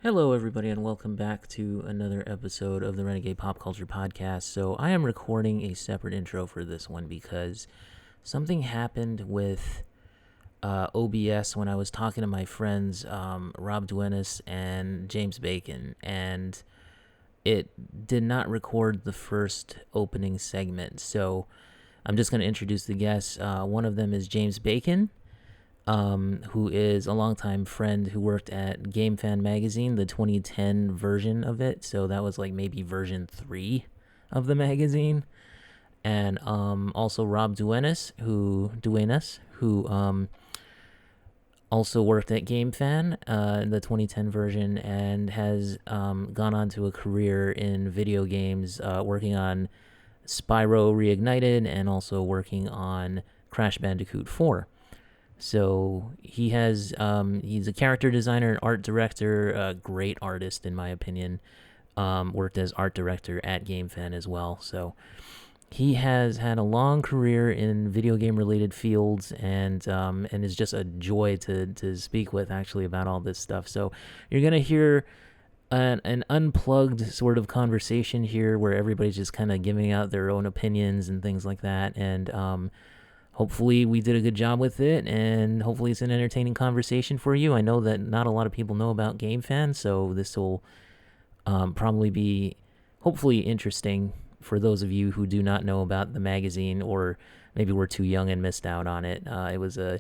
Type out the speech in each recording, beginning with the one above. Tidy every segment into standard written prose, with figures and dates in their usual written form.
Hello, everybody, and welcome back to another episode of the Renegade Pop Culture Podcast. So, I am recording a separate intro for this one because something happened with OBS when I was talking to my friends Rob Duenas and James Bacon, and it did not record the first opening segment. So, I'm just going to introduce the guests. One of them is James Bacon, who is a longtime friend who worked at GameFan Magazine, the 2010 version of it. So that was like maybe version 3 of the magazine. And also Rob Duenas, who also worked at GameFan in the 2010 version and has gone on to a career in video games, working on Spyro Reignited and also working on Crash Bandicoot 4. So he's a character designer and art director, a great artist in my opinion. Worked as art director at GameFan as well. So he has had a long career in video game related fields and is just a joy to speak with actually about all this stuff. So you're gonna hear an unplugged sort of conversation here where everybody's just kind of giving out their own opinions and things like that. And hopefully we did a good job with it, and hopefully it's an entertaining conversation for you. I know that not a lot of people know about GameFan, so this will probably be hopefully interesting for those of you who do not know about the magazine, or maybe were too young and missed out on it. It was a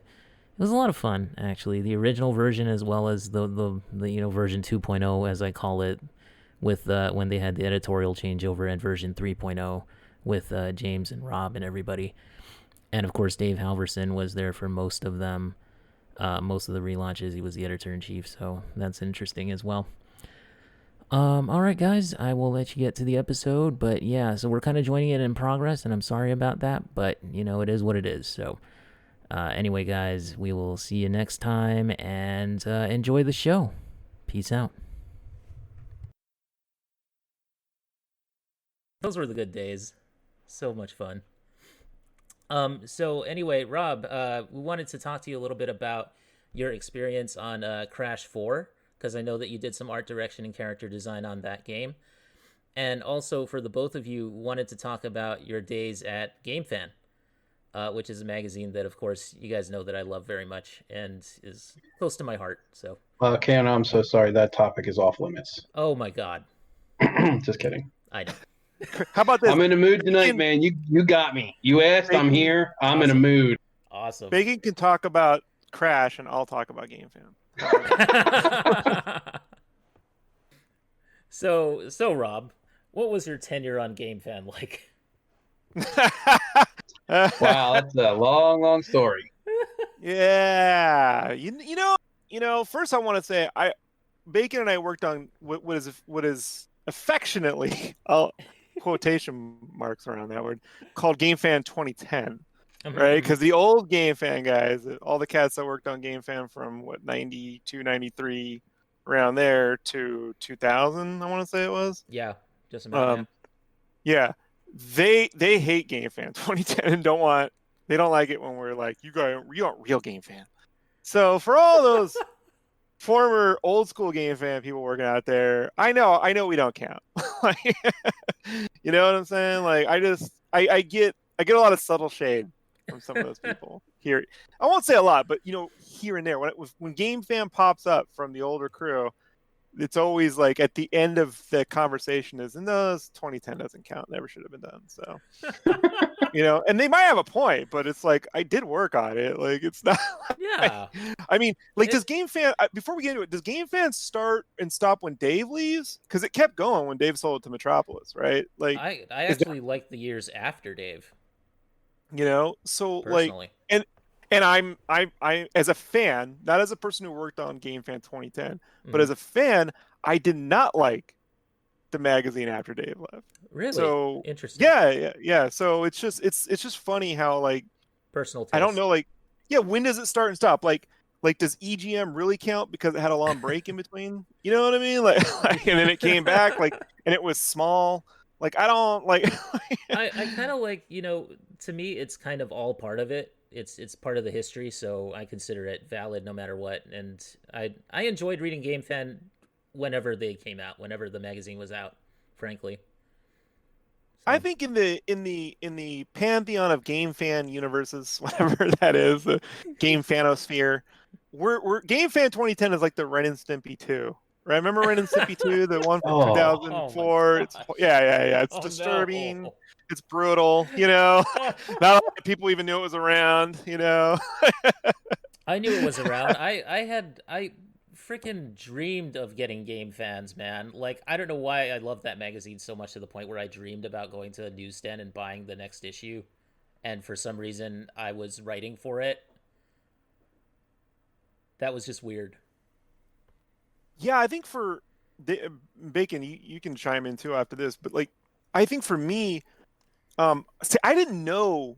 lot of fun, actually. The original version, as well as the version 2.0, as I call it, with when they had the editorial changeover, and version 3.0 with James and Rob and everybody. And of course, Dave Halverson was there for most of them, most of the relaunches. He was the editor-in-chief, so that's interesting as well. All right, guys, I will let you get to the episode. But yeah, so we're kind of joining it in progress, and I'm sorry about that, but it is what it is. So anyway, guys, we will see you next time, and enjoy the show. Peace out. Those were the good days. So much fun. So anyway, Rob, we wanted to talk to you a little bit about your experience on Crash 4, because I know that you did some art direction and character design on that game. And also, for the both of you, wanted to talk about your days at GameFan, which is a magazine that, of course, you guys know that I love very much and is close to my heart. So, Keona, I'm so sorry. That topic is off limits. oh my God. Just kidding. I know. How about this? I'm in a mood tonight, man. You got me. You asked, I'm here. I'm in a mood. Awesome. Bacon can talk about Crash, and I'll talk about GameFan. So Rob, what was your tenure on GameFan like? Wow, that's a long story. Yeah, you know. First, I want to say Bacon and I worked on what is affectionately, quotation marks around that word, called GameFan 2010. Right, because the old GameFan guys, all the cats that worked on GameFan from 92, 93, around there to 2000, I want to say it was. Yeah, just about that. Yeah, they hate GameFan 2010 and they don't like it when we're like, you aren't real GameFan. So for all those former old school GameFan people working out there, I know we don't count. You know what I'm saying? Like I get a lot of subtle shade from some of those people here. I won't say a lot, but here and there. When GameFan pops up from the older crew, it's always like at the end of the conversation is, no, 2010 doesn't count. Never should have been done. So, and they might have a point, but it's like, I did work on it. Like, it's not. Yeah. I mean, like, does GameFan, before we get into it, does GameFan start and stop when Dave leaves? Because it kept going when Dave sold it to Metropolis, right? Like, I actually like the years after Dave. So personally. like, and I'm as a fan, not as a person who worked on GameFan 2010, but as a fan, I did not like the magazine after Dave left. Really? So interesting. Yeah. So it's just funny how, like, personal taste. I don't know, like, yeah, when does it start and stop? Like does EGM really count because it had a long break in between? You know what I mean? Like and then it came back, like, and it was small. Like, I don't like. I kind of like, to me, it's kind of all part of it. It's part of the history, so I consider it valid no matter what. And I enjoyed reading GameFan whenever they came out, whenever the magazine was out, frankly. I So, think in the pantheon of game fan universes, whatever that is, the game fanosphere, we're Game Fan 2010 is like the Ren and Stimpy 2. Right? Remember Ren and Stimpy 2, the one from Oh, oh my 2004? It's gosh. yeah. It's Oh disturbing. no. It's brutal. Not a lot of people even knew it was around. I knew it was around. I freaking dreamed of getting Game Fans, man. Like, I don't know why I love that magazine so much to the point where I dreamed about going to a newsstand and buying the next issue. And for some reason, I was writing for it. That was just weird. Yeah, I think for Bacon, you can chime in too after this, but like, I think for me, see, I didn't know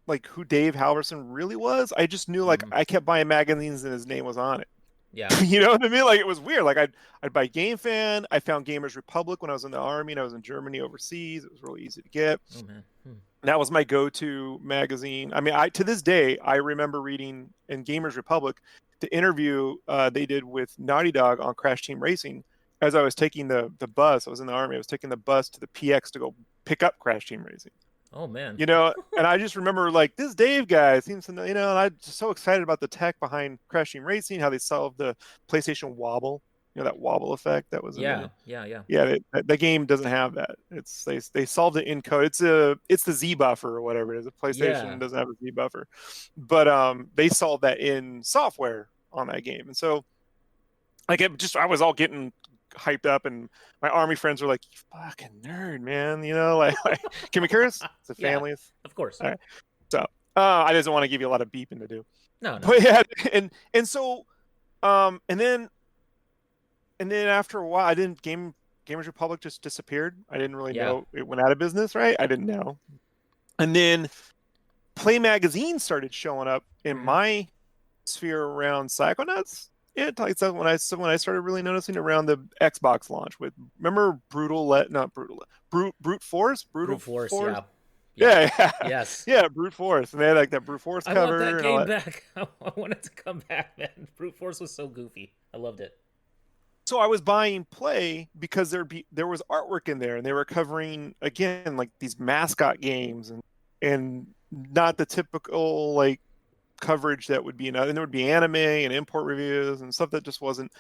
like who Dave Halverson really was. I just knew like Mm, I kept buying magazines and his name was on it. yeah. You know what I mean? Like it was weird. Like I'd buy Game Fan. I found Gamers Republic when I was in the army and I was in Germany overseas. It was really easy to get. Oh man. And that was my go-to magazine. I mean, I to this day I remember reading in Gamers Republic the interview they did with Naughty Dog on Crash Team Racing. As I was taking the bus, I was in the army. I was taking the bus to the PX to go pick up Crash Team Racing. Oh man. And I just remember like this Dave guy seems to know, and I'm just so excited about the tech behind Crash Team Racing, how they solved the PlayStation wobble, that wobble effect that was in Yeah. the Yeah. yeah. The game doesn't have that. It's they solved it in code. It's the Z buffer or whatever it is. The Yeah. PlayStation doesn't have a Z buffer, but they solved that in software on that game, and so like I was all getting hyped up, and my army friends were like, "You fucking nerd, man!" Like can we curse? It's a Yeah. family. Of course. All right. So I just want to give you a lot of beeping to do, No. but yeah, and so and then after a while, I didn't Gamers Republic just disappeared. I didn't really Yeah. know it went out of business, right? I didn't know, and then Play Magazine started showing up in Mhm. my sphere around Psychonauts. Yeah, like so when I started really noticing around the Xbox launch with remember Brute Force, Brutal Brute Force. Force. Yeah. Yeah, Yes. yeah, Brute Force, and they had like that Brute Force I want cover that and all game that. back. I want it to come back, man. Brute Force was so goofy. I loved it. So I was buying Play because there was artwork in there, and they were covering again like these mascot games and not the typical like coverage that would be and there would be anime and import reviews and stuff that just wasn't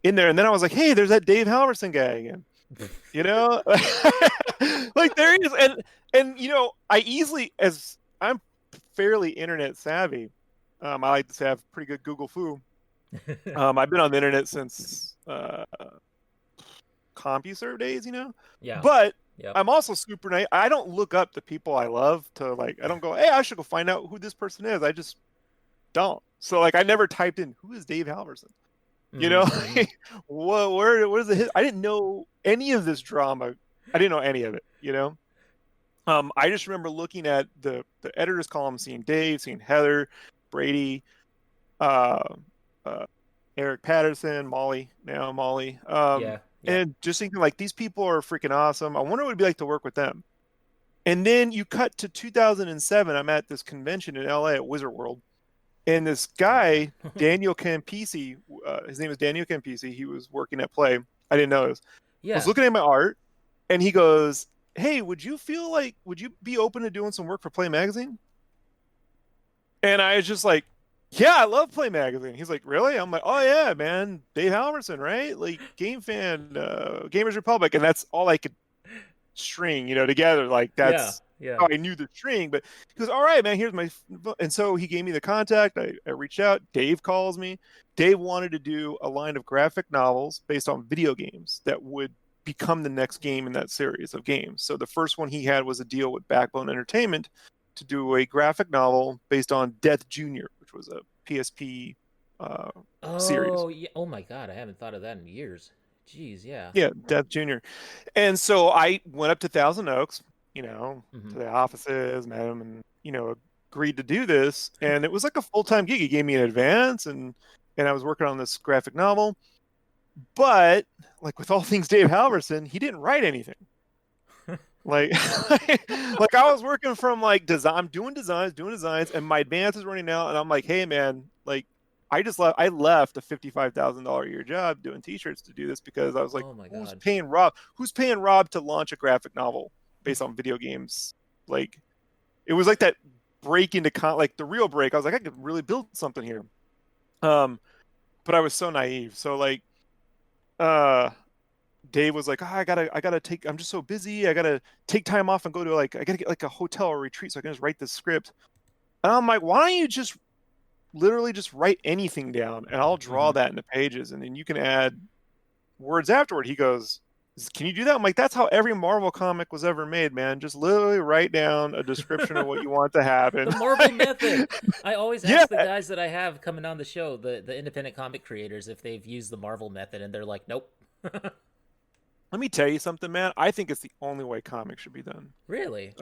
in there. And then I was like, hey, there's that Dave Halverson guy again. Like there he is. And I easily, as I'm fairly internet savvy, I like to say I have pretty good Google foo. I've been on the internet since CompuServe days, Yeah. but Yep. I'm also super nice. I don't look up the people I love to like. I don't go, hey, I should go find out who this person is. I just don't. So like, I never typed in who is Dave Halverson. Mhm. What is it? I didn't know any of this drama. I didn't know any of it. I just remember looking at the editor's column, seeing Dave, seeing Heather, Brady, uh, Eric Patterson, Molly, Yeah. Yeah. and just thinking like these people are freaking awesome. I wonder what it'd be like to work with them. And then you cut to 2007. I'm at this convention in LA at Wizard World, and this guy, Daniel Campisi, his name is Daniel Campisi. He was working at Play. I didn't know this. Yeah. Was looking at my art, and he goes, "Hey, would you be open to doing some work for Play Magazine?" And I was just like, yeah, I love Play Magazine. He's like, really? I'm like, oh yeah, man, Dave Halverson, right? Like Game Fan, Gamers Republic, and that's all I could string, together. Like that's Yeah. how I knew the string. But he goes, all right, man, here's my, and so he gave me the contact. I reached out. Dave calls me. Dave wanted to do a line of graphic novels based on video games that would become the next game in that series of games. So the first one he had was a deal with Backbone Entertainment to do a graphic novel based on Death Jr., which was a PSP series. Oh, yeah. Oh my God, I haven't thought of that in years. Jeez, yeah. Yeah, Death Jr. And so I went up to Thousand Oaks, Mhm. to the offices, met him, and agreed to do this. And it was like a full-time gig. He gave me an advance, and I was working on this graphic novel. But like with all things Dave Halverson, he didn't write anything. Like I was working from like design. I'm doing designs, and my advance is running out, and I'm like, hey man, like I left a $55,000 a year job doing T-shirts to do this because I was like, Oh my who's God. paying Rob? Who's paying Rob to launch a graphic novel based on video games? Like, it was like that break into like the real break. I was like, I could really build something here. But I was so naive. So like, Dave was like, oh, I gotta take. I'm just so busy. I gotta take time off and go to like, I gotta get like a hotel or retreat so I can just write this script. And I'm like, why don't you just literally just write anything down and I'll draw that into pages and then you can add words afterward. He goes, can you do that? I'm like, that's how every Marvel comic was ever made, man. Just literally write down a description of what you want to happen. The Marvel method. I always Yeah. ask the guys that I have coming on the show, the independent comic creators, if they've used the Marvel method, and they're like, nope. Let me tell you something, man. I think it's the only way comics should be done. Really?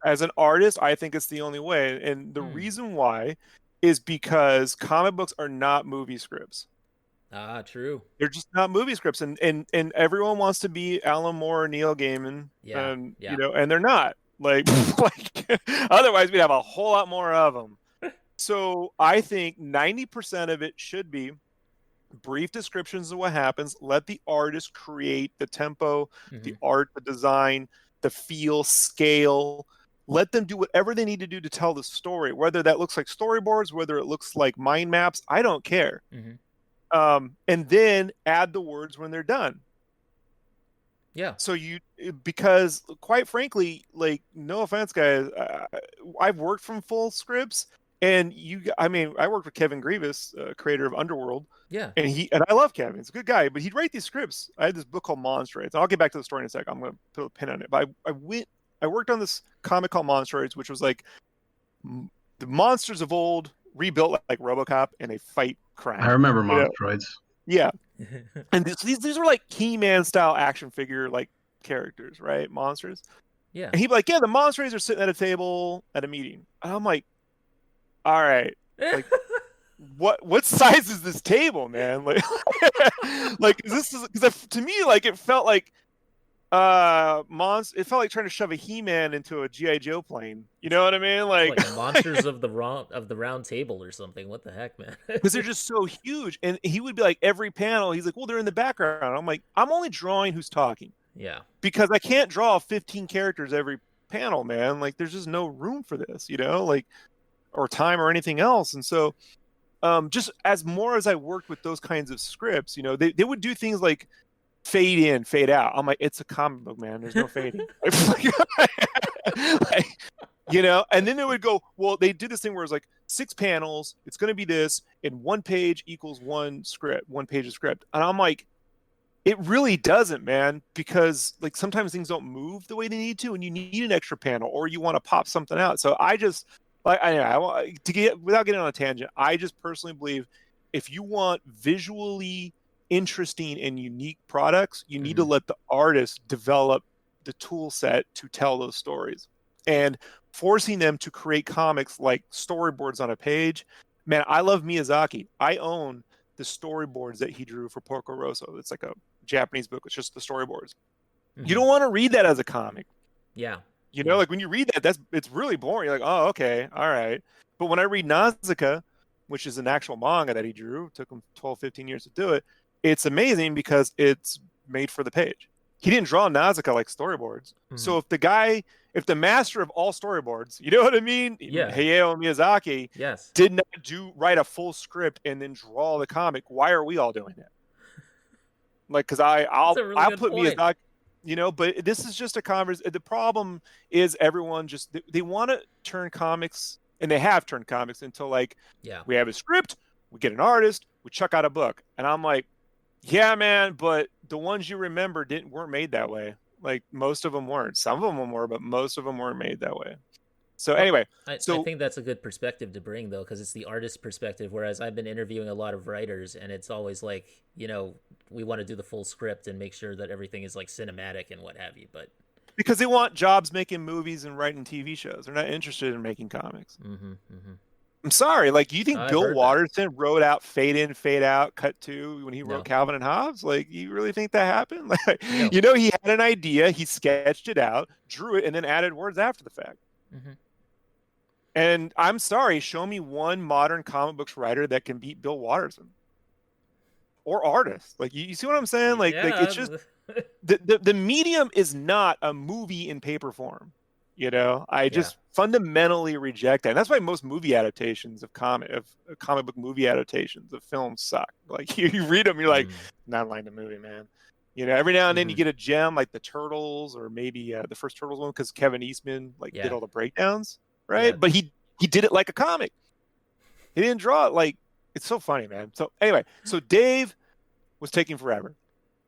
As an artist, I think it's the only way. And the reason why is because comic books are not movie scripts. Ah, true. They're just not movie scripts. And everyone wants to be Alan Moore or Neil Gaiman. Yeah. You know, and they're not. Like, otherwise we'd have a whole lot more of them. So I think 90% of it should be brief descriptions of what happens. Let the artist create the tempo, the art, the design, the feel, scale. Let them do whatever they need to do to tell the story, whether that looks like storyboards, whether it looks like mind maps. I don't care. And then add the words when they're done. Yeah. So because quite frankly, like, no offense, guys, I've worked from full scripts. And I worked with Kevin Grievous, creator of Underworld. Yeah. And I love Kevin. He's a good guy, but he'd write these scripts. I had this book called Monstroids. And I'll get back to the story in a sec. I'm going to put a pin on it. But I worked on this comic called Monstroids, which was like the monsters of old rebuilt like RoboCop, and they fight crime. I remember Monstroids. Yeah. And these are like He-Man style action figure like characters, right? Monsters. Yeah. And he'd be like, yeah, the Monstroids are sitting at a table at a meeting. And I'm like, all right, like, what size is this table, man? Like, like, because to me, like, it felt like it felt like trying to shove a He-Man into a G.I. Joe plane. You know what I mean? Like the monsters of the round table or something. What the heck, man? Because they're just so huge. And he would be like, every panel, he's like, well, they're in the background. I'm like, I'm only drawing who's talking. Yeah. Because I can't draw 15 characters every panel, man. Like, there's just no room for this, you know? Like, or time or anything else. And so just as I worked with those kinds of scripts, you know, they would do things like fade in, fade out. I'm like, it's a comic book, man. There's no fading. Like, you know, and then they would go, well, they did this thing where it's like 6 panels, it's going to be this, and 1 page equals 1 page of script. And I'm like, it really doesn't, man, because like sometimes things don't move the way they need to, and you need an extra panel, or you want to pop something out. So I just, like, I want to get, without getting on a tangent, I just personally believe if you want visually interesting and unique products, you need to let the artist develop the tool set to tell those stories. And forcing them to create comics like storyboards on a page, man, I love Miyazaki. I own the storyboards that he drew for Porco Rosso. It's like a Japanese book. It's just the storyboards. You don't want to read that as a comic. Yeah. You know, like when you read that, it's really boring. You're like, oh, okay, all right. But when I read Nausicaa, which is an actual manga that he drew, it took him 12, 15 years to do it, it's amazing because it's made for the page. He didn't draw Nausicaa like storyboards. So if the master of all storyboards, you know what I mean? Yeah. Hayao Miyazaki did not write a full script and then draw the comic, why are we all doing that? Like, because I'll put point. Miyazaki, you know, but this is just a conversation. The problem is everyone just, they want to turn comics, and they have turned comics into like, we have a script, we get an artist, we chuck out a book. And I'm like, yeah, man, but the ones you remember weren't made that way. Like, most of them weren't. Some of them were, but most of them weren't made that way. So anyway, I think that's a good perspective to bring, though, because it's the artist's perspective. Whereas I've been interviewing a lot of writers, and it's always like, you know, we want to do the full script and make sure that everything is like cinematic and what have you. But because they want jobs making movies and writing TV shows, they're not interested in making comics. I'm sorry. Like, you think Bill Watterson wrote out fade in, fade out, cut to when he wrote Calvin and Hobbes? Like, you really think that happened? Like, you know, he had an idea, he sketched it out, drew it, and then added words after the fact. And I'm sorry, show me one modern comic books writer that can beat Bill Watterson or artist. Like you see what I'm saying? Like it's just the medium is not a movie in paper form. You know, I just fundamentally reject that. And that's why most movie adaptations of comic book movie adaptations of films suck. Like you read them, you're like, not like the movie, man. You know, every now and then you get a gem like the Turtles or maybe the first Turtles one because Kevin Eastman did all the breakdowns, right? Yeah. But he did it like a comic. He didn't draw it like it's so funny, man. So anyway, so Dave was taking forever,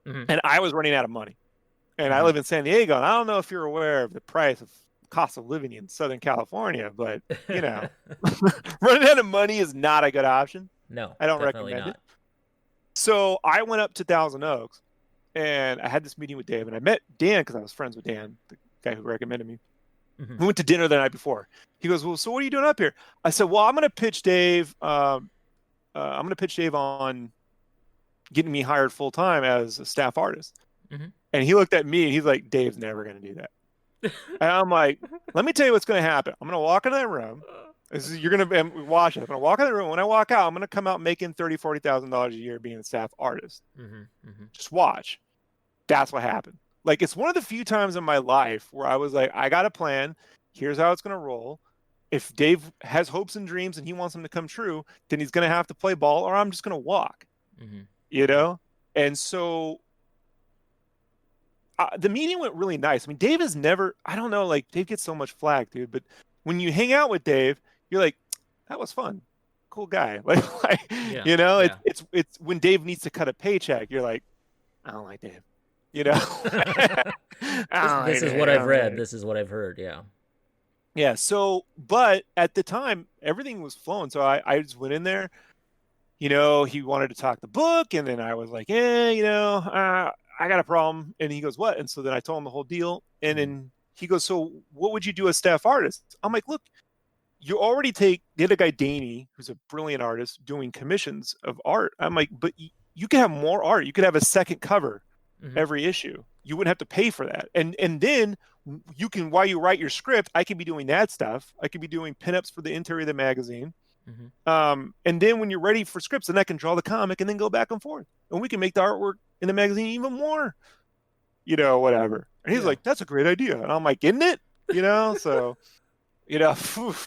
and I was running out of money. And I live in San Diego, and I don't know if you're aware of the cost of living in Southern California, but you know, running out of money is not a good option. No, I don't recommend it. So I went up to Thousand Oaks, and I had this meeting with Dave, and I met Dan because I was friends with Dan, the guy who recommended me. We went to dinner the night before. He goes, "Well, so what are you doing up here?" I said, "Well, I'm going to pitch Dave. I'm going to pitch Dave on getting me hired full time as a staff artist." And he looked at me and he's like, "Dave's never going to do that." And I'm like, "Let me tell you what's going to happen. I'm going to walk into that room. You're going to watch it. I'm going to walk in the room. When I walk out, I'm going to come out making $30,000-$40,000 a year being a staff artist. Just watch." That's what happened. Like, it's one of the few times in my life where I was like, I got a plan. Here's how it's going to roll. If Dave has hopes and dreams and he wants them to come true, then he's going to have to play ball or I'm just going to walk, you know? And so the meeting went really nice. I mean, Dave is never, I don't know, like Dave gets so much flack, dude. But when you hang out with Dave, you're like, that was fun. Cool guy. You know, it's when Dave needs to cut a paycheck, you're like, I don't like Dave. You know, this is what I've read. This is what I've heard. Yeah. Yeah. So, but at the time, everything was flowing. So I just went in there. You know, he wanted to talk the book, and then I was like, you know, I got a problem. And he goes, "What?" And so then I told him the whole deal. And then he goes, "So what would you do as staff artist?" I'm like, "Look, you already take the other guy, Danny, who's a brilliant artist, doing commissions of art." I'm like, "But you could have more art. You could have a second cover every issue. You wouldn't have to pay for that. And then you can, while you write your script, I could be doing that stuff. I could be doing pinups for the interior of the magazine. And then when you're ready for scripts, then I can draw the comic and then go back and forth. And we can make the artwork in the magazine even more, you know, whatever." And he's like, "That's a great idea." And I'm like, "Isn't it?" You know, so, you know,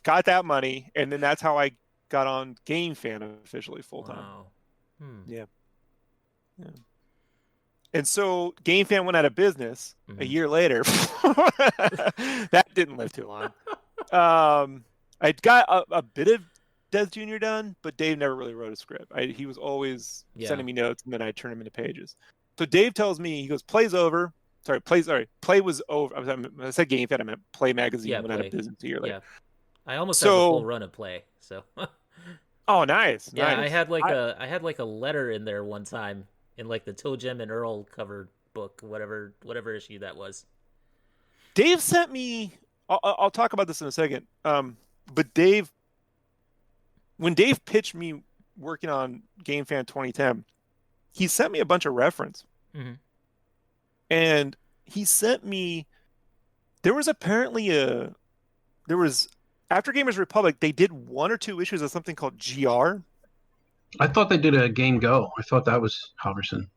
got that money. And then that's how I got on GameFan officially full time. Wow. Yeah. And so GameFan went out of business a year later. That didn't live too long. I got a bit of Death Jr. done, but Dave never really wrote a script. He was always sending me notes, and then I'd turn them into pages. So Dave tells me, he goes, play was over. I said GameFan, I meant Play Magazine went out of business a year later. I almost had the full run of Play. So. Oh, nice. Yeah, nice. I had like a letter in there one time in like the Toe Gem and Earl cover book, whatever issue that was. Dave sent me. I'll talk about this in a second. But Dave, when Dave pitched me working on GameFan 2010, he sent me a bunch of reference, and he sent me. There was apparently after Gamers Republic, they did 1 or 2 issues of something called GR. I thought they did a Game Go. I thought that was Halverson.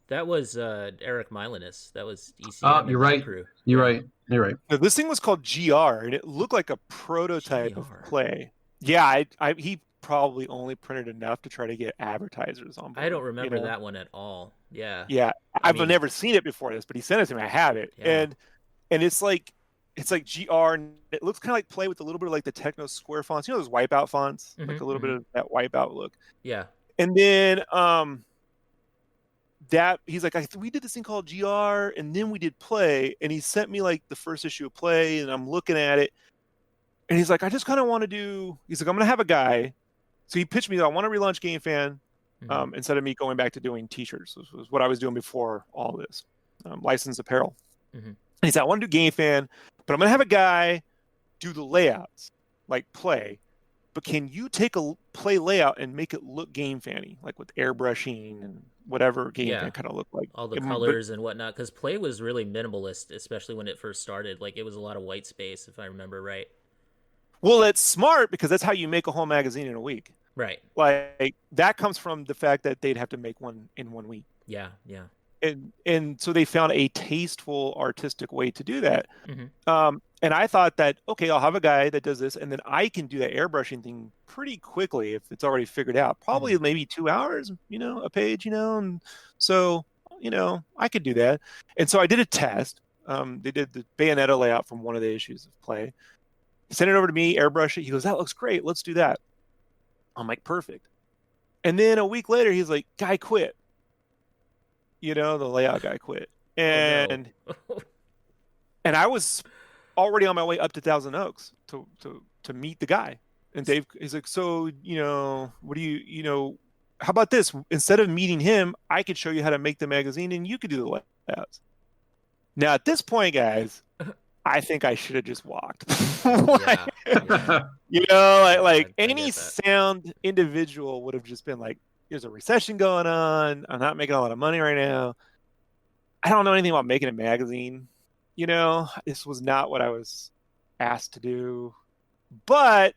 That was Eric Milanus. That was ECM. You're right. Crew. You're right. You're right. Now, this thing was called GR, and it looked like a prototype of Play. Yeah, he probably only printed enough to try to get advertisers on board. I don't remember that one at all. Yeah. Yeah, I've never seen it before this, but he sent it to me. I have it, and it's like GR, and it looks kind of like Play with a little bit of like the Techno Square fonts. You know those Wipeout fonts, like a little bit of that Wipeout look. Yeah. And then that he's like, we did this thing called GR, and then we did Play, and he sent me like the first issue of Play, and I'm looking at it, and he's like, I just kind of want to do. He's like, I'm gonna have a guy. So he pitched me, I want to relaunch GameFan instead of me going back to doing T-shirts. This was what I was doing before all this, licensed apparel. And he said, I want to do GameFan, but I'm gonna have a guy do the layouts like Play. But can you take a Play layout and make it look GameFan-y, like with airbrushing and whatever GameFan kind of looked like? All the colors and whatnot, because Play was really minimalist, especially when it first started. Like, it was a lot of white space, if I remember right. Well, it's smart because that's how you make a whole magazine in a week. Right. Like that comes from the fact that they'd have to make one in 1 week. Yeah. Yeah. And so they found a tasteful, artistic way to do that. Mm-hmm. And I thought that, okay, I'll have a guy that does this, and then I can do that airbrushing thing pretty quickly if it's already figured out. Probably maybe 2 hours, a page, and so, I could do that. And so I did a test. They did the Bayonetta layout from one of the issues of Play. He sent it over to me, airbrush it. He goes, that looks great. Let's do that. I'm like, perfect. And then a week later, he's like, guy quit. The layout guy quit. And Oh, no. and I was already on my way up to Thousand Oaks to meet the guy. And Dave, he's like, so, what do you, how about this? Instead of meeting him, I could show you how to make the magazine and you could do the layouts. Now, at this point, guys, I think I should have just walked. Any sound individual would have just been like, there's a recession going on. I'm not making a lot of money right now. I don't know anything about making a magazine. This was not what I was asked to do. But,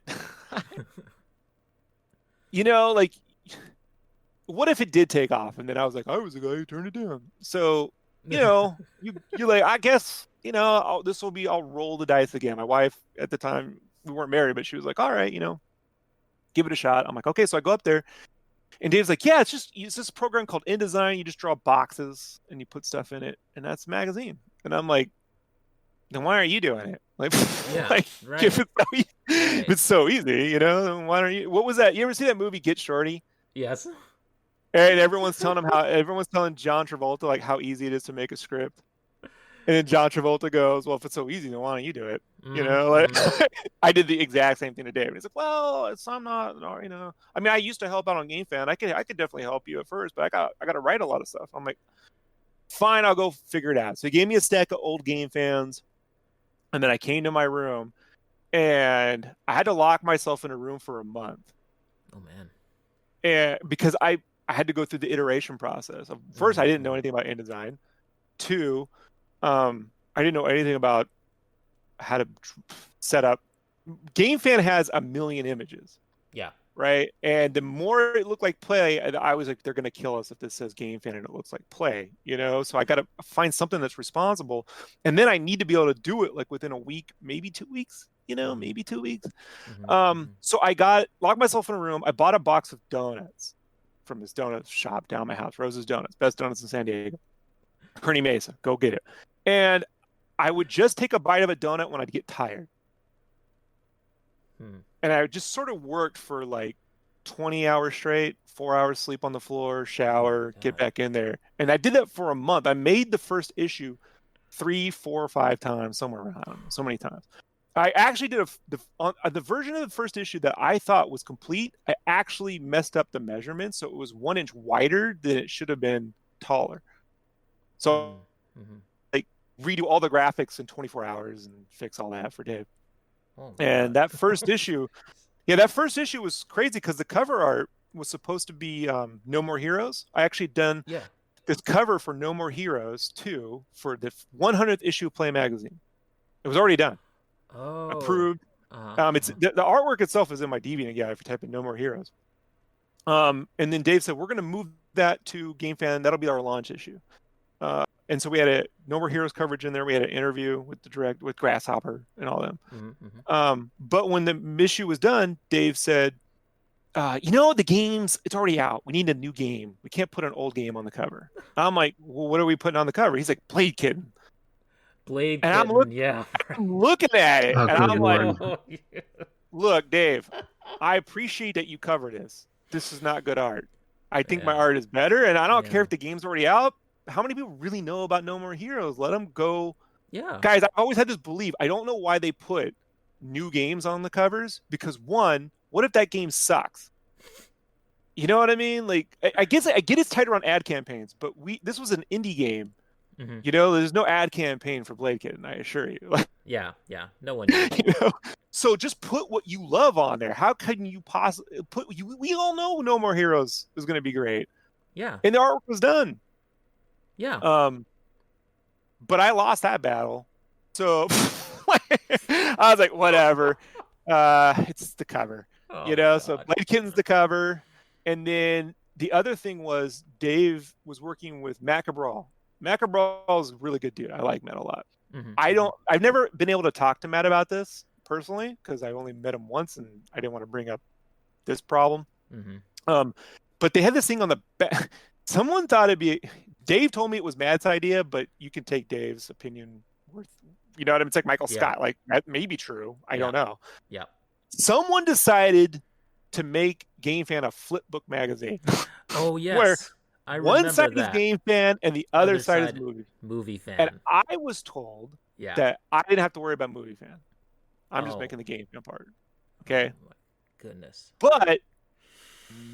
what if it did take off? And then I was like, I was the guy who turned it down. So, you're like, I guess, I'll roll the dice again. My wife at the time, we weren't married, but she was like, all right, give it a shot. I'm like, okay. So I go up there. And Dave's like, yeah, it's this program called InDesign. You just draw boxes and you put stuff in it, and that's a magazine. And I'm like, then why aren't you doing it? Like, right. If it's so easy, then why don't you? What was that? You ever see that movie Get Shorty? Yes. And everyone's telling John Travolta like how easy it is to make a script. And then John Travolta goes, well, if it's so easy, then why don't you do it? I did the exact same thing to Dave. He's like, well, I'm not, I mean, I used to help out on GameFan. I could definitely help you at first, but I got to write a lot of stuff. I'm like, fine, I'll go figure it out. So he gave me a stack of old GameFans, and then I came to my room, and I had to lock myself in a room for a month. Oh man. And because I had to go through the iteration process. First, I didn't know anything about InDesign. 2, I didn't know anything about how to set up. GameFan has 1 million images. Yeah. Right. And the more it looked like Play, I was like, they're going to kill us if this says GameFan and it looks like Play, So I got to find something that's responsible. And then I need to be able to do it like within a week, maybe 2 weeks, maybe 2 weeks. So I locked myself in a room. I bought a box of donuts from this donut shop down my house, Rose's Donuts, best donuts in San Diego. Kearny Mesa, go get it. And I would just take a bite of a donut when I'd get tired. And I just sort of worked for like 20 hours straight, 4 hours sleep on the floor, shower, get back in there. And I did that for a month. I made the first issue 3, 4, or 5 times, somewhere around, I don't know, so many times. I actually did the version of the first issue that I thought was complete. I actually messed up the measurements, so it was 1 inch wider than it should have been taller. So like redo all the graphics in 24 hours and fix all that for Dave. And that first issue, that first issue was crazy because the cover art was supposed to be No More Heroes. I actually done this cover for No More Heroes 2 for the 100th issue of Play magazine. It was already done. Approved. It's the artwork itself is in my DeviantArt guide if you type in No More Heroes. And then Dave said, we're going to move that to GameFan. That'll be our launch issue. And so we had a No More Heroes coverage in there. We had an interview with Grasshopper and all them. But when the issue was done, Dave said, the games, it's already out. We need a new game. We can't put an old game on the cover. I'm like, well, what are we putting on the cover? He's like, Blade Kitten. Blade Kitten, I'm looking at it, and I'm like, look, Dave, I appreciate that you cover this. This is not good art. I think my art is better, and I don't care if the game's already out. How many people really know about No More Heroes? Let them go. Yeah. Guys, I always had this belief. I don't know why they put new games on the covers, because one, what if that game sucks? You know what I mean? Like, I guess I get it's tight around ad campaigns, but this was an indie game. There's no ad campaign for Blade Kitten, I assure you. Yeah. No one. So just put what you love on there. How can you possibly put? We all know No More Heroes is going to be great. Yeah. And the artwork was done. Yeah. But I lost that battle, so I was like, whatever. It's the cover. Oh You my know, so god. Blade Kitten's the cover, and then the other thing was Dave was working with Macabral. Macabral is a really good dude. I like Matt a lot. Mm-hmm. I've never been able to talk to Matt about this personally because I only met him once and I didn't want to bring up this problem. Mm-hmm. But they had this thing on the back. Someone thought it'd be. Dave told me it was Matt's idea, but you can take Dave's opinion worth. You know what I mean? It's like Michael Scott. Like that may be true. I don't know. Yeah. Someone decided to make GameFan a flip book magazine. Oh yes. Where I one remember side that. is GameFan and the other side is movie fan. And I was told that I didn't have to worry about movie fan. I'm just making the GameFan part. Okay. Oh my goodness. But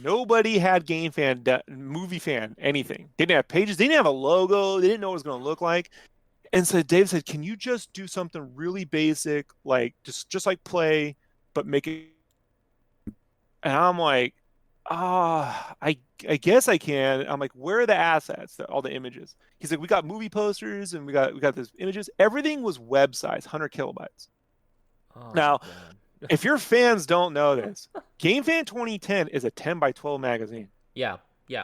nobody had GameFan, movie fan, anything. They didn't have pages. They didn't have a logo. They didn't know what it was going to look like. And so Dave said, "Can you just do something really basic, like just like play, but make it?" And I'm like, I guess I can. I'm like, "Where are the assets? All the images?" He's like, "We got movie posters and we got these images. Everything was web size, 100 kilobytes." Oh, now, if your fans don't know this, GameFan 2010 is a 10 by 12 magazine. Yeah.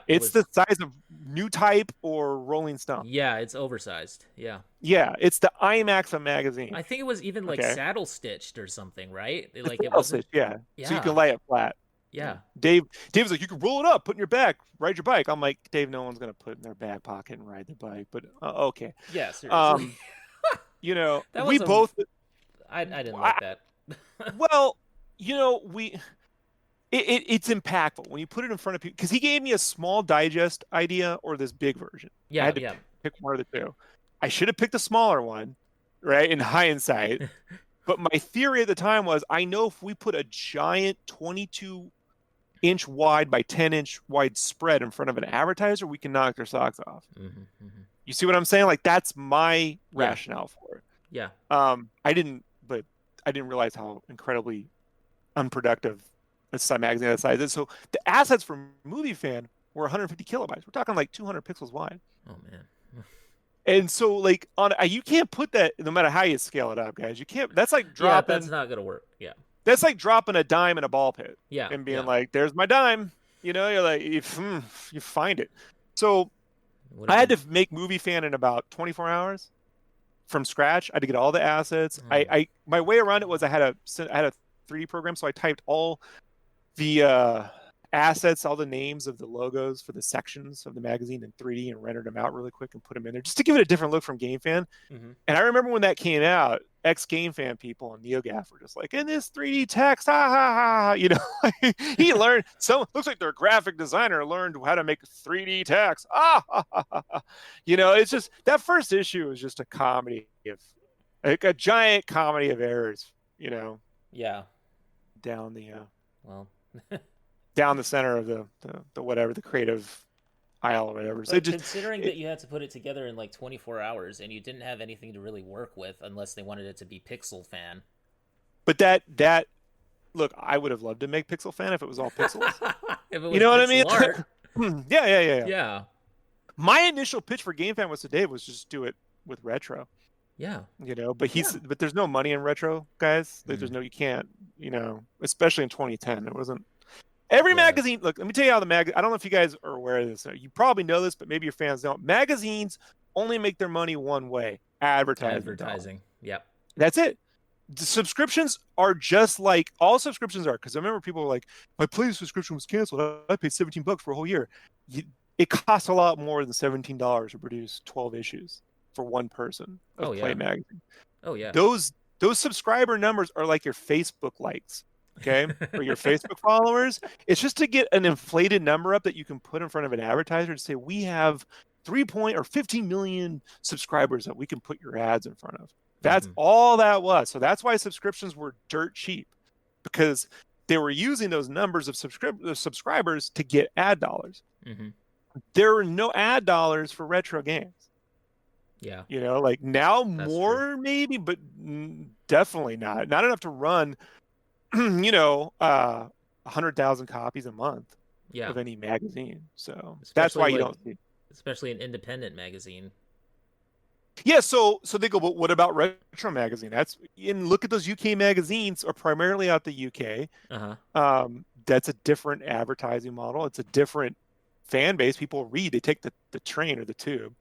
It's the size of New Type or Rolling Stone. Yeah, it's oversized. Yeah. Yeah, it's the IMAX of magazine. I think it was even like saddle stitched or something, right? Like it wasn't. Yeah. So you can lay it flat. Yeah. Dave was like, "You can roll it up, put in your bag, ride your bike." I'm like, "Dave, no one's gonna put it in their back pocket and ride the bike." But okay. Yeah, seriously. You know, we both. I didn't like that. Well, you know, it's impactful when you put it in front of people because he gave me a small digest idea or this big version. Yeah, I had to pick one of the two. I should have picked a smaller one, right? In hindsight, but my theory at the time was, I know if we put a giant 22-inch wide by 10-inch wide spread in front of an advertiser, we can knock their socks off. Mm-hmm, mm-hmm. You see what I'm saying? Like that's my rationale for it. Yeah. I didn't realize how incredibly unproductive a magazine that size is. So the assets for Movie Fan were 150 kilobytes. We're talking like 200 pixels wide. Oh man. And so like you can't put that no matter how you scale it up, guys. You can't. That's like dropping. Yeah, that's not gonna work. Yeah. That's like dropping a dime in a ball pit. Yeah. And being like, "There's my dime." You know, you're like, you find it. So I had to make Movie Fan in about 24 hours from scratch. I had to get all the assets. My way around it was I had a 3D program, so I typed all the assets, all the names of the logos for the sections of the magazine in 3D and rendered them out really quick and put them in there just to give it a different look from GameFan. Mm-hmm. And I remember when that came out, ex-GameFan people on NeoGAF were just like, "In this 3D text, ha ha ha," you know. He learned. Looks like their graphic designer learned how to make 3D text. You know, it's just that first issue was just a comedy of like a giant comedy of errors. You know. Yeah. Down the down the center of the whatever, the creative aisle or whatever. So considering that you had to put it together in like 24 hours and you didn't have anything to really work with unless they wanted it to be Pixel Fan. But that look, I would have loved to make Pixel Fan if it was all pixels. You know what I mean? Yeah. Yeah. My initial pitch for GameFan was today was just do it with retro. Yeah. You know, but there's no money in retro, guys. Like, you can't, you know, especially in 2010. It wasn't every magazine. Look, let me tell you how the I don't know if you guys are aware of this. You probably know this, but maybe your fans don't. Magazines only make their money one way: advertising. Yep. That's it. The subscriptions are just like all subscriptions are. Because I remember people were like, "My Play subscription was canceled. I paid $17 for a whole year." It costs a lot more than $17 to produce 12 issues for one person of Play magazine. Oh yeah. Those subscriber numbers are like your Facebook likes, okay, or your Facebook followers. It's just to get an inflated number up that you can put in front of an advertiser to say we have 15 million subscribers that we can put your ads in front of. That's all that was. So that's why subscriptions were dirt cheap, because they were using those numbers of subscribers to get ad dollars. Mm-hmm. There were no ad dollars for retro games. Yeah. You know, like now That's more true. maybe, but definitely not enough to run, you know, 100,000 copies a month of any magazine. So that's why you don't see. Especially an independent magazine. Yeah, so they go, but what about Retro Magazine? Look at those UK magazines are primarily out the UK. That's a different advertising model. It's a different fan base. People read, they take the train or the tube,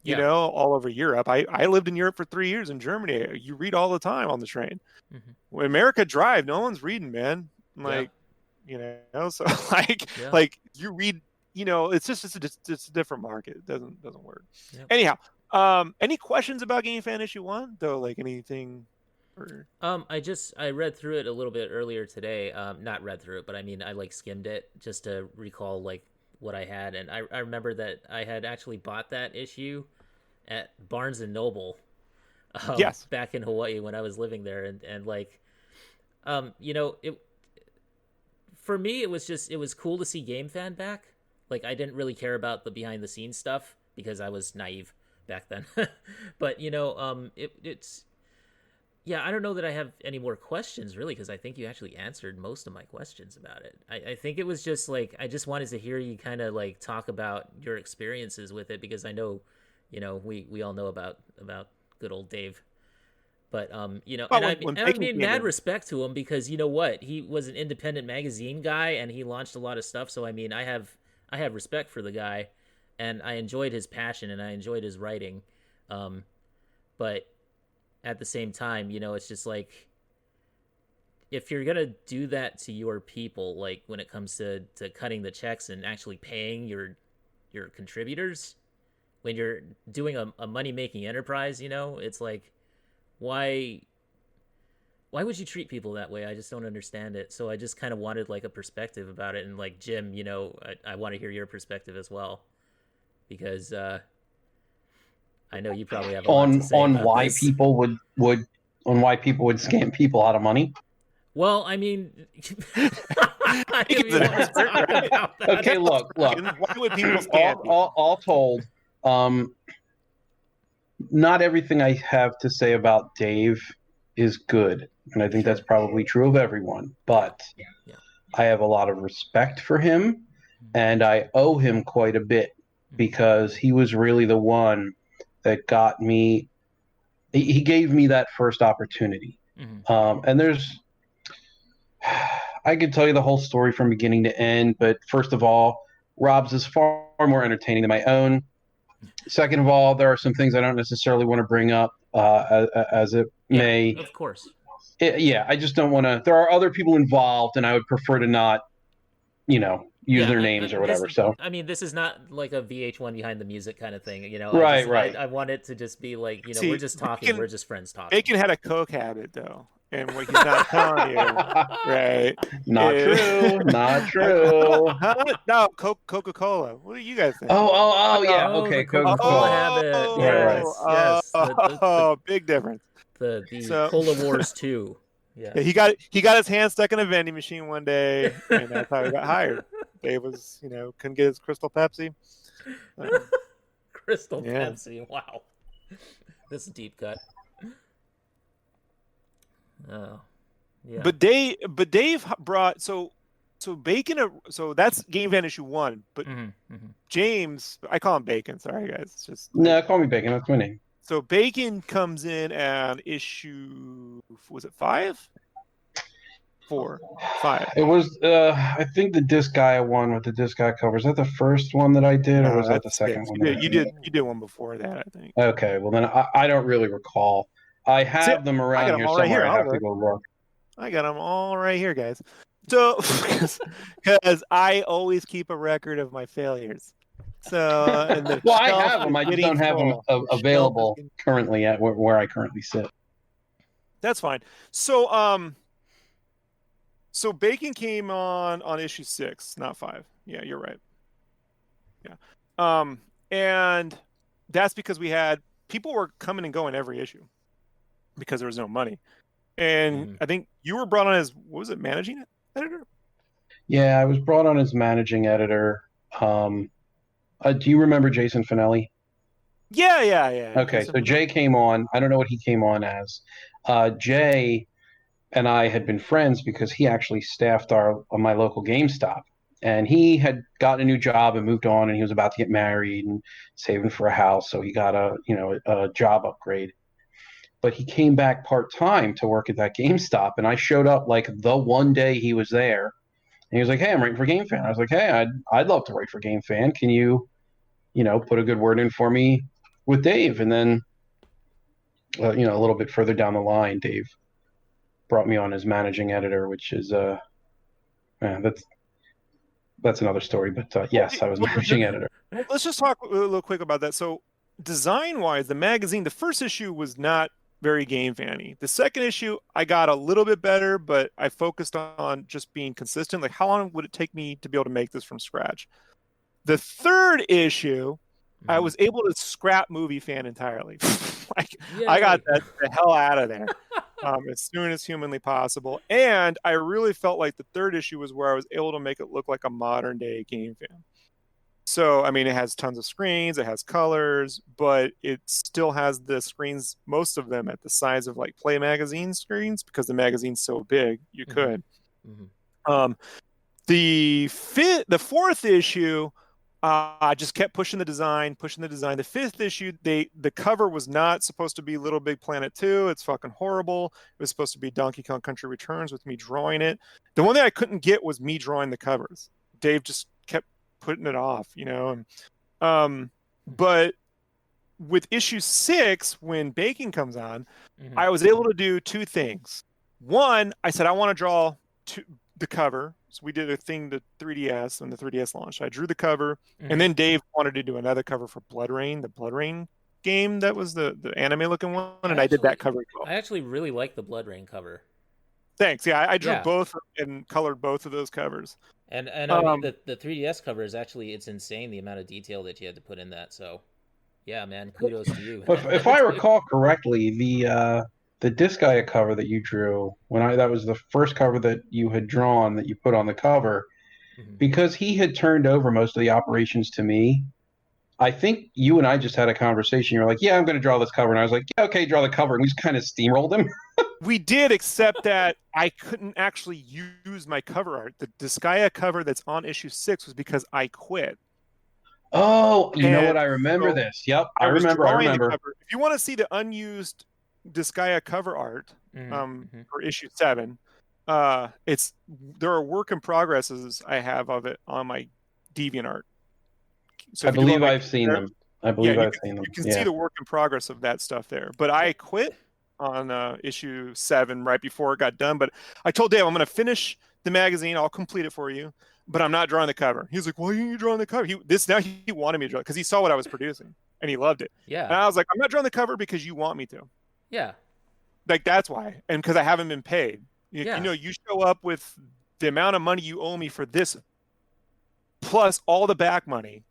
all over Europe. I lived in Europe for 3 years in Germany. You read all the time on the train. When America drive, no one's reading, man. Like, so like you read, it's just it's a different market. It doesn't work. Anyhow, any questions about GameFan issue 1 though? Like anything? Or... I read through it a little bit earlier today. Not read through it, but I mean, I like skimmed it just to recall like what I had, and I remember that I had actually bought that issue at Barnes and Noble. Yes, back in Hawaii when I was living there, and like, it for me it was cool to see GameFan back. Like I didn't really care about the behind the scenes stuff because I was naive back then, but it's. Yeah, I don't know that I have any more questions, really, because I think you actually answered most of my questions about it. I think it was just, like, I just wanted to hear you kind of, like, talk about your experiences with it, because I know, we all know about good old Dave. But, and I mean, mad respect to him, because, you know what? He was an independent magazine guy, and he launched a lot of stuff, so, I mean, I have respect for the guy, and I enjoyed his passion, and I enjoyed his writing. But... at the same time, it's just like, if you're going to do that to your people, like when it comes to cutting the checks and actually paying your contributors, when you're doing a money-making enterprise, it's like, why would you treat people that way? I just don't understand it. So I just kind of wanted like a perspective about it. And like, Jim, I want to hear your perspective as well, because, I know you probably have a lot to say on about why this. people would scam people out of money. Well, I mean, okay, look. Why would people scam people? All told, not everything I have to say about Dave is good, and I think that's probably true of everyone. But I have a lot of respect for him, and I owe him quite a bit, because he was really the one that got me. He gave me that first opportunity. And I could tell you the whole story from beginning to end, but first of all, Rob's is far more entertaining than my own. Second of all, there are some things I don't necessarily want to bring up, as it may. Of course. I just don't want to. There are other people involved, and I would prefer to not, use their names or whatever. So I mean, this is not like a VH1 behind the music kind of thing, Right. I want it to just be like, we're just talking, we're just friends talking. Bacon had a coke habit though, and what he's not telling you, right? Not true. No, Coca-Cola. What do you guys think? Oh, yeah. Okay, Coca-Cola habit. Yes. Big difference. The Cola Wars 2. Yeah, he got his hand stuck in a vending machine one day, and that's how he got hired. Dave was, couldn't get his Crystal Pepsi. Crystal Pepsi, wow. This is a deep cut. Oh, yeah. But Dave brought so Bacon. So that's GameFan issue 1. But James, I call him Bacon. Sorry guys, it's just call me Bacon. That's my name. So Bacon comes in at issue, was it 5? 4, 5. It was, I think the disc guy won with the disc guy cover. Was that the first one that I did, or was that the second one? You did one before that, I think. Okay, well then I don't really recall. I have them around here somewhere. I have to go look. I got them all right here, guys. So, because I always keep a record of my failures. So, I have them. I just don't have them available currently at where I currently sit. That's fine. So, so Bacon came on issue 6, not 5. Yeah, you're right. Yeah. And that's because people were coming and going every issue because there was no money. And I think you were brought on as, what was it, managing editor? Yeah, I was brought on as managing editor. Do you remember Jason Finelli? Yeah. Okay, so Jay came on. I don't know what he came on as. Jay and I had been friends because he actually staffed my local GameStop. And he had gotten a new job and moved on, and he was about to get married and saving for a house, so he got a job upgrade. But he came back part-time to work at that GameStop, and I showed up like the one day he was there, and he was like, "Hey, I'm writing for GameFan." I was like, "Hey, I'd love to write for GameFan. Can you, put a good word in for me with Dave?" And then, a little bit further down the line, Dave brought me on as managing editor, which is that's another story. But yes, I was managing editor. Let's just talk a little quick about that. So, design-wise, the magazine, the first issue was not very game fanny. The second issue, I got a little bit better, but I focused on just being consistent. Like, how long would it take me to be able to make this from scratch? The third issue, I was able to scrap Movie Fan entirely. I got the hell out of there as soon as humanly possible. And I really felt like the third issue was where I was able to make it look like a modern day Game Fan. So, I mean, it has tons of screens, it has colors, but it still has the screens, most of them at the size of like Play Magazine screens, because the magazine's so big, you could. The fourth issue, I just kept pushing the design. The fifth issue, the cover was not supposed to be Little Big Planet 2. It's fucking horrible. It was supposed to be Donkey Kong Country Returns with me drawing it. The one thing I couldn't get was me drawing the covers. Dave just kept putting it off, but with issue 6, when baking comes on, I was able to do two things. One, I said I want to draw the cover, so we did a thing to 3DS when the 3DS launched. I drew the cover, and then Dave wanted to do another cover for Blood Rain, the Blood Rain game that was the anime looking one, and I did that cover as well. I actually really like the Blood Rain cover. Thanks. Yeah, I drew both and colored both of those covers. And I mean, the 3DS cover is actually, it's insane the amount of detail that you had to put in that. So, yeah, man, kudos to you. If I recall correctly, the Disgaea cover that you drew, that was the first cover that you had drawn that you put on the cover, because he had turned over most of the operations to me. I think you and I just had a conversation. You're like, "Yeah, I'm going to draw this cover," and I was like, "Yeah, okay, draw the cover," and we just kind of steamrolled him. We did, except that I couldn't actually use my cover art. The Disgaea cover that's on issue 6 was because I quit. Oh, you know what? I remember this. Yep, I remember. If you want to see the unused Disgaea cover art for issue 7, there are work in progresses I have of it on my DeviantArt. So I believe I've seen them. I've seen them. You can see the work in progress of that stuff there. But I quit on issue 7 right before it got done. But I told Dave, I'm going to finish the magazine. I'll complete it for you. But I'm not drawing the cover. He's like, "Why are you drawing the cover?" He wanted me to draw it because he saw what I was producing and he loved it. Yeah. And I was like, "I'm not drawing the cover because you want me to." Yeah. Like, that's why. And because I haven't been paid. You show up with the amount of money you owe me for this, plus all the back money.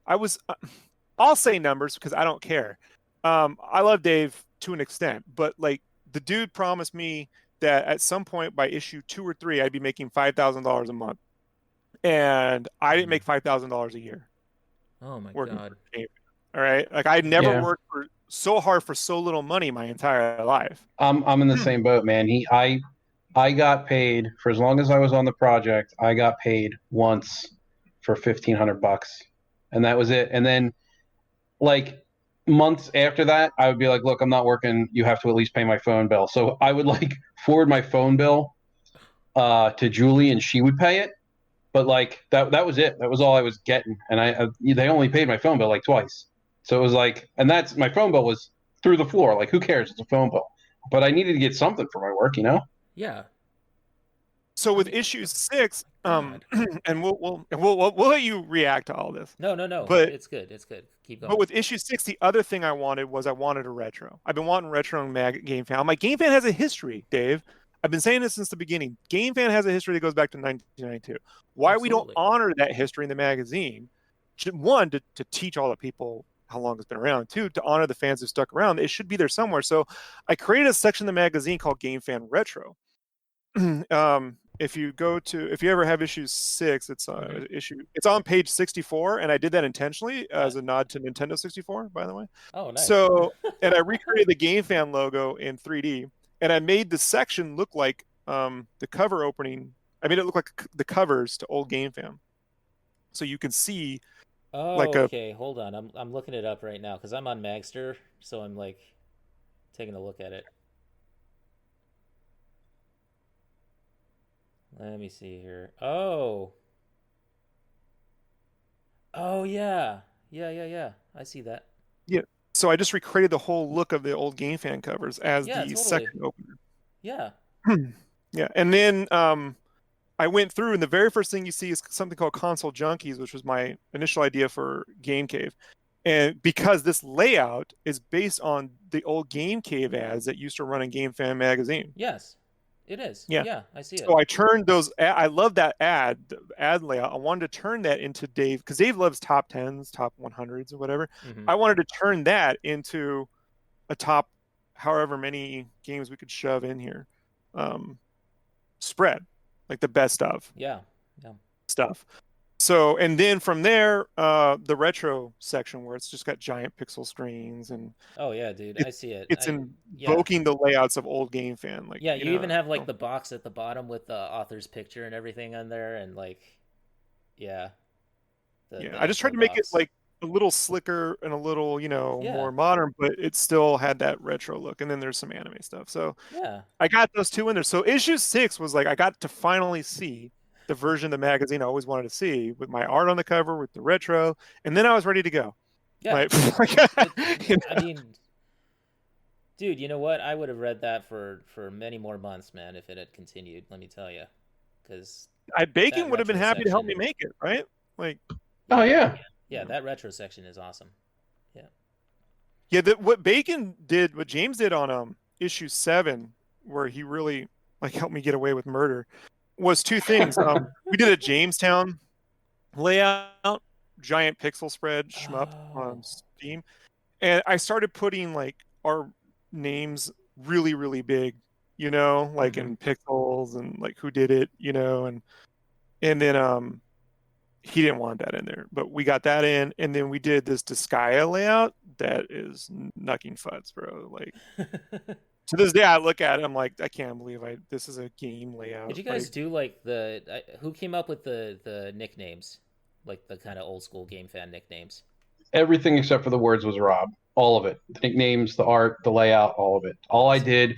I'll say numbers because I don't care. I love Dave to an extent, but like, the dude promised me that at some point by issue 2 or 3, I'd be making $5,000 a month. And I didn't make $5,000 a year. Oh my God. All right. Like, I never worked so hard for so little money my entire life. I'm in the same boat, man. I got paid for as long as I was on the project. I got paid once for $1,500, and that was it. And then, like, months after that, I would be like, "Look, I'm not working. You have to at least pay my phone bill." So I would like forward my phone bill to Julie, and she would pay it. But like that was it. That was all I was getting, and they only paid my phone bill like twice. So it was like, and that's, my phone bill was through the floor. Like, who cares? It's a phone bill. But I needed to get something for my work, Yeah. So with issue 6, and we'll let you react to all this. No. But it's good. Keep going. But with issue 6, the other thing I wanted a retro. I've been wanting retro in GameFan. My GameFan has a history, Dave. I've been saying this since the beginning. GameFan has a history that goes back to 1992. Why we don't honor that history in the magazine? One, to teach all the people how long it's been around. 2, to honor the fans who stuck around. It should be there somewhere. So I created a section in the magazine called GameFan Retro. If you ever have issue 6, it's on page 64, and I did that intentionally as a nod to Nintendo 64, by the way. Oh, nice. So, and I recreated the GameFan logo in 3D, and I made the section look like the cover opening. I made it look like the covers to old GameFan. so you can see Oh, like a okay. Hold on. I'm looking it up right now because I'm on Magster, so I'm like taking a look at it. Let me see here. Oh. Oh yeah. Yeah. I see that. yeah. So I just recreated the whole look of the old GameFan covers as Yeah, the totally. second opener. Yeah. Yeah, and then I went through, and the very first thing you see is something called Console Junkies, which was my initial idea for Game Cave. And because this layout is based on the old Game Cave ads that used to run in GameFan Magazine. Yes. It is. Yeah. Yeah, I see it. So I turned those, I love that ad layout. I wanted to turn that into Dave, because Dave loves top 10s, top 100s, or whatever. Mm-hmm. I wanted to turn that into a top, however many games we could shove in here, spread, like the best of. Yeah. Stuff. So, and then from there, the retro section where it's just got giant pixel screens, and Oh yeah, dude. it, I see it. it's Yeah. invoking the layouts of old GameFan. Like, Yeah, you even have like the box at the bottom with the author's picture and everything on there, and like, yeah. The I just tried info to make it box. like a little slicker and a little, Yeah. more modern, but it still had that retro look. And then there's some anime stuff. So Yeah. I got those two in there. So issue 6 was like, I got to finally see the version of the magazine I always wanted to see, with my art on the cover, with the retro, and then I was ready to go. Yeah. Like, I mean, dude, you know what? I would have read that for many more months, man, if it had continued. Let me tell you, because Bacon that would have been retro happy to help me section. make it, right? Like, Oh yeah. Yeah, that retro section is awesome. Yeah. yeah, what Bacon did, what James did on issue 7, where he really like helped me get away with murder, was two things. We did a Jamestown layout, giant pixel spread shmup on Steam, and I started putting like our names really, really big, like in pixels, and like who did it, and then he didn't want that in there, but we got that in, and then we did this Disgaea layout that is knucking fuds, bro. Like, to this day, I look at it, I'm like, I can't believe this is a game layout. Did you guys do like who came up with the nicknames, like the kind of old school game fan nicknames? Everything except for the words was Rob. All of it. The nicknames, the art, the layout, all of it. All Awesome. I did,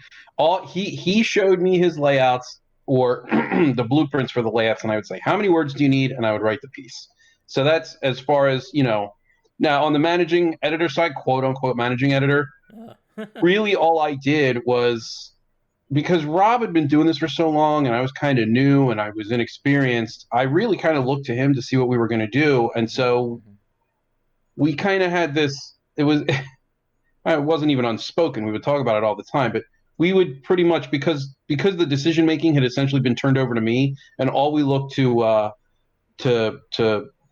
he showed me his layouts or the blueprints for the layouts, and I would say, how many words do you need? And I would write the piece. So that's as far as, now on the managing editor side, quote unquote managing editor, really all I did was, because Rob had been doing this for so long and I was kind of new and I was inexperienced, I really kind of looked to him to see what we were going to do. And so we kind of had this, it wasn't even unspoken. We would talk about it all the time, but we would pretty much, because the decision making had essentially been turned over to me, and all we looked to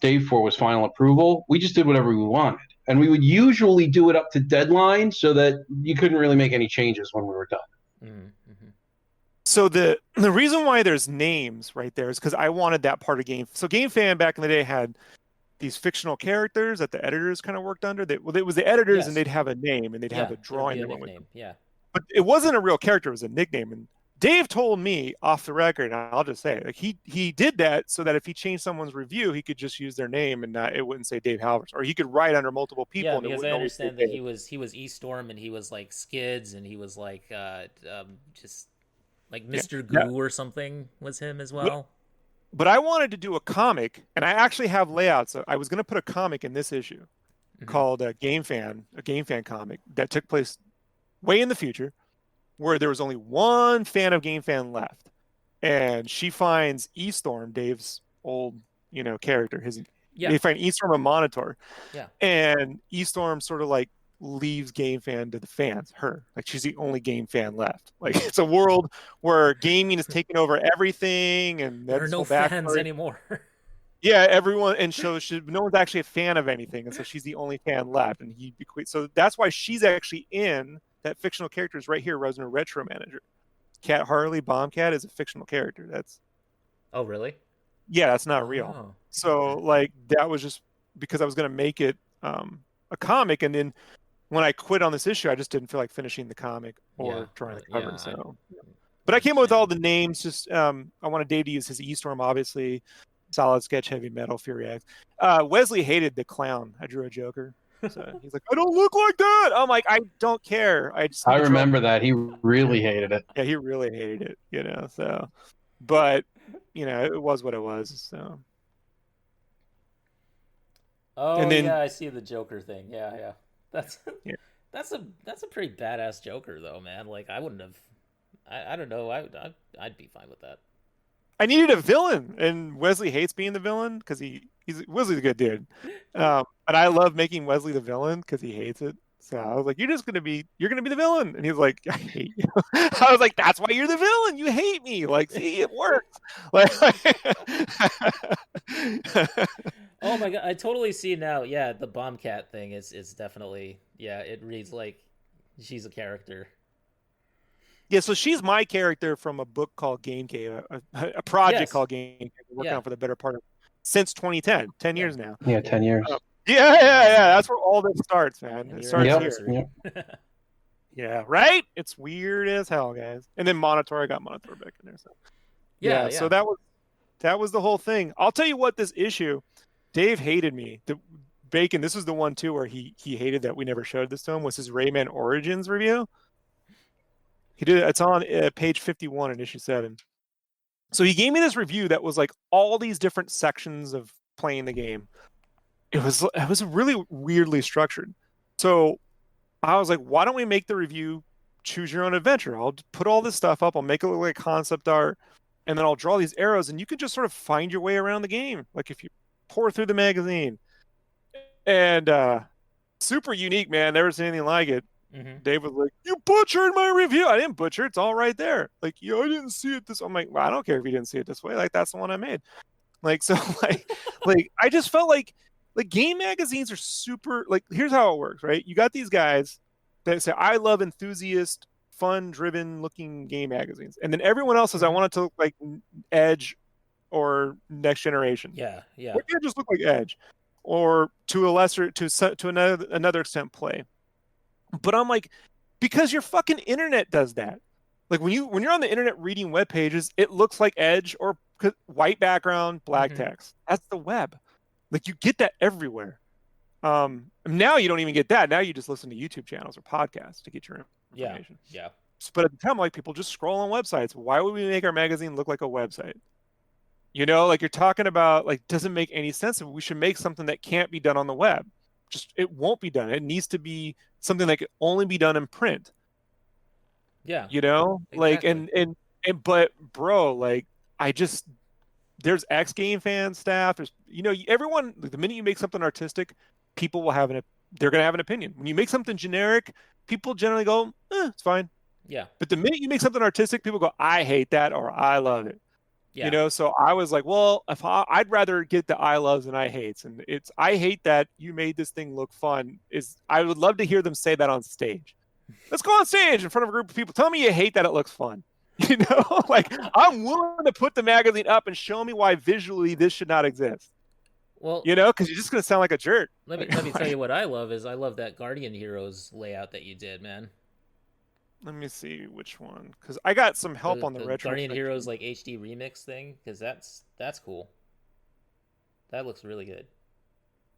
Dave for was final approval. We just did whatever we wanted, and we would usually do it up to deadline so that you couldn't really make any changes when we were done. Mm-hmm. So the reason why there's names right there is because I wanted that part of game. So GameFan back in the day had these fictional characters that the editors kind of worked under. It was the editors, and they'd have a name, and they'd have a drawing. A nickname. Yeah. But it wasn't a real character; it was a nickname. And Dave told me off the record, and I'll just say, like, he did that so that if he changed someone's review, he could just use their name and it wouldn't say Dave Halvers, or he could write under multiple people. Yeah, and because I understand that he was Eaststorm, and he was like Skids, and he was like just like Mr. Goo or something was him as well. But I wanted to do a comic, and I actually have layouts. I was going to put a comic in this issue called a Game Fan comic that took place way in the future, where there was only one fan of Game Fan left, and she finds Eaststorm, Dave's old, character. They find Eaststorm a monitor, and Eaststorm sort of like leaves Game Fan to the fans. Like, she's the only Game Fan left. Like, it's a world where gaming is taking over everything, and there are no fans anymore. Yeah, everyone, and so no one's actually a fan of anything, and so she's the only fan left, and he bequeaths. So that's why she's actually in that fictional character is right here, Resner Retro Manager. Cat Harley, Bombcat is a fictional character. Oh, really? Yeah, that's not real. So like, that was just because I was going to make it a comic, and then when I quit on this issue, I just didn't feel like finishing the comic or drawing the cover. But I came up with all the names. Just I wanted Dave to use his Eaststorm, obviously. solid sketch, heavy metal, Fury X. Wesley hated the clown. I drew a Joker. So he's like, I don't look like that. I'm like, I don't care. I remember that. He really hated it. Yeah, he really hated it, so, but, it was what it was, so. Oh, and then, yeah, I see the Joker thing. Yeah. That's a pretty badass Joker, though, man. Like, I wouldn't have, I don't know, I'd be fine with that. I needed a villain, and Wesley hates being the villain because Wesley's a good dude. And I love making Wesley the villain because he hates it. So I was like, you're gonna be the villain. And he's like, I hate you. I was like, that's why you're the villain. You hate me. Like, see, it works. Like, oh my God. I totally see now. Yeah. The bomb cat thing is definitely, yeah, it reads like she's a character. Yeah, so she's my character from a book called Game Cave, a project called Game Cave, working on for the better part of since 2010, 10 years now. Yeah, 10 years. Yeah. That's where all this starts, man. It starts here. Yep. Yeah, right? It's weird as hell, guys. And then Monitor, I got Monitor back in there. So yeah. So that was the whole thing. I'll tell you what, this issue, Dave hated me. Bacon, this was the one too where he hated that we never showed this to him, was his Rayman Origins review. He did. It's on page 51 in issue 7. So he gave me this review that was like all these different sections of playing the game. It was really weirdly structured. So I was like, why don't we make the review choose your own adventure? I'll put all this stuff up. I'll make it look like concept art, and then I'll draw these arrows, and you can just sort of find your way around the game. Like if you pour through the magazine. And super unique, man. Never seen anything like it. Mm-hmm. Dave was like, you butchered my review. I didn't butcher. It's all right there. Like, I didn't see it this. I'm like, well, I don't care if you didn't see it this way. Like, that's the one I made. Like, so like I just felt like game magazines are super, like, here's how it works, right? You got these guys that say, I love enthusiast, fun driven looking game magazines. And then everyone else says, I want it to look like Edge or Next Generation. Yeah. Or it just look like Edge, or to a lesser, to another extent, Play. But I'm like, because your fucking internet does that. Like when you're on the internet reading web pages, it looks like Edge or white background, black text. That's the web. Like you get that everywhere. Now you don't even get that. Now you just listen to YouTube channels or podcasts to get your information. Yeah. But at the time, like, people just scroll on websites. Why would we make our magazine look like a website? Like you're talking about, like, doesn't make any sense. We should make something that can't be done on the web. Just, it won't be done. It needs to be something that can only be done in print. Yeah. Exactly. Like, and but bro, like, there's X Game fan staff. There's, everyone, like, the minute you make something artistic, people will they're going to have an opinion. When you make something generic, people generally go, it's fine. Yeah. But the minute you make something artistic, people go, I hate that, or I love it. Yeah. So I was like, well, I'd rather get the I loves than I hates. And I hate that you made this thing look fun. I would love to hear them say that on stage. Let's go on stage in front of a group of people. Tell me you hate that it looks fun. Like, I'm willing to put the magazine up and show me why visually this should not exist. Well, because you're just going to sound like a jerk. Let me tell you what I love is I love that Guardian Heroes layout that you did, man. Let me see which one, because I got some help on the retro Guardian Heroes like HD remix thing, because that's cool. That looks really good.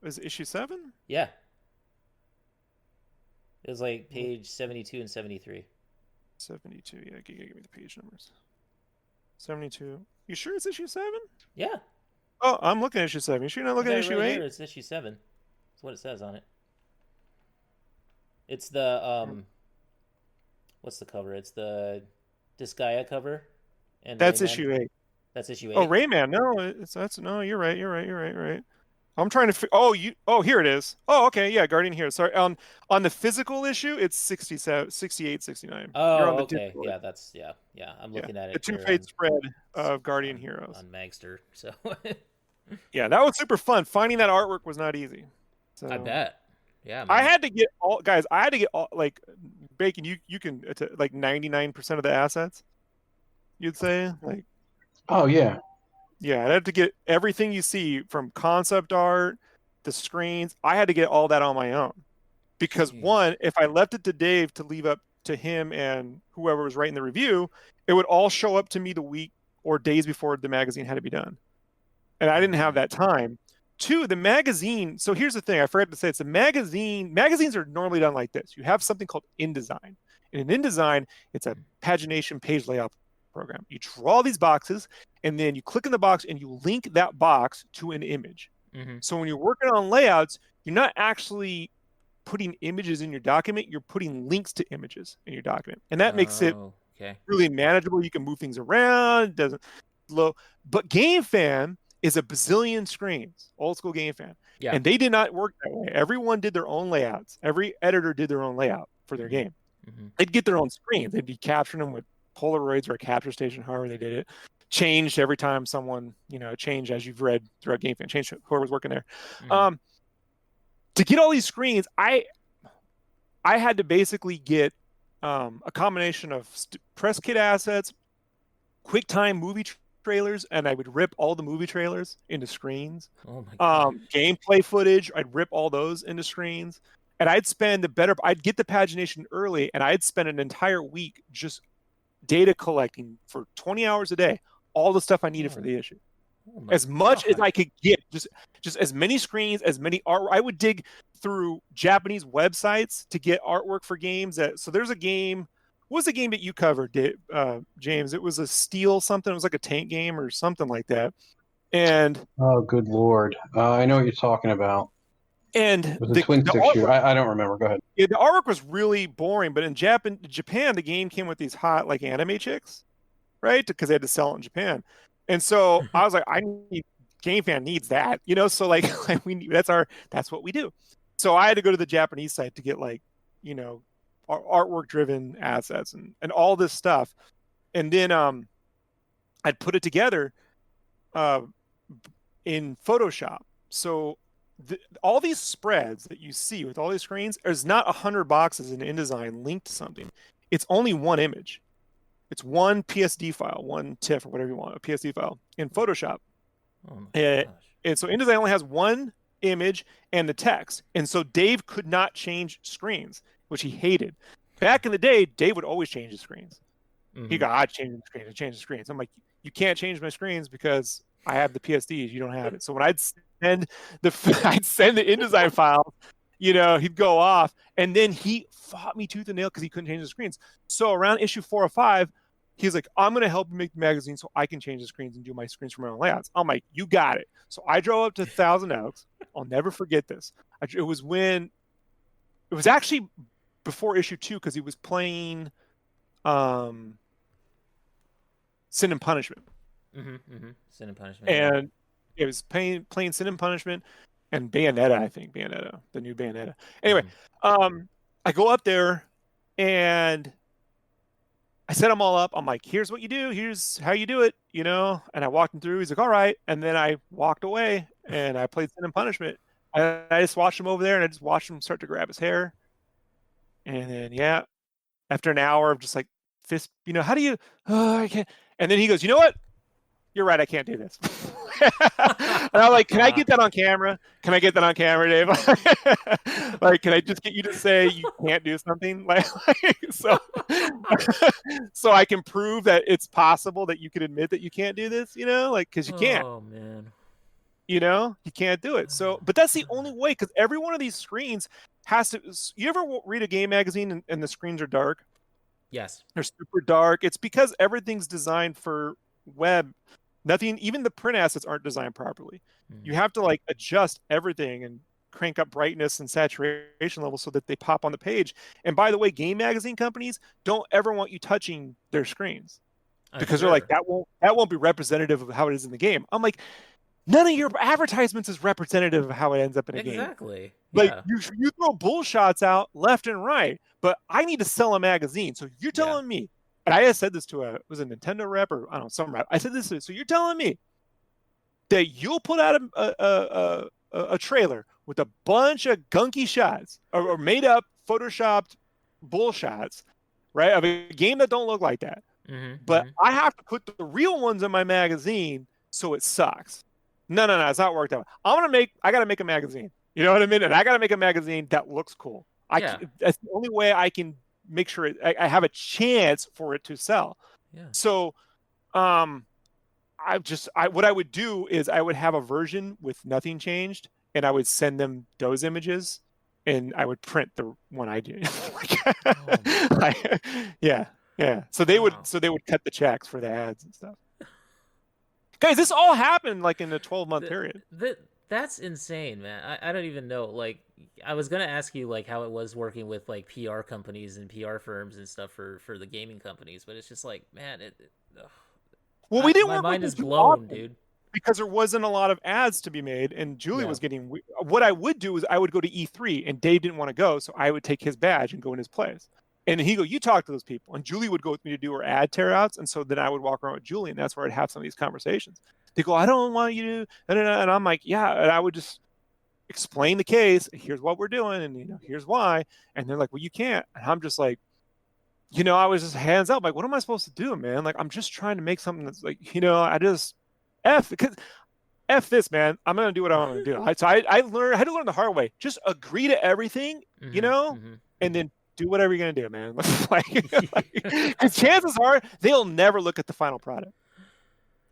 Was it issue 7? Yeah. It was like page 72 and 73. 72, yeah. Give me the page numbers. 72. You sure it's issue 7? Yeah. Oh, I'm looking at issue 7. You sure you're not looking at issue 8? It's issue 7. That's what it says on it. It's the what's the cover? It's the Disgaea cover. And that's Rayman. Issue 8. That's issue 8. Oh, Rayman. No, you're right. I'm trying to here it is. Oh, okay, yeah, Guardian here. Sorry. On the physical issue, it's 67, 68, 69. Oh, you're on the okay. Discord. Yeah. I'm looking at it. The 2-page spread of Guardian Heroes on Magster. So yeah, that was super fun. Finding that artwork was not easy. So I bet. Yeah, man. I had to get all like Bacon. You can like 99% of the assets. You'd say, like, oh yeah. Yeah, I'd have to get everything you see from concept art, the screens. I had to get all that on my own. Because one, if I left it to Dave to leave up to him and whoever was writing the review, it would all show up to me the week or days before the magazine had to be done. and I didn't have that time. 2, the magazine. So here's the thing. I forgot to say, it's a magazine. Magazines are normally done like this. You have something called InDesign. And in InDesign, it's a pagination page layout program. You draw these boxes, and then you click in the box, and you link that box to an image. So when you're working on layouts, you're not actually putting images in your document. You're putting links to images in your document. And that makes it really manageable. You can move things around. It doesn't low. But GameFan is a bazillion screens, old school GameFan. Yeah. And they did not work that way. Everyone did their own layouts. Every editor did their own layout for their game. They'd get their own screens. They'd be capturing them with Polaroids or a capture station, however they did it. Changed every time someone, changed, as you've read throughout GameFan, changed whoever was working there. To get all these screens, I had to basically get a combination of press kit assets, QuickTime movie trailers, and I would rip all the movie trailers into screens. Oh my God. Gameplay footage, I'd rip all those into screens. And I'd get the pagination early, and I'd spend an entire week just data collecting for 20 hours a day, all the stuff I needed for the issue. As much as I could get, just as many screens, as many art. I would dig through Japanese websites to get artwork for games. So there's a game. What was the game that you covered, James? It was a Steel something. It was like a tank game or something like that. And oh, good Lord. I know what you're talking about. And it was a twin stick shooter. I don't remember. Go ahead. Yeah, the artwork was really boring, but in Japan, the game came with these hot like anime chicks, right? Because they had to sell it in Japan. And so I was like, GameFan needs that, So like that's what we do. So I had to go to the Japanese site to get like, artwork driven assets and all this stuff, and then I'd put it together in Photoshop. So all these spreads that you see with all these screens, there's not 100 boxes in InDesign linked to something. It's only one image. It's one PSD file, one TIFF or whatever you want, a PSD file in Photoshop. And so InDesign only has one image and the text. And so Dave could not change screens, which he hated. Back in the day, Dave would always change the screens. He got, I change the screens. I'm like, you can't change my screens because I have the PSDs. You don't have it. So when I'd send the InDesign file, he'd go off, and then he fought me tooth and nail because he couldn't change the screens. So around issue 4 or 5, he's like, I'm going to help you make the magazine so I can change the screens and do my screens from my own layouts. I'm like, you got it. So I drove up to Thousand Oaks. I'll never forget this. It was actually before issue 2 because he was playing Sin and Punishment. Sin and Punishment. And it was playing Sin and Punishment and Bayonetta, I think. Bayonetta, the new Bayonetta. Anyway, I go up there and I set them all up. I'm like, here's what you do. Here's how you do it, And I walked him through. He's like, all right. And then I walked away and I played Sin and Punishment. And I just watched him over there and I just watched him start to grab his hair. And then, after an hour of just like fist, how do you, I can't. And then he goes, you know what? You're right. I can't do this. And I'm like, can I get that on camera? Can I get that on camera, Dave? Like, can I just get you to say you can't do something? So I can prove that it's possible that you can admit that you can't do this, because you can't. Oh, man. You can't do it. So, but that's the only way, because every one of these screens has to. You ever read a game magazine and the screens are dark? Yes. They're super dark. It's because everything's designed for web. Nothing, even the print assets aren't designed properly. You have to adjust everything and crank up brightness and saturation levels so that they pop on the page. And by the way, game magazine companies don't ever want you touching their screens because they're like, that won't be representative of how it is in the game. I'm like, none of your advertisements is representative of how it ends up in a game. Exactly. Like you throw bull shots out left and right, but I need to sell a magazine. So you're telling me, and I had said this to a Nintendo rep or I don't know, some rep. I said this, so you're telling me that you'll put out a trailer with a bunch of gunky shots or made up photoshopped bull shots, right? Of a game that don't look like that. But I have to put the real ones in my magazine so it sucks. No, it's not worked out. I gotta make a magazine. You know what I mean? And I gotta make a magazine that looks cool. That's the only way I can make sure I have a chance for it to sell. Yeah. So, I what I would do is I would have a version with nothing changed, and I would send them those images, and I would print the one I do. Yeah. So they would cut the checks for the ads and stuff. Guys, this all happened like in a 12-month period. That's insane, man. I don't even know. Like, I was gonna ask you like how it was working with like PR companies and PR firms and stuff for the gaming companies, but it's just like, man, well, we didn't my work mind with is blown, dude. Because there wasn't a lot of ads to be made, and Julie was getting. What I would do is I would go to E3, and Dave didn't want to go, so I would take his badge and go in his place. And he'd go, "You talk to those people," and Julie would go with me to do her ad tear-outs, and so then I would walk around with Julie, and that's where I'd have some of these conversations. They go, "I don't want you to," and I'm like, "Yeah," and I would just explain the case. Here's what we're doing, and here's why. And they're like, "Well, you can't," and I'm just like. I was just hands up, like, what am I supposed to do, man? Like, I'm just trying to make something that's like, I just because F this, man. I'm gonna do what I'm gonna do. So I had to learn the hard way. Just agree to everything, and then do whatever you're gonna do, man. Because chances are they'll never look at the final product.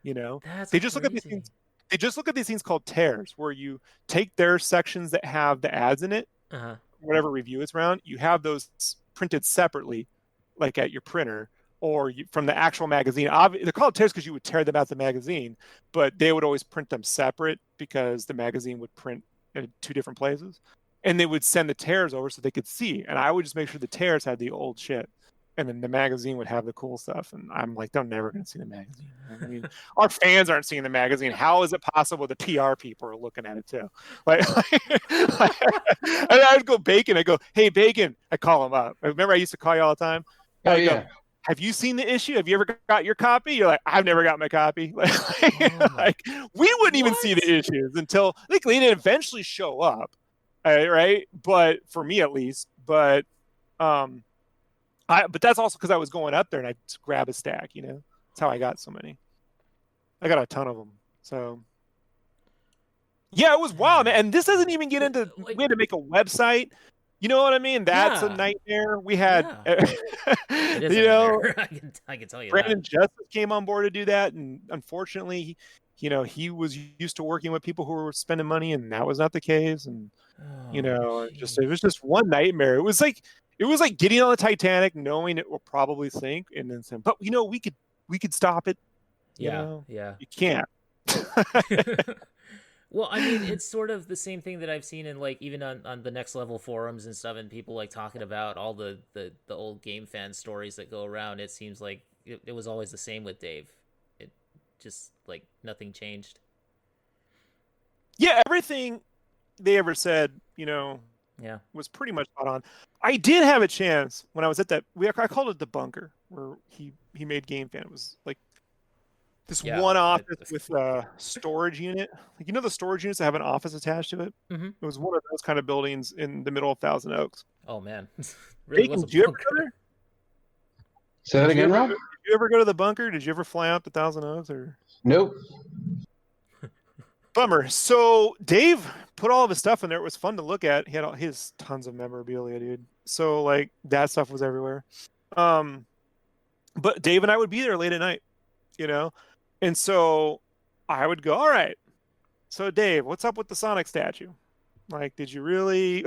That's they just look at these things. They just look at these things called tears, where you take their sections that have the ads in it, whatever review it's around. You have those printed separately, like at your printer, or from the actual magazine. They're called tears because you would tear them out the magazine, but they would always print them separate because the magazine would print in 2 different places, and they would send the tears over so they could see. And I would just make sure the tears had the old shit, and then the magazine would have the cool stuff. And I'm like, they're never going to see the magazine. I mean, our fans aren't seeing the magazine. How is it possible the PR people are looking at it too? And I would go Bacon. I go, "Hey, Bacon." I call him up. Remember, I used to call you all the time. Oh, yeah. Go, "Have you seen the issue? Have you ever got your copy?" You're like, "I've never got my copy." We wouldn't even see the issues until they didn't eventually show up, right? But for me, at least. But that's also because I was going up there and I'd grab a stack. That's how I got so many. I got a ton of them. So yeah, it was wild, man. And this doesn't even get into. We had to make a website. You know what I mean? That's a nightmare. We had, it is a nightmare. I can tell you. Brandon Justice came on board to do that, and unfortunately, he was used to working with people who were spending money, and that was not the case. And it was just one nightmare. It was like getting on the Titanic, knowing it will probably sink, and then saying, "But we could stop it." Yeah. You can't. Well, I mean, it's sort of the same thing that I've seen in like even on the Next Level forums and stuff, and people like talking about all the old game fan stories that go around. It seems like it was always the same with Dave. It just like nothing changed. Yeah, everything they ever said, was pretty much spot on. I did have a chance when I was at that. I called it the bunker, where he made GameFan. It was like this one office with a storage unit. Like, the storage units that have an office attached to it? Mm-hmm. It was one of those kind of buildings in the middle of Thousand Oaks. Oh, man. Really was a did you ever go there? Say that again, Rob? Did you ever go to the bunker? Did you ever fly out to Thousand Oaks? Or Nope. Bummer. So Dave put all of his stuff in there. It was fun to look at. He had his tons of memorabilia, dude. So like that stuff was everywhere. But Dave and I would be there late at night, and so I would go, "All right, so Dave, what's up with the Sonic statue? Like, did you really?" He'd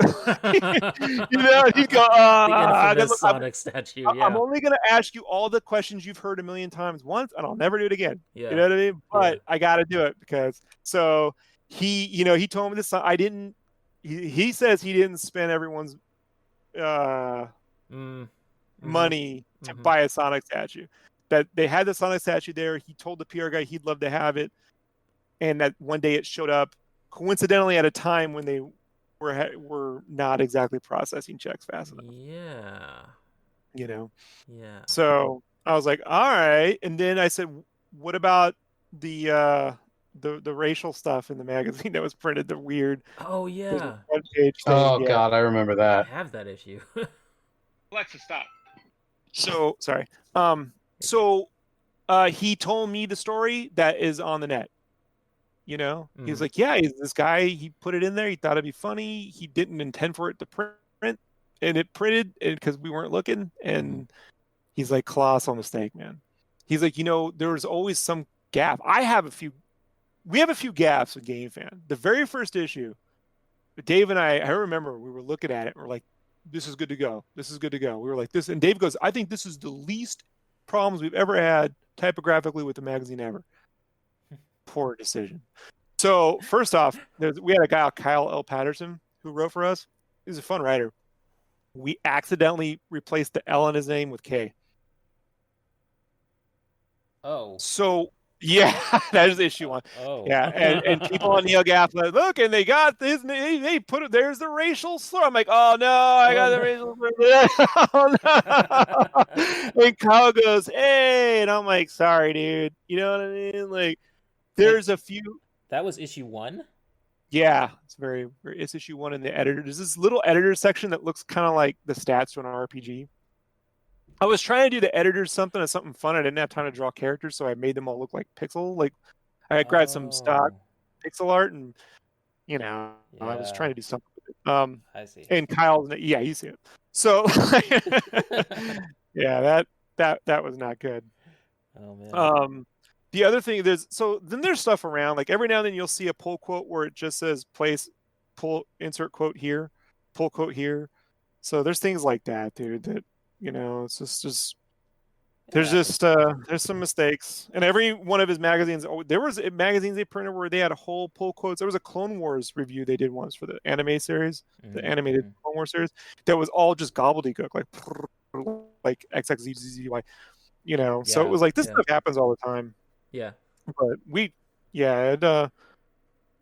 go, The infamous Sonic statue. Yeah. I'm only going to ask you all the questions you've heard a million times once, and I'll never do it again. Yeah. You know what I mean? But I got to do it because he told me this. I didn't. He says he didn't spend everyone's money to buy a Sonic statue. That they had the Sonic statue there. He told the PR guy he'd love to have it, and that one day it showed up coincidentally at a time when they were not exactly processing checks fast enough. Yeah. Yeah. So I was like, all right. And then I said, what about the racial stuff in the magazine that was printed? The weird. Oh yeah. Page thing. God, I remember that. I have that issue. Alexa, stop. So sorry. He told me the story that is on the net. He's like, yeah, he's this guy. He put it in there. He thought it'd be funny. He didn't intend for it to print, and it printed because we weren't looking. And he's like, colossal mistake, man. He's like, there was always some gap. We have a few gaps with GameFan. The very first issue, Dave and I remember we were looking at it and we're like, this is good to go. This is good to go. We were like this. And Dave goes, I think this is the least problems we've ever had typographically with the magazine ever. Poor decision. So first off, we had a guy, Kyle L. Patterson, who wrote for us. He's a fun writer. We accidentally replaced the L in his name with K. Oh. So yeah, that is issue 1. Oh. Yeah, and people on NeoGAF like, look, and they got this. They put it. There's the racial slur. I'm like, oh no, I got the racial slur. Oh no. And Kyle goes, hey, and I'm like, sorry, dude. You know what I mean? Like, there's a few. That was issue 1. Yeah, it's issue 1 in the editor. There's this little editor section that looks kind of like the stats to an RPG. I was trying to do the editors something fun. I didn't have time to draw characters, so I made them all look like pixel. Like I grabbed some stock pixel art, and I was trying to do something with it. I see. And Kyle, yeah, you see it. So yeah, that was not good. Oh man. The other thing there's stuff around, like every now and then you'll see a pull quote where it just says pull insert quote here, pull quote here. So there's things like that, dude, that it's just there's some mistakes. And every one of his magazines, there was magazines they printed where they had a whole pull quotes. There was a Clone Wars review they did once for the anime series, the animated Clone Wars series, that was all just gobbledygook, like XXZZY, so it was like this stuff happens all the time. Yeah. But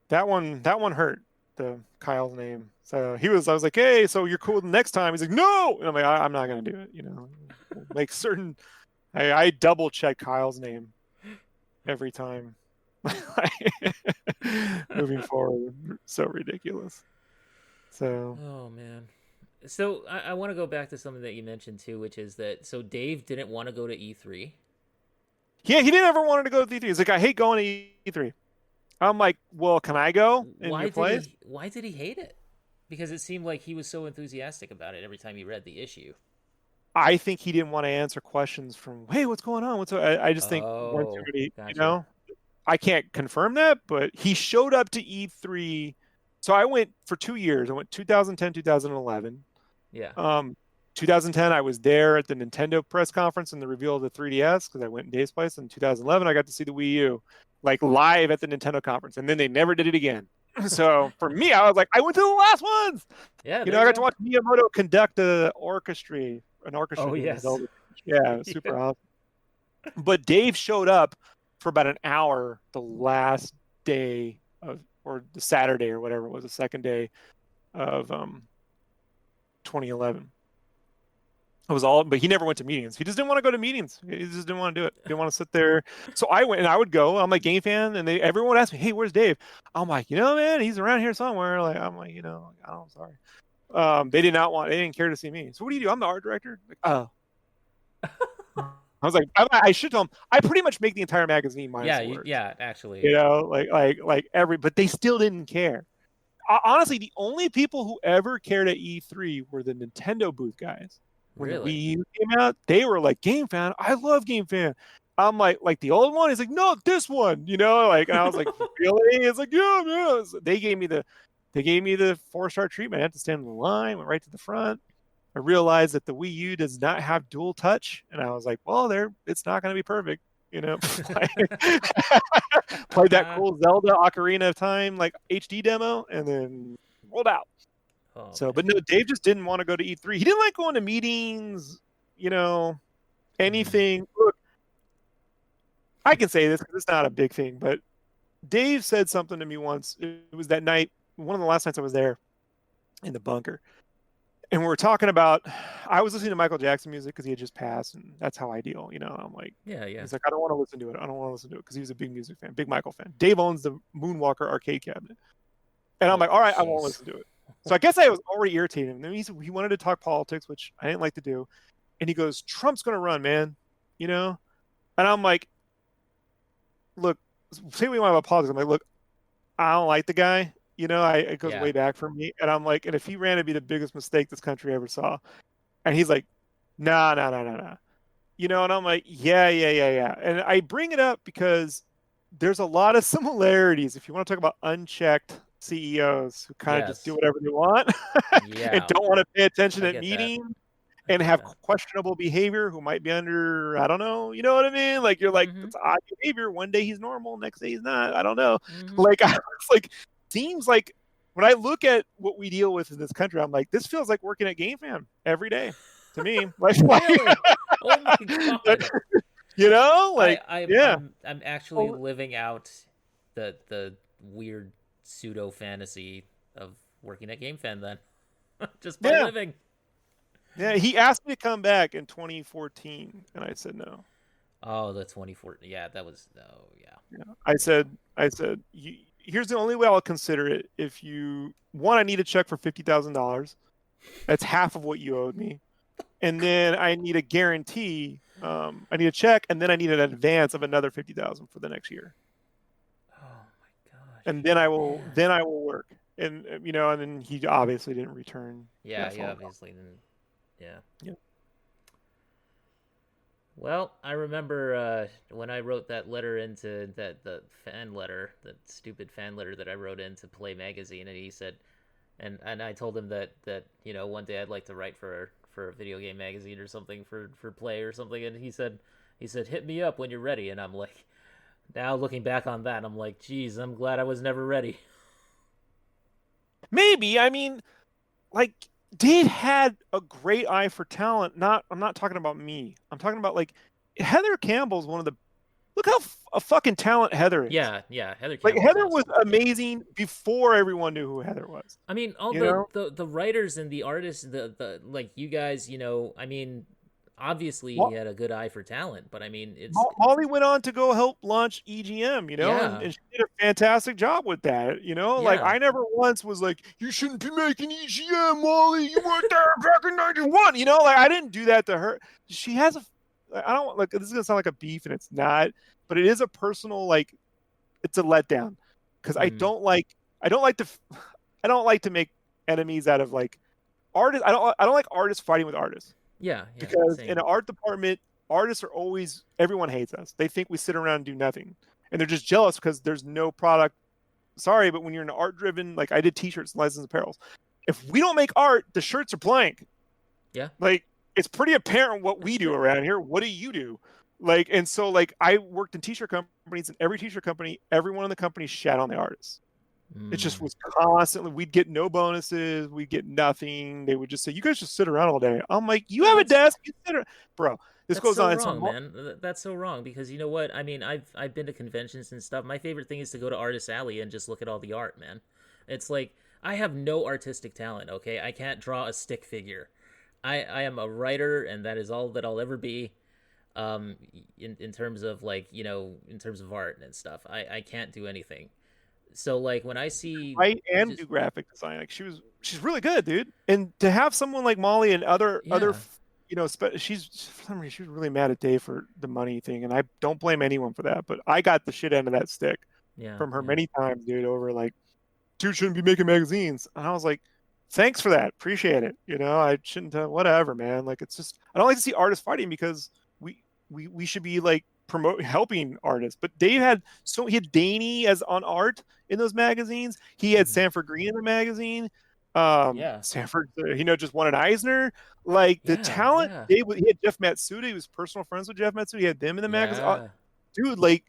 that one hurt, the Kyle's name. So I was like, hey, so you're cool the next time. He's like, no. And I'm like, I'm not going to do it. Make certain, I double check Kyle's name every time. Moving forward. So ridiculous. So. Oh man. So I want to go back to something that you mentioned too, which is that, so Dave didn't want to go to E3. Yeah, he didn't ever want to go to E3. He's like, I hate going to E3. I'm like, well, can I go in your place? Why did he hate it? Because it seemed like he was so enthusiastic about it every time he read the issue. I think he didn't want to answer questions from, hey, what's going on? I just think once somebody, gotcha. I can't confirm that, but he showed up to E3. So I went for 2 years. I went 2010, 2011. Yeah. 2010, I was there at the Nintendo press conference and the reveal of the 3DS because I went in Dave's place. In 2011, I got to see the Wii U, like live at the Nintendo conference, and then they never did it again. So for me, I was like, I went to the last ones. Yeah. I got to watch Miyamoto conduct an orchestra. Oh yes. Yeah, super awesome. But Dave showed up for about an hour the last day or the Saturday or whatever it was, the second day of 2011. But he never went to meetings. He just didn't want to go to meetings. He just didn't want to do it. He didn't want to sit there. So I went, and I would go. I'm like GameFan, and everyone would ask me, "Hey, where's Dave?" I'm like, man, he's around here somewhere. Like, I'm like, I'm sorry. They didn't care to see me. So what do you do? I'm the art director. Like, oh. I was like, I should tell him. I pretty much make the entire magazine minus words. Yeah, actually. But they still didn't care. Honestly, the only people who ever cared at E3 were the Nintendo booth guys. When the Wii U came out, they were like, GameFan, I love GameFan. I'm like the old one? He's like, no, this one, and I was like, really? It's like, yeah. So they gave me the 4-star treatment. I had to stand in the line, went right to the front. I realized that the Wii U does not have dual touch, and I was like, well, it's not going to be perfect, Played that cool Zelda Ocarina of Time HD demo, and then rolled out. But no, Dave just didn't want to go to E3. He didn't like going to meetings, anything. Look, I can say this because it's not a big thing, but Dave said something to me once. It was that night, one of the last nights I was there in the bunker. And we were talking about, I was listening to Michael Jackson music because he had just passed, and that's how I deal, I'm like, yeah. He's like, I don't want to listen to it because he was a big music fan, big Michael fan. Dave owns the Moonwalker arcade cabinet. And I'm like, all right, I won't listen to it. So I guess I was already irritated. And then he wanted to talk politics, which I didn't like to do. And he goes, Trump's going to run, man. And I'm like, look, say we want about politics. I'm like, look, I don't like the guy. It goes way back for me. And I'm like, and if he ran, it'd be the biggest mistake this country ever saw. And he's like, nah. And I'm like, yeah. And I bring it up because there's a lot of similarities if you want to talk about unchecked CEOs who kind of just do whatever they want and don't want to pay attention at meetings and have questionable behavior, who might be under, I don't know, you know what I mean? Like, you're like, it's odd behavior. One day he's normal, next day he's not. I don't know. Like, I was like, seems like when I look at what we deal with in this country, I'm like, this feels like working at GameFan every day to me. Like, really? Oh my god! You know, like, I'm actually living out the weird pseudo fantasy of working at GameFan then, just by living. Yeah, he asked me to come back in 2014, and I said no. Oh, the 2014. Yeah, that was I said, here's the only way I'll consider it. If you I need a check for $50,000. That's half of what you owed me, and then I need a guarantee. I need a check, and then I need an advance of another $50,000 for the next year. Oh my gosh! And then I will work, and and then he obviously didn't return. Yeah, he obviously didn't. Yeah. Well, I remember when I wrote that letter into the stupid fan letter that I wrote into Play Magazine, and he said, and I told him that one day I'd like to write for a video game magazine or something for Play or something, and he said hit me up when you're ready, and I'm like, now looking back on that, I'm like, geez, I'm glad I was never ready. Maybe, I mean, like, Dave had a great eye for talent. I'm not talking about me. I'm talking about, like, Heather Campbell's one of the. Look how a fucking talent Heather is. Yeah, Heather Campbell. Like, Heather was amazing before everyone knew who Heather was. I mean, all the writers and the artists, the like, you guys, I mean, obviously he had a good eye for talent, but I mean, Molly went on to go help launch EGM, and she did a fantastic job with that, Like, I never once was like, you shouldn't be making EGM, Molly. You weren't there back in '91, Like, I didn't do that to her. She has I don't like, this is gonna sound like a beef, and it's not, but it is a personal, like, it's a letdown, because I don't like to make enemies out of, like, artists. I don't like artists fighting with artists. Yeah, because same. in an art department, artists are always, everyone hates us. They think we sit around and do nothing, and they're just jealous because there's no product. Sorry, but when you're in art driven, like, I did t-shirts and licensed apparels. If we don't make art, the shirts are blank. Yeah. Like, it's pretty apparent what we do around here. What do you do? Like, and so, like, I worked in t-shirt companies, and every t-shirt company, everyone in the company shat on the artists. It just was constantly, we'd get no bonuses, we'd get nothing. They would just say, you guys just sit around all day. I'm like, you have a desk, you sit around. Bro, this goes on. That's so wrong, man. That's so wrong, because you know what? I mean, I've been to conventions and stuff. My favorite thing is to go to Artist Alley and just look at all the art, man. It's like, I have no artistic talent, okay? I can't draw a stick figure. I am a writer, and that is all that I'll ever be. In terms of, like, in terms of art and stuff, I can't do anything. So, like, when I see do graphic design, like, she's really good, dude. And to have someone like Molly and other she's really mad at Dave for the money thing, and I don't blame anyone for that. But I got the shit end of that stick from her many times, dude. Over, like, dude shouldn't be making magazines, and I was like, thanks for that, appreciate it. I shouldn't, whatever, man. Like, it's just, I don't like to see artists fighting, because we should be, like, helping artists. But Dave he had Daney as on art in those magazines. He had Sanford Green in the magazine. Sanford, just won an Eisner. Like, the talent. Dave, he had Jeff Matsuda. He was personal friends with Jeff Matsuda. He had them in the magazine. Dude, like,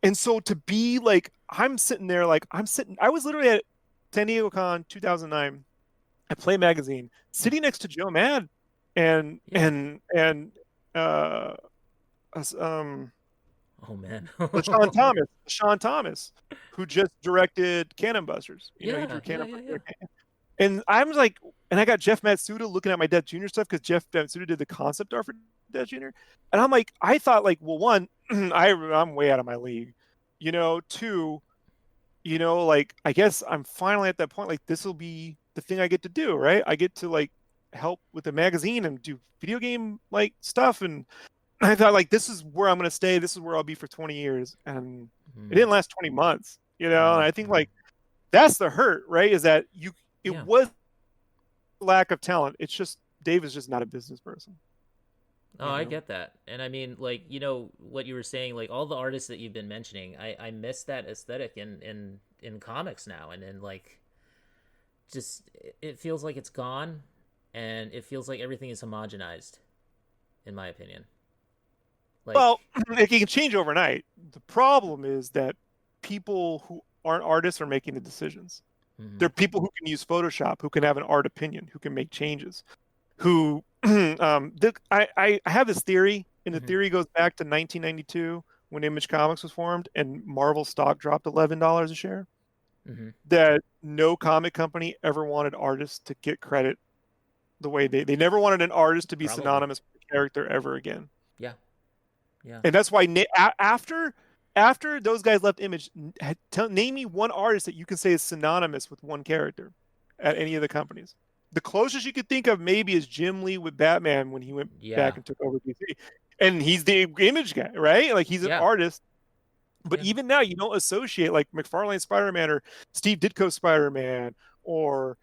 and so to be like, I'm sitting there, like, I was literally at San Diego Con 2009 at Play Magazine, sitting next to Joe Mad and oh man, Sean Thomas, who just directed Cannon Busters. He drew Cannon. And I was like, and I got Jeff Matsuda looking at my Death Jr. stuff, because Jeff Matsuda did the concept art for Death Jr. And I'm like, I thought, like, well, one, I'm way out of my league. Two, like, I guess I'm finally at that point, like, this will be the thing I get to do, right? I get to, like, help with the magazine and do video game, like, stuff. And I thought, like, this is where I'm going to stay. This is where I'll be for 20 years. And it didn't last 20 months, And I think, like, that's the hurt, right? Is that it was lack of talent. It's just, Dave is just not a business person. Oh, I get that. And I mean, like, what you were saying, like all the artists that you've been mentioning, I miss that aesthetic in comics now. And then like just it feels like it's gone, and it feels like everything is homogenized, in my opinion. Like, Well, it can change overnight. The problem is that people who aren't artists are making the decisions. There are people who can use Photoshop, who can have an art opinion, who can make changes, who I have this theory, and the theory goes back to 1992 when Image Comics was formed and Marvel stock dropped $11 a share. That no comic company ever wanted artists to get credit the way they never wanted an artist to be synonymous with the character ever again. Yeah. And that's why after those guys left Image, name me one artist that you can say is synonymous with one character at any of the companies. The closest you could think of maybe is Jim Lee with Batman when he went back and took over DC. And he's the Image guy, right? Like he's an artist. But even now, you don't associate like McFarlane Spider-Man or Steve Ditko Spider-Man or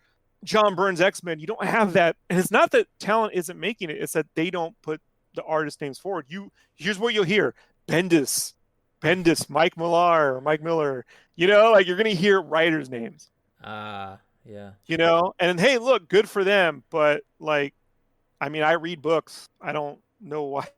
John Byrne's X-Men. You don't have that. And it's not that talent isn't making it. It's that they don't put the artist names forward. Here's what you'll hear. Bendis, Mike Miller. Like you're going to hear writers' names. Yeah. And hey, look, good for them. But like, I mean, I read books. I don't know why.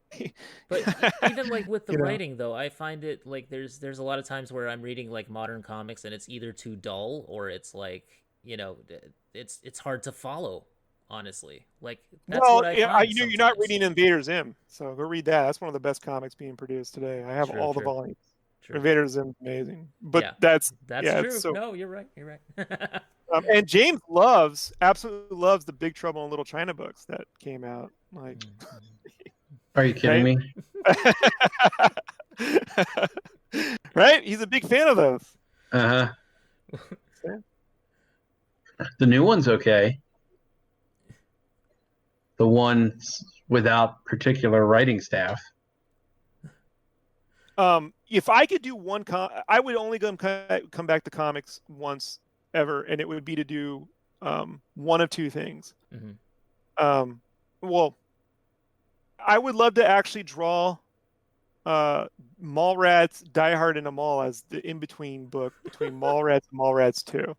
But even like with the writing though, I find it like there's a lot of times where I'm reading like modern comics and it's either too dull or it's like it's hard to follow, honestly. Like that's what I find you're not reading Invader Zim, so go read that. That's one of the best comics being produced today. I have all the volumes. Invader Zim's amazing, but that's true. No, you're right. And James absolutely loves the Big Trouble in Little China books that came out. Like, are you kidding me? Right? He's a big fan of those. The new one's okay. The one without particular writing staff. If I could do one, I would only come back to comics once ever, and it would be to do one of two things. Well, I would love to actually draw Mallrats Die Hard in a Mall as the in-between book between Mallrats and Mallrats 2.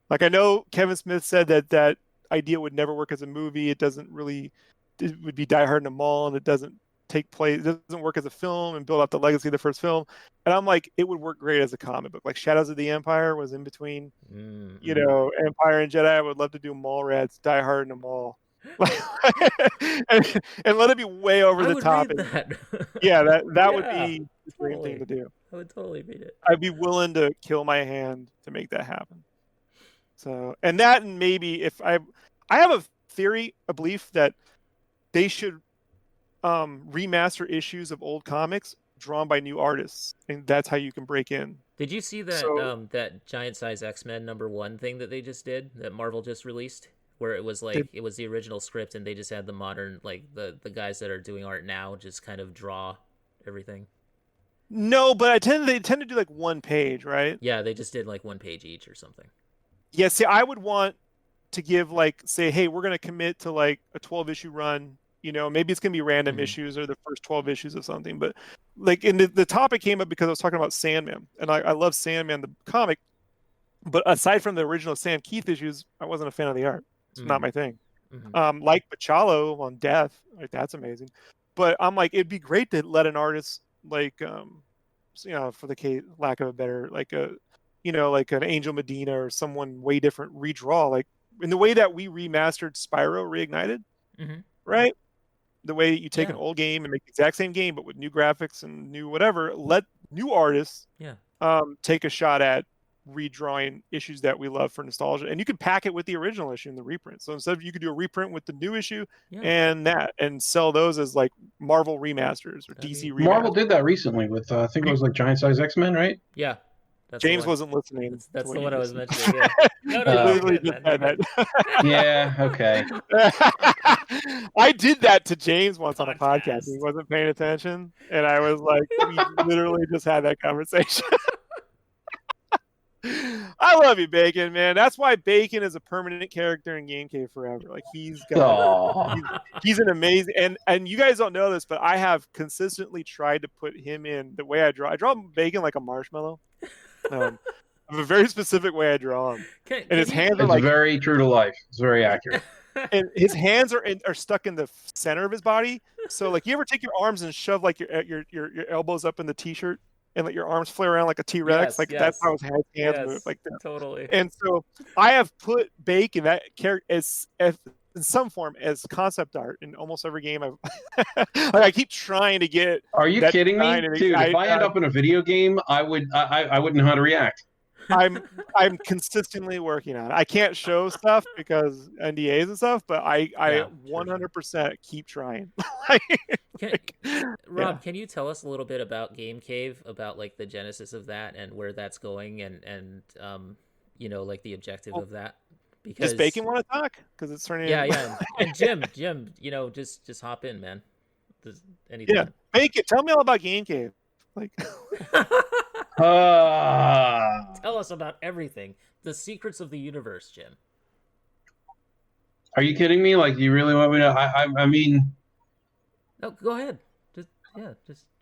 Like, I know Kevin Smith said that idea would never work as a movie. It would be Die Hard in a Mall, and it doesn't take place. It doesn't work as a film and build up the legacy of the first film. And I'm like, it would work great as a comic book. Like Shadows of the Empire was in between, Empire and Jedi. I would love to do Mallrats Die Hard in a Mall. and let it be way over the top. That would be the great thing to do. I would totally read it. I'd be willing to kill my hand to make that happen. So, and maybe if I have a theory, a belief that they should remaster issues of old comics drawn by new artists, and that's how you can break in. Did you see that that Giant Size X-Men #1 thing that they just did, that Marvel just released, where it was like it was the original script and they just had the modern, like the guys that are doing art now just kind of draw everything? No, but they tend to do like one page, right? Yeah, they just did like one page each or something. Yeah, see, I would want to give say, hey, we're going to commit to like a 12-issue run. Maybe it's going to be random issues or the first 12 issues of something. But like, and the topic came up because I was talking about Sandman, and I love Sandman the comic. But aside from the original Sam Keith issues, I wasn't a fan of the art. It's not my thing. Like Pachalo on Death, like that's amazing. But I'm like, it'd be great to let an artist like, for the lack of a better, like like an Angel Medina or someone way different redraw, like in the way that we remastered Spyro Reignited, right? The way you take an old game and make the exact same game, but with new graphics and new whatever, let new artists take a shot at redrawing issues that we love for nostalgia. And you could pack it with the original issue in the reprint. So instead of, you could do a reprint with the new issue and sell those as like Marvel remasters or DC remasters. Marvel did that recently with, I think it was like Giant Size X-Men, right? Yeah. James wasn't listening. That's the one I was mentioning. Yeah. Yeah, okay. I did that to James once on a podcast. He wasn't paying attention, and I was like, we literally just had that conversation. I love you, Bacon, man. That's why Bacon is a permanent character in Game Cave forever. Like he's he's an amazing and you guys don't know this, but I have consistently tried to put him in the way I draw. I draw Bacon like a marshmallow. I have a very specific way I draw him, and his hands are like very true to life. It's very accurate. And his hands are stuck in the center of his body. So like, you ever take your arms and shove like your elbows up in the t-shirt and let your arms flare around like a T-Rex? That's how his hands move like that. Totally. And so I have put Bacon, that character, as in some form as concept art in almost every game I've like I keep trying to get. Are you kidding me? Dude, if I end up in a video game, I wouldn't know how to react. I'm consistently working on it. I can't show stuff because NDAs and stuff, but I 100% keep trying. Rob, can you tell us a little bit about Game Cave, about like the genesis of that and where that's going and you know, like the objective of that? Because does Bacon want to talk? Because it's turning. Yeah. And Jim, you know, just hop in, man. Anything. Yeah, Bacon, tell me all about Game Cave. Like, tell us about everything. The secrets of the universe, Jim. Are you kidding me? Like, you really want me to? I mean, no, go ahead.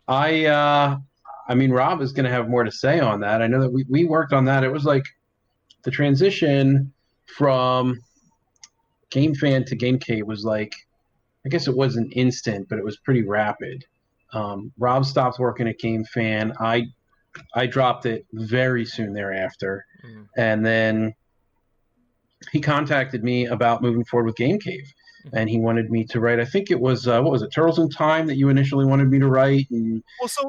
I mean, Rob is going to have more to say on that. I know that we worked on that. It was like the transition from GameFan to Game Cave was like, I guess it wasn't instant, but it was pretty rapid. Rob stopped working at GameFan. I dropped it very soon thereafter. Mm-hmm. And then he contacted me about moving forward with Game Cave. Mm-hmm. And he wanted me to write, I think it was, what was it, Turtles in Time that you initially wanted me to write? And well, so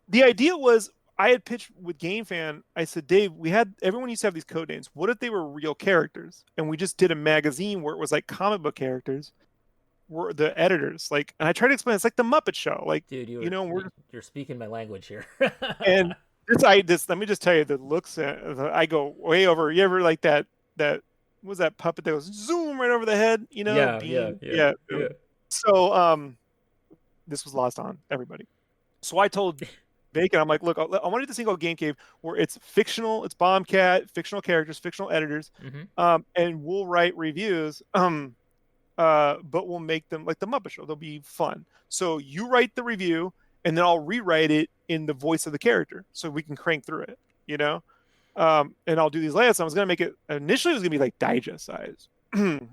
the idea was, I had pitched with GameFan. I said, Dave, everyone used to have these code names. What if they were real characters? And we just did a magazine where it was like comic book characters were the editors. Like, and I tried to explain, it's like the Muppet Show. Like, dude, you're speaking my language here. And let me just tell you, the looks, I go way over. You ever like that what was that puppet that goes zoom right over the head? You know? Yeah. So, this was lost on everybody. So I told Bacon, I'm like, look, I want to do this thing called Game Cave where it's fictional, it's Bombcat, fictional characters, fictional editors, and we'll write reviews, but we'll make them like the Muppet Show. They'll be fun. So you write the review, and then I'll rewrite it in the voice of the character, so we can crank through it, you know. And I'll do these layouts. I was gonna make it initially. It was gonna be like digest size, and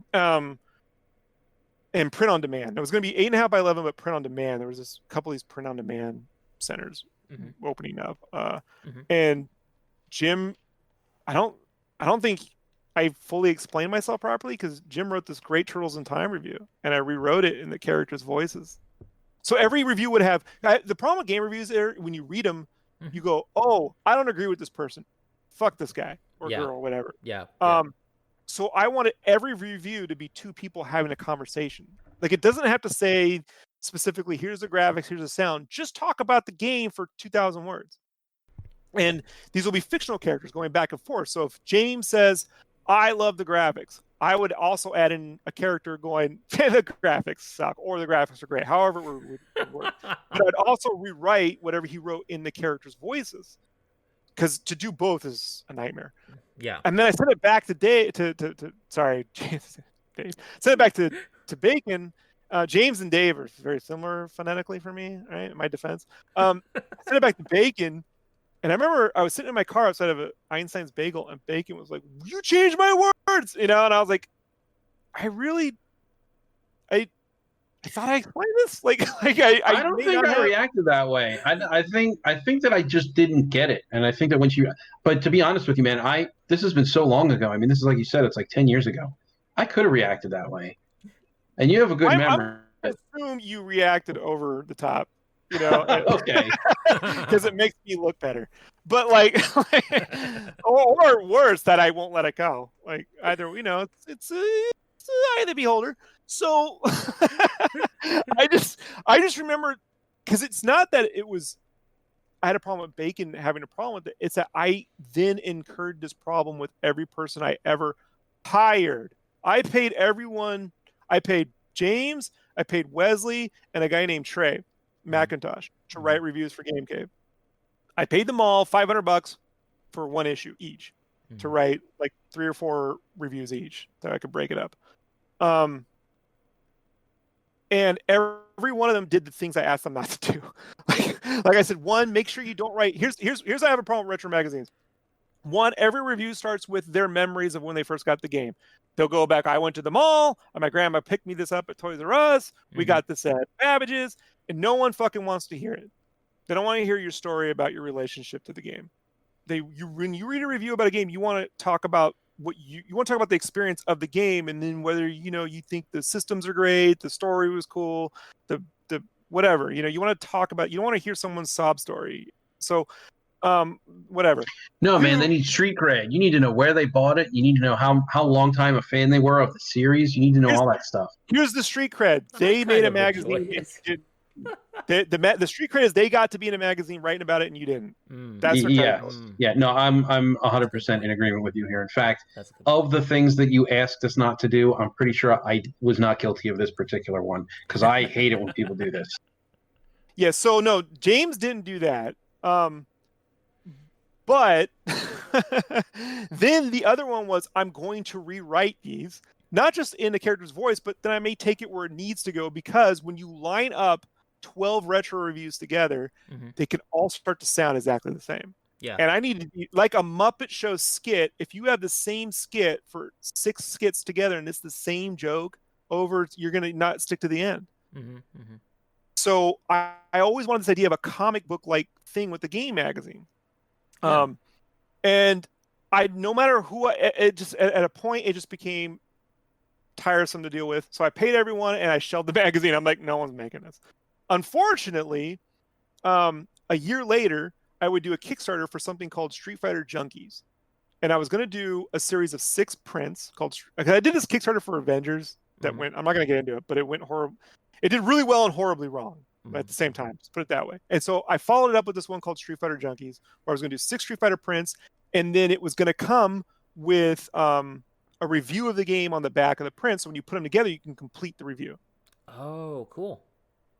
print on demand. It was gonna be 8.5 by 11, but print on demand. There was this couple of these print on demand centers opening up, and Jim, I don't think I fully explained myself properly, because Jim wrote this great Turtles in Time review and I rewrote it in the characters' voices. So every review would have, the problem with game reviews there, when you read them, you go, oh, I don't agree with this person. Fuck this guy or girl or whatever. So I wanted every review to be two people having a conversation. Like, it doesn't have to say specifically, here's the graphics, here's the sound. Just talk about the game for 2,000 words. And these will be fictional characters going back and forth. So if James says, I love the graphics, I would also add in a character going, the graphics suck, or the graphics are great, however it would work. But I'd also rewrite whatever he wrote in the characters' voices, because to do both is a nightmare. Yeah. And then I sent it back to Dave, Dave. Sent it back to Bacon. James and Dave are very similar phonetically for me, right? In my defense. I sent it back to Bacon. And I remember I was sitting in my car outside of Einstein's Bagel, and Bacon was like, "You changed my words," you know. And I was like, I thought I explained this. I don't think I reacted that way. I think that I just didn't get it, and I think that but to be honest with you, man, this has been so long ago. I mean, this is like you said, it's like 10 years ago. I could have reacted that way, and you have a good memory. I assume you reacted over the top. You know, okay, because it makes me look better. But or worse, that I won't let it go. Like, either, you know, it's eye of the beholder. So I just remember, because it's not that it was, I had a problem with Bacon having a problem with it. It's that I then incurred this problem with every person I ever hired. I paid everyone. I paid James, I paid Wesley, and a guy named Trey McIntosh to write reviews for Game Cave. I paid them all $500. for one issue each to write like 3 or 4 reviews each that I could break it up. And every one of them did the things I asked them not to do. like I said, one, make sure you don't write. Here's I have a problem with retro magazines. One, every review starts with their memories of when they first got the game. They'll go back. I went to the mall, and my grandma picked me this up at Toys R Us. We got this at Babbage's, and no one fucking wants to hear it. They don't want to hear your story about your relationship to the game. When you read a review about a game, you want to talk about what you want to talk about the experience of the game, and then whether you think the systems are great, the story was cool, the whatever. You want to talk about. You don't want to hear someone's sob story. So, whatever. No, man, they need street cred. You need to know where they bought it. You need to know how long time a fan they were of the series. You need to know all that stuff. Here's the street cred. They made a magazine. The street cred is they got to be in a magazine writing about it and you didn't. That's yeah. No, I'm 100% in agreement with you here. In fact, of the things that you asked us not to do, I'm pretty sure I was not guilty of this particular one because I hate it when people do this. Yeah. So no, James didn't do that. But then the other one was I'm going to rewrite these, not just in the character's voice, but then I may take it where it needs to go because when you line up 12 retro reviews together, they can all start to sound exactly the same. Yeah. And I need to be like a Muppet Show skit. If you have the same skit for 6 skits together and it's the same joke over, you're going to not stick to the end. So I always wanted this idea of a comic book like thing with the game magazine. Yeah. And no matter who, it just at a point it just became tiresome to deal with. So I paid everyone and I shelved the magazine. I'm like, no one's making this. Unfortunately, a year later, I would do a Kickstarter for something called Street Fighter Junkies, and I was going to do a series of 6 prints called. I did this Kickstarter for Avengers that went. I'm not going to get into it, but it went horrible. It did really well and horribly wrong at the same time. Let's put it that way. And so I followed it up with this one called Street Fighter Junkies, where I was going to do 6 Street Fighter prints, and then it was going to come with a review of the game on the back of the print. So when you put them together, you can complete the review. Oh, cool.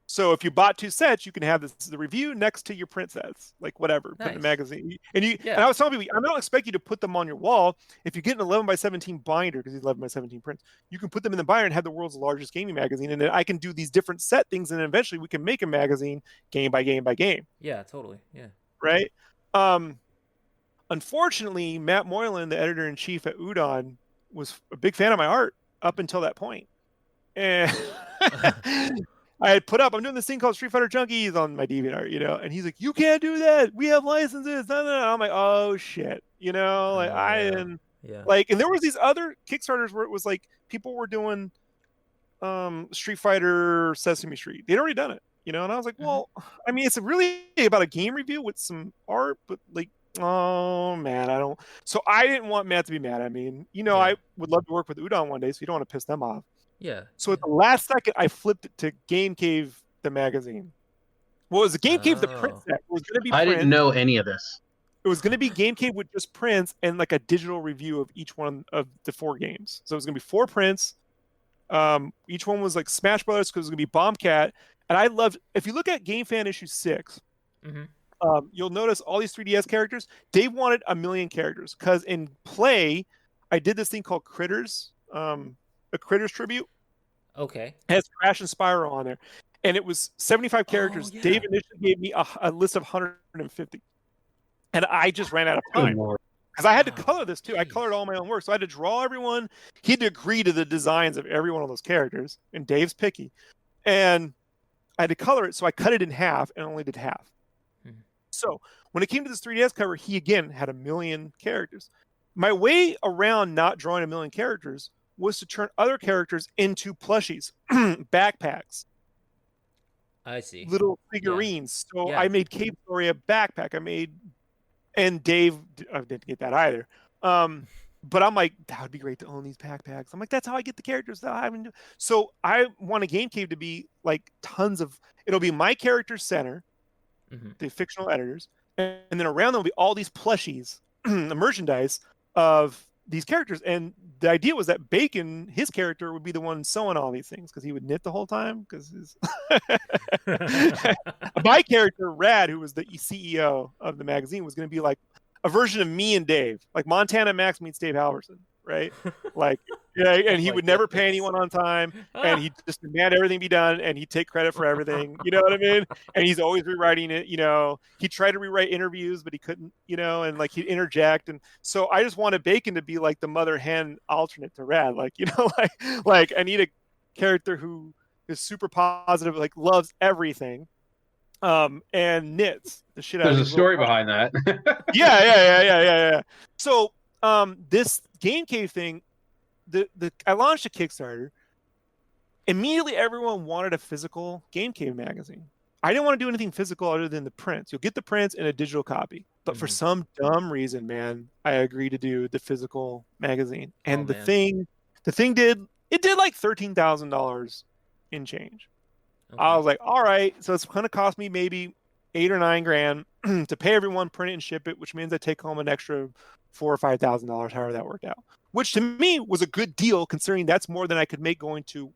So if you bought 2 sets, you can have the review next to your print sets, like whatever, put in the magazine. And I was telling people, I don't expect you to put them on your wall. If you get an 11x17 binder, because it's 11x17 prints, you can put them in the binder and have the world's largest gaming magazine. And then I can do these different set things, and then eventually we can make a magazine game by game by game. Yeah, totally. Yeah. Right. Unfortunately, Matt Moylan, the editor-in-chief at Udon, was a big fan of my art up until that point. And I had put up, I'm doing this thing called Street Fighter Junkies on my DeviantArt, and he's like, you can't do that. We have licenses. No. I'm like, oh shit. I didn't and there was these other Kickstarters where it was like people were doing Street Fighter Sesame Street. They'd already done it, and I was like, well, I mean, it's really about a game review with some art, but like, oh man, I don't. So I didn't want Matt to be mad. I mean, I would love to work with Udon one day, so you don't want to piss them off. Yeah. So at the last second, I flipped it to Game Cave, the magazine. Well, it was Game Cave, the print set. It was going to be. I didn't know any of this. It was going to be Game Cave with just prints and like a digital review of each one of the 4 games. So it was going to be 4 prints. Each one was like Smash Brothers because it was going to be Bombcat. And I loved. If you look at GameFan issue 6, you'll notice all these 3DS characters. They wanted 1 million characters because in Play, I did this thing called Critters. A Critters tribute. Okay. It has Crash and Spyro on there. And it was 75 characters. Dave initially gave me a list of 150. And I just ran out of time. Because I had to color this too. I colored all my own work. So I had to draw everyone. He had to agree to the designs of every one of those characters. And Dave's picky. And I had to color it. So I cut it in half and only did half. So when it came to this 3DS cover, he again had 1 million characters. My way around not drawing 1 million characters was to turn other characters into plushies, backpacks. I see. Little figurines. Yeah. So I made Cape Story a backpack. And Dave, I didn't get that either. But I'm like, that would be great to own these backpacks. I'm like, that's how I get the characters that I haven't. So I want a Game Cave to be like it'll be my character center, the fictional editors, and then around them will be all these plushies, the merchandise of these characters. And the idea was that Bacon, his character, would be the one sewing all these things because he would knit the whole time. Because my character, Rad, who was the CEO of the magazine, was going to be like a version of me and Dave, like Montana Max meets Dave Halverson, right? Like, yeah, and he would never pay anyone on time, and he'd just demand everything be done, and he'd take credit for everything. You know what I mean? And he's always rewriting it. You know, he tried to rewrite interviews, but he couldn't. You know, and like he'd interject, and so I just wanted Bacon to be like the mother hen alternate to Rad, like you know, like I need a character who is super positive, like loves everything, and knits the shit out of There's a story behind that. yeah. So this Game Cave thing, I launched a Kickstarter. Immediately everyone wanted a physical Game Cave magazine. I didn't want to do anything physical other than the prints. You'll get the prints in a digital copy. But for some dumb reason, man, I agreed to do the physical magazine. And the thing did like $13,000 in change. Okay. I was like, all right, so it's going to cost me maybe $8,000 or $9,000 to pay everyone, print it, and ship it, which means I take home an extra $4,000 or $5,000, however that worked out. Which to me was a good deal, considering that's more than I could make going to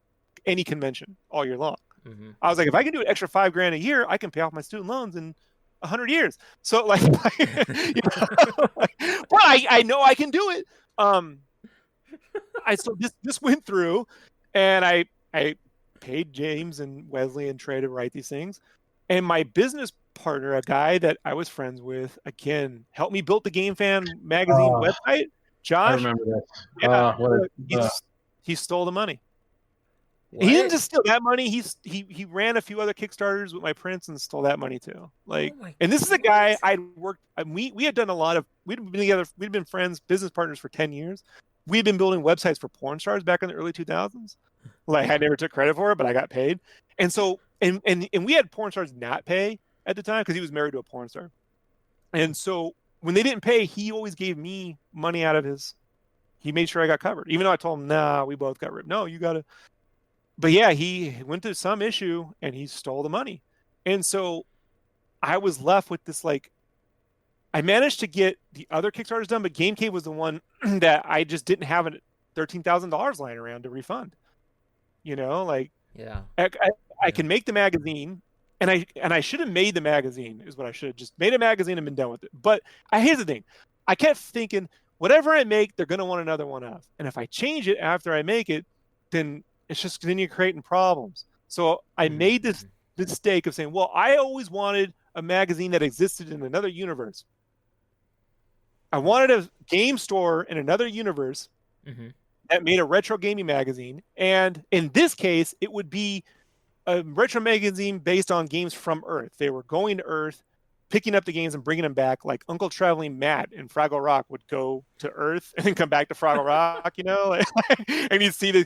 any convention all year long. Mm-hmm. I was like, if I can do an extra $5,000 a year, I can pay off my student loans in 100 years. So like, you know, well, I know I can do it. So this went through, and I paid James and Wesley and Trey to write these things. And my business partner, a guy that I was friends with, again, helped me build the GameFan Magazine website. Josh. I remember that. Yeah, he stole the money. What? He didn't just steal that money. He ran a few other Kickstarters with my prints and stole that money too. Like, and this is a guy I'd worked. We had done a lot of. We'd been together. We'd been friends, business partners for 10 years. We'd been building websites for porn stars back in the early 2000s. Like, I never took credit for it, but I got paid. And so, and we had porn stars not pay at the time because he was married to a porn star. And so when they didn't pay, he always gave me money out of his. He made sure I got covered, even though I told him, nah, we both got ripped. No, you got to. But yeah, he went to some issue and he stole the money. And so I was left with this, like, I managed to get the other Kickstarters done, but Game Cave was the one that I just didn't have $13,000 lying around to refund. You know, like, yeah, I can make the magazine, and I should have made the magazine is what I should have just made a magazine and been done with it. But here's the thing. I kept thinking, whatever I make, they're going to want another one of. And if I change it after I make it, then it's just then you're creating problems. So I made this mistake of saying, well, I always wanted a magazine that existed in another universe. I wanted a game store in another universe that made a retro gaming magazine. And in this case, it would be a retro magazine based on games from Earth. They were going to Earth, picking up the games and bringing them back, like Uncle Traveling Matt in Fraggle Rock would go to Earth and then come back to Fraggle Rock, you know? And you'd see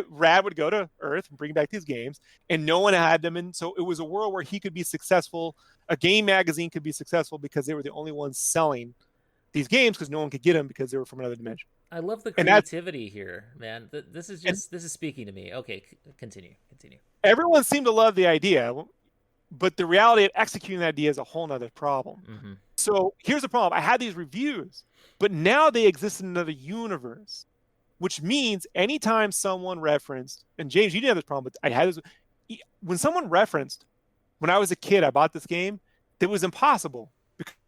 Rad would go to Earth and bring back these games, and no one had them. And so it was a world where he could be successful. A game magazine could be successful because they were the only ones selling these games because no one could get them because they were from another dimension. I love the creativity here, man. This is speaking to me. Okay, continue. Everyone seemed to love the idea, but the reality of executing the idea is a whole nother problem. So here's the problem. I had these reviews, but now they exist in another universe, which means anytime someone referenced, and James, you didn't have this problem, but I had this, when someone referenced, when I was a kid, I bought this game, it was impossible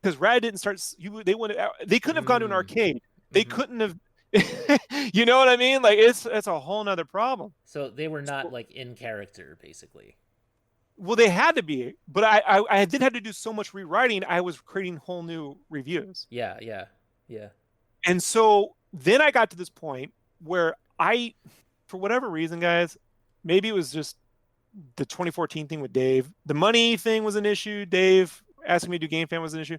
because Rad didn't start, they couldn't have gone to an arcade. They couldn't have, you know what I mean? Like, it's a whole nother problem. So they were not like in character, basically. Well, they had to be, but I did have to do so much rewriting. I was creating whole new reviews. Yeah. And so then I got to this point where for whatever reason, guys, maybe it was just the 2014 thing with Dave. The money thing was an issue. Dave asking me to do GameFan was an issue.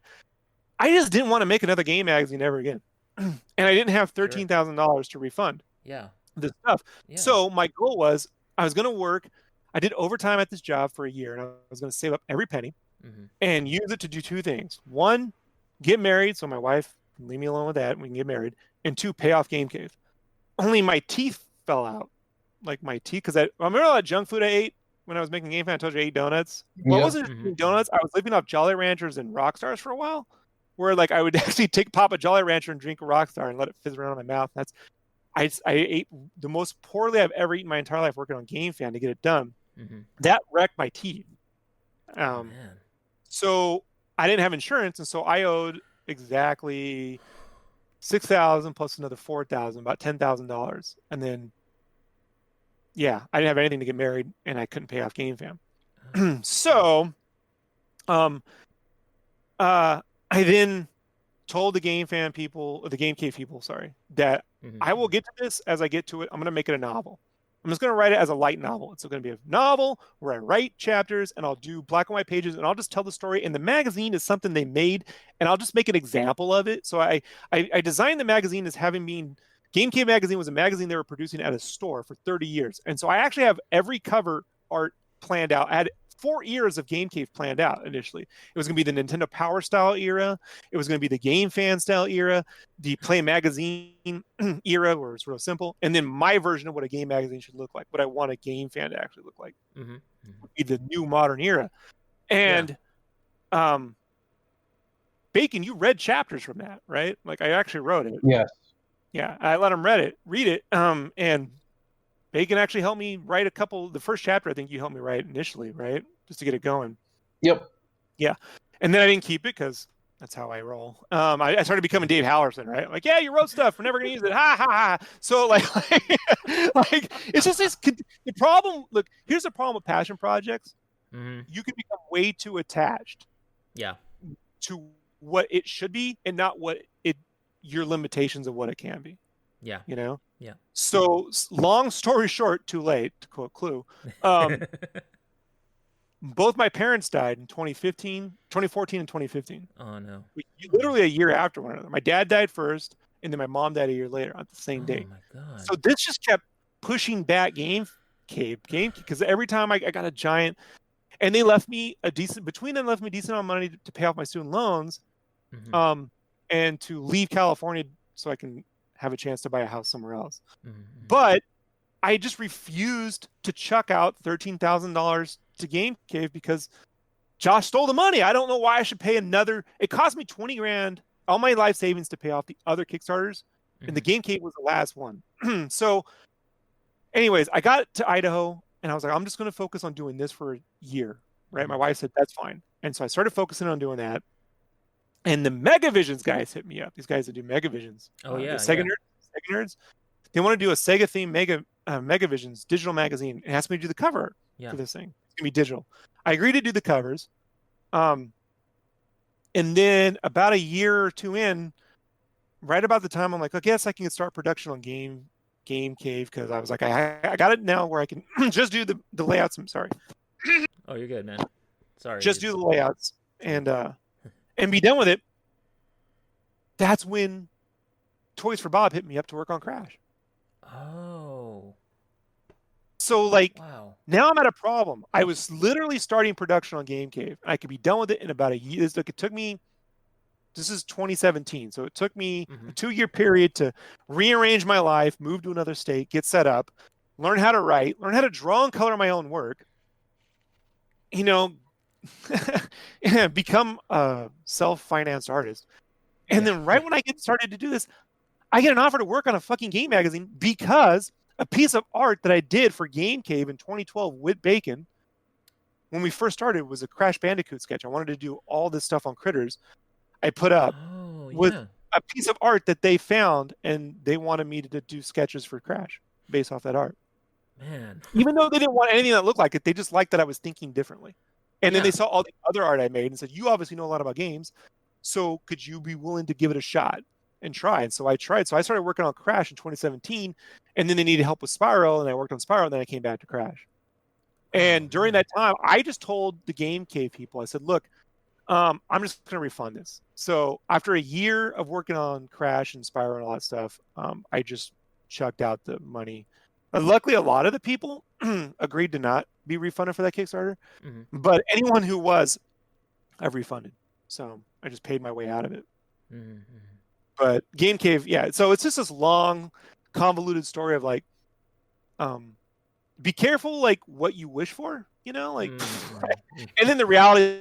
I just didn't want to make another game magazine ever again. And I didn't have $13,000 to refund the stuff. Yeah. So my goal was I was going to work. I did overtime at this job for a year, and I was going to save up every penny and use it to do two things. One, get married so my wife can leave me alone with that and we can get married. And two, pay off Game Cave. Only my teeth fell out. Like my teeth, because I remember all that junk food I ate when I was making GameFan. I told you I ate donuts. Well, I wasn't eating donuts. I was living off Jolly Ranchers and Rockstars for a while, where like I would actually pop a Jolly Rancher and drink a Rockstar and let it fizz around in my mouth. I ate the most poorly I've ever eaten in my entire life working on GameFan to get it done. That wrecked my teeth. So I didn't have insurance, and so I owed exactly $6,000 plus another $4,000, about $10,000. And then, yeah, I didn't have anything to get married, and I couldn't pay off GameFam. So, I then told the GameFan people, or the Game Cave people, sorry, that I will get to this as I get to it. I'm going to make it a novel. I'm just going to write it as a light novel. It's going to be a novel where I write chapters and I'll do black and white pages and I'll just tell the story. And the magazine is something they made, and I'll just make an example of it. So I designed the magazine as having been Game Cave Magazine was a magazine they were producing at a store for 30 years. And so I actually have every cover art planned out. I had 4 years of Game Cave planned out initially. It was going to be the Nintendo Power style era. It was going to be the Game Fan style era, the Play Magazine era, where it's real simple, and then my version of what a game magazine should look like, what I want a Game Fan to actually look like, would be the new modern era. And Bacon, you read chapters from that, right? Like I actually wrote it. Yes. Yeah, I let him read it. And Bacon actually helped me write a couple. The first chapter, I think you helped me write initially, right? Just to get it going. Yep. Yeah. And then I didn't keep it because that's how I roll. I started becoming Dave Hallerson, right? Like, yeah, you wrote stuff. We're never going to use it. Ha, ha, ha. So, like it's just this. The problem, look, here's the problem with passion projects. You can become way too attached to what it should be and not what your limitations of what it can be. Yeah. You know? Yeah. So long story short, too late, to quote Clue. Both my parents died in 2014 and 2015. Oh no. Literally a year after one another. My dad died first, and then my mom died a year later on the same day. Oh my God. So this just kept pushing back Game Cave, because every time I got a giant, and they left me a decent amount of money to pay off my student loans, and to leave California so I can have a chance to buy a house somewhere else. But I just refused to chuck out $13,000 to Game Cave because Josh stole the money. I don't know why I should pay another. It cost me $20,000, all my life savings, to pay off the other Kickstarters, and the Game Cave was the last one. So anyways, I got to Idaho and I was like, I'm just going to focus on doing this for a year, right? My wife said, that's fine. And so I started focusing on doing that. And the Megavisions guys hit me up. These guys that do Megavisions. Oh, yeah. Sega Nerds. They want to do a Sega-themed Megavisions digital magazine. It asked me to do the cover for this thing. It's going to be digital. I agreed to do the covers. And then about a year or two in, right about the time I'm like, I guess I can start production on Game Cave, because I was like, I got it now where I can just do the layouts. I'm sorry. Oh, you're good, man. Sorry. Just do the layouts and be done with it. That's when Toys for Bob hit me up to work on Crash. Oh. So wow. Now I'm at a problem. I was literally starting production on Game Cave. I could be done with it in about a year. It took me, this is 2017. So it took me a 2-year period to rearrange my life, move to another state, get set up, learn how to write, learn how to draw and color my own work, become a self-financed artist. And then right when I get started to do this, I get an offer to work on a fucking game magazine because a piece of art that I did for Game Cave in 2012 with Bacon, when we first started, was a Crash Bandicoot sketch. I wanted to do all this stuff on Critters. I put up with a piece of art that they found, and they wanted me to do sketches for Crash based off that art. Man. Even though they didn't want anything that looked like it, they just liked that I was thinking differently. And then they saw all the other art I made and said, you obviously know a lot about games, so could you be willing to give it a shot and try? And so I tried. So I started working on Crash in 2017, and then they needed help with Spiral, and I worked on Spiral, and then I came back to Crash. And during that time, I just told the Game Cave people, I said, look, I'm just going to refund this. So after a year of working on Crash and Spiral and all that stuff, I just chucked out the money. Luckily, a lot of the people agreed to not be refunded for that Kickstarter, but anyone who was, I've refunded. So I just paid my way out of it. But Game Cave, so it's just this long, convoluted story of be careful what you wish for, and then the reality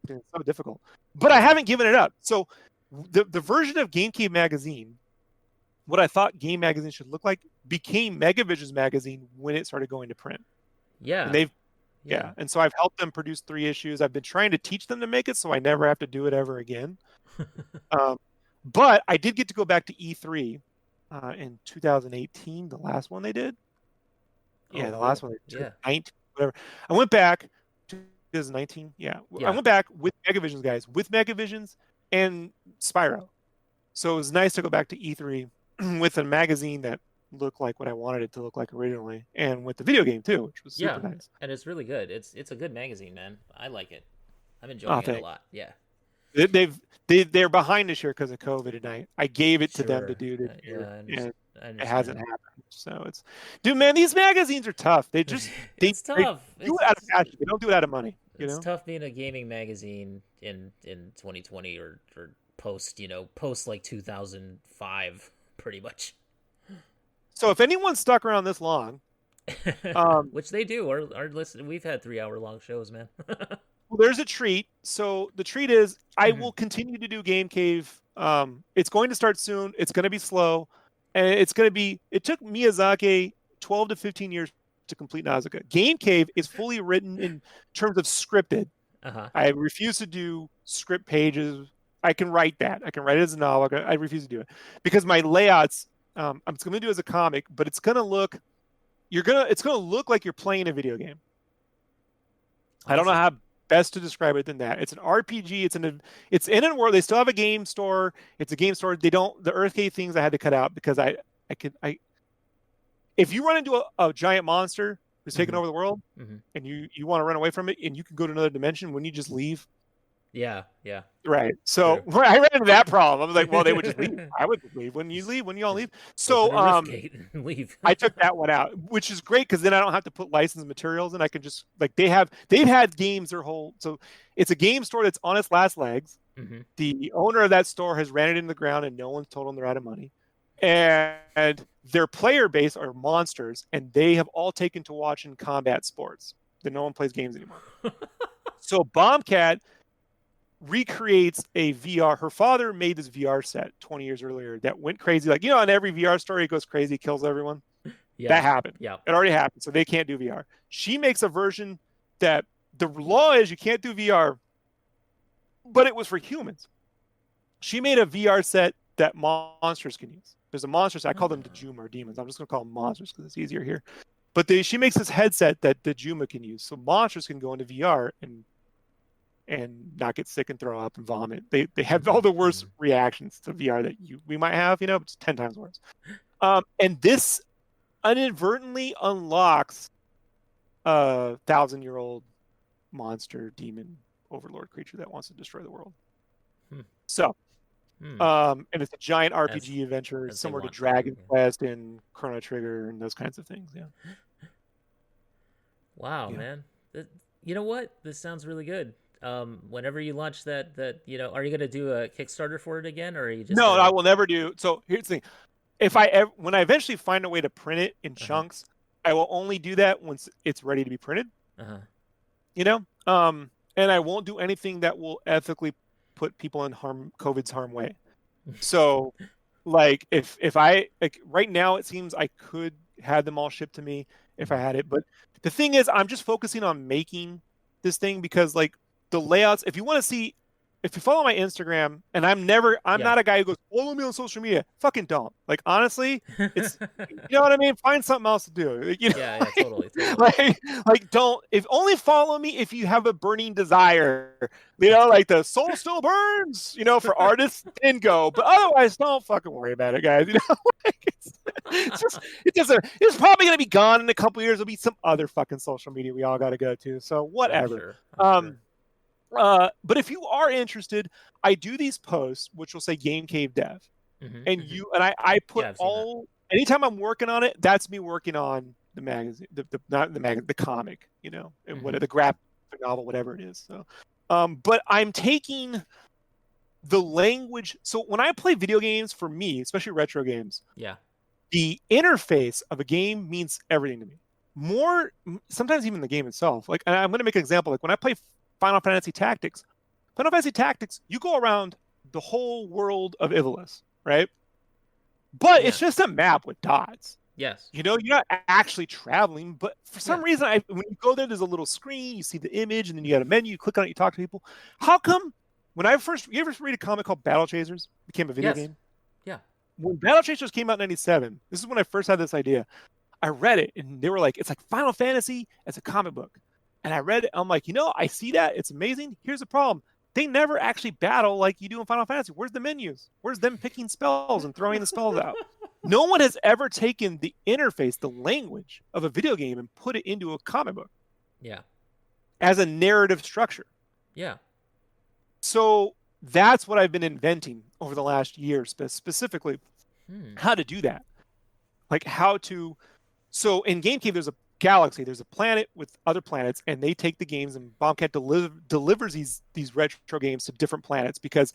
is so difficult. But I haven't given it up. So the version of Game Cave Magazine, what I thought Game Magazine should look like, became Megavisions Magazine when it started going to print. Yeah. And and so I've helped them produce 3 issues. I've been trying to teach them to make it so I never have to do it ever again. But I did get to go back to E3 in 2018, the last one they did. Yeah, the last one, 2019, whatever. I went back to 2019. Yeah, I went back with Megavision's guys, with Megavision's and Spyro. So it was nice to go back to E3 with a magazine that looked like what I wanted it to look like originally, and with the video game too, which was super nice. And it's really good. It's a good magazine, man. I like it. I'm enjoying it a lot. Yeah. They're behind this year because of COVID, and I gave it to them to do this year, and it hasn't happened. So it's, dude, man, these magazines are tough. They just it's tough. They do it out of passion. They don't do it out of money. It's tough being a gaming magazine in 2020 or post like 2005, pretty much. So if anyone's stuck around this long, which they do, our listen, we've had 3-hour-long shows, man. Well, there's a treat. So the treat is I will continue to do Game Cave. It's going to start soon. It's going to be slow. And it took Miyazaki 12 to 15 years to complete Nausicaa. Game Cave is fully written in terms of scripted. I refuse to do script pages. I can write that. I can write it as a novel. I refuse to do it because my layouts, I'm going to do it as a comic, but it's going to look like you're playing a video game. Awesome. I don't know how best to describe it than that. It's an RPG. It's in a world. They still have a game store. It's a game store. The Earthgate things I had to cut out because if you run into a giant monster who's taking over the world and you want to run away from it and you can go to another dimension, wouldn't you just leave? Yeah. Right. So I ran into that problem. I was like, well, they would just leave. I would leave. Wouldn't you leave? Wouldn't you all leave? So leave. I took that one out, which is great because then I don't have to put licensed materials and I can just they've had games so it's a game store that's on its last legs. The owner of that store has ran it in the ground and no one's told them they're out of money. And their player base are monsters and they have all taken to watching combat sports. Then no one plays games anymore. So Bombcat recreates a VR. Her father made this VR set 20 years earlier that went crazy. Like, on every VR story, it goes crazy, kills everyone. Yeah. That happened. Yeah. It already happened. So they can't do VR. She makes a version that the law is you can't do VR, but it was for humans. She made a VR set that monsters can use. There's a monster set. I call them the Juma or demons. I'm just going to call them monsters because it's easier here. But she makes this headset that the Juma can use. So monsters can go into VR and not get sick and throw up and vomit. They have all the worst reactions to VR that we might have, it's 10 times worse. And this inadvertently unlocks a 1,000-year-old monster, demon, overlord creature that wants to destroy the world. So, and it's a giant RPG adventure similar to Dragon Quest and Chrono Trigger and those kinds of things. Yeah. Wow, man. You know what? This sounds really good. Whenever you launch that, are you going to do a Kickstarter for it again, or are you just? No, I will never do. So here's the thing: when I eventually find a way to print it in chunks, I will only do that once it's ready to be printed. And I won't do anything that will ethically put people in COVID's harm way. So, like, if I right now, it seems I could have them all shipped to me if I had it, but the thing is, I'm just focusing on making this thing because the layouts, if you follow my Instagram, and I'm not a guy who goes, follow me on social media. Fucking don't. Like, honestly, you know what I mean? Find something else to do. Totally. Don't, only follow me if you have a burning desire, like the soul still burns, for artists, then go. But otherwise, don't fucking worry about it, guys. It's probably going to be gone in a couple of years. There'll be some other fucking social media we all got to go to. So whatever. I'm sure. But if you are interested, I do these posts which will say Game Cave Dev, and I put anytime I'm working on it, that's me working on the magazine, the comic, and the graphic novel, whatever it is. So, but I'm taking the language. So when I play video games, for me, especially retro games, the interface of a game means everything to me. More sometimes even the game itself. Like, and I'm going to make an example. Like when I play Final Fantasy Tactics, you go around the whole world of Ivalice, right? But it's just a map with dots. Yes. You're not actually traveling, but for some reason, when you go there's a little screen, you see the image, and then you got a menu, you click on it, you talk to people. How come When I first, you ever read a comic called Battle Chasers? It became a video game. Yeah. When Battle Chasers came out in '97, this is when I first had this idea. I read it and they were like, it's like Final Fantasy as a comic book. And I read it. I'm like, I see that. It's amazing. Here's the problem. They never actually battle like you do in Final Fantasy. Where's the menus? Where's them picking spells and throwing the spells out? No one has ever taken the interface, the language of a video game and put it into a comic book. Yeah. As a narrative structure. Yeah. So that's what I've been inventing over the last year, specifically how to do that. Like how to... So in GameCube, there's a galaxy, there's a planet with other planets, and they take the games, and Bombcat delivers these retro games to different planets because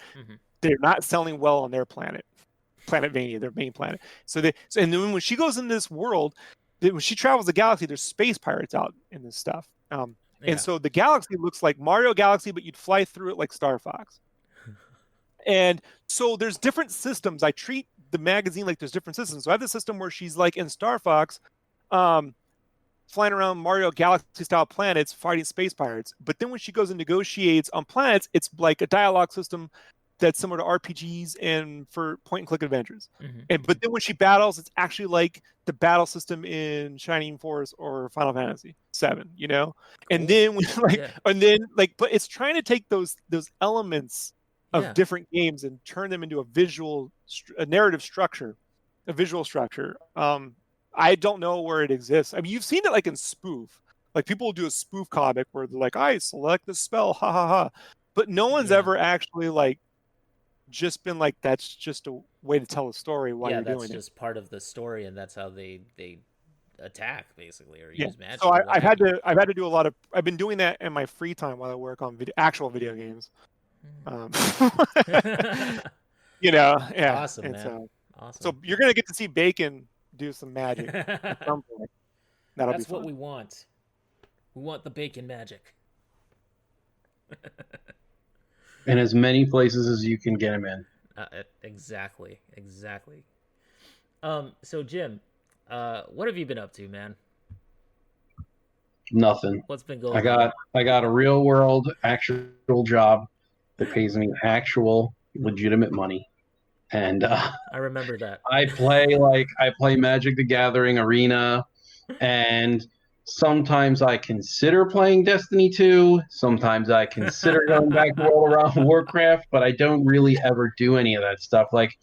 they're not selling well on their planet, Planetvania, their main planet. And then when she goes into this world, when she travels the galaxy, there's space pirates out in this stuff. And so the galaxy looks like Mario Galaxy, but you'd fly through it like Star Fox. And so there's different systems. I treat the magazine like there's different systems. So I have the system where she's like in Star Fox, flying around Mario Galaxy style planets fighting space pirates. But then when she goes and negotiates on planets, it's like a dialogue system that's similar to RPGs and for point and click adventures. But then when she battles, it's actually like the battle system in Shining Force or Final Fantasy VII, Cool. And then but it's trying to take those elements of different games and turn them into a narrative structure, a visual structure. I don't know where it exists. I mean, you've seen it like in spoof. Like people will do a spoof comic where they're like, I select the spell, ha ha ha. But no one's ever actually like just been like, that's just a way to tell a story while you're doing it. Yeah, that's just part of the story, and that's how they attack basically or use magic. So I've had to do a lot of. I've been doing that in my free time while I work on actual video games. Yeah. Awesome, man. Awesome. So you're gonna get to see Bacon do some magic at some point. That's what we want. We want the bacon magic. In as many places as you can get him in. Exactly. So Jim, what have you been up to, man? Nothing. What's been going on? I got a real world actual job that pays me actual legitimate money. And I remember that. I play Magic the Gathering Arena, and sometimes I consider playing Destiny 2. Sometimes I consider going back to World of Warcraft, but I don't really ever do any of that stuff. Like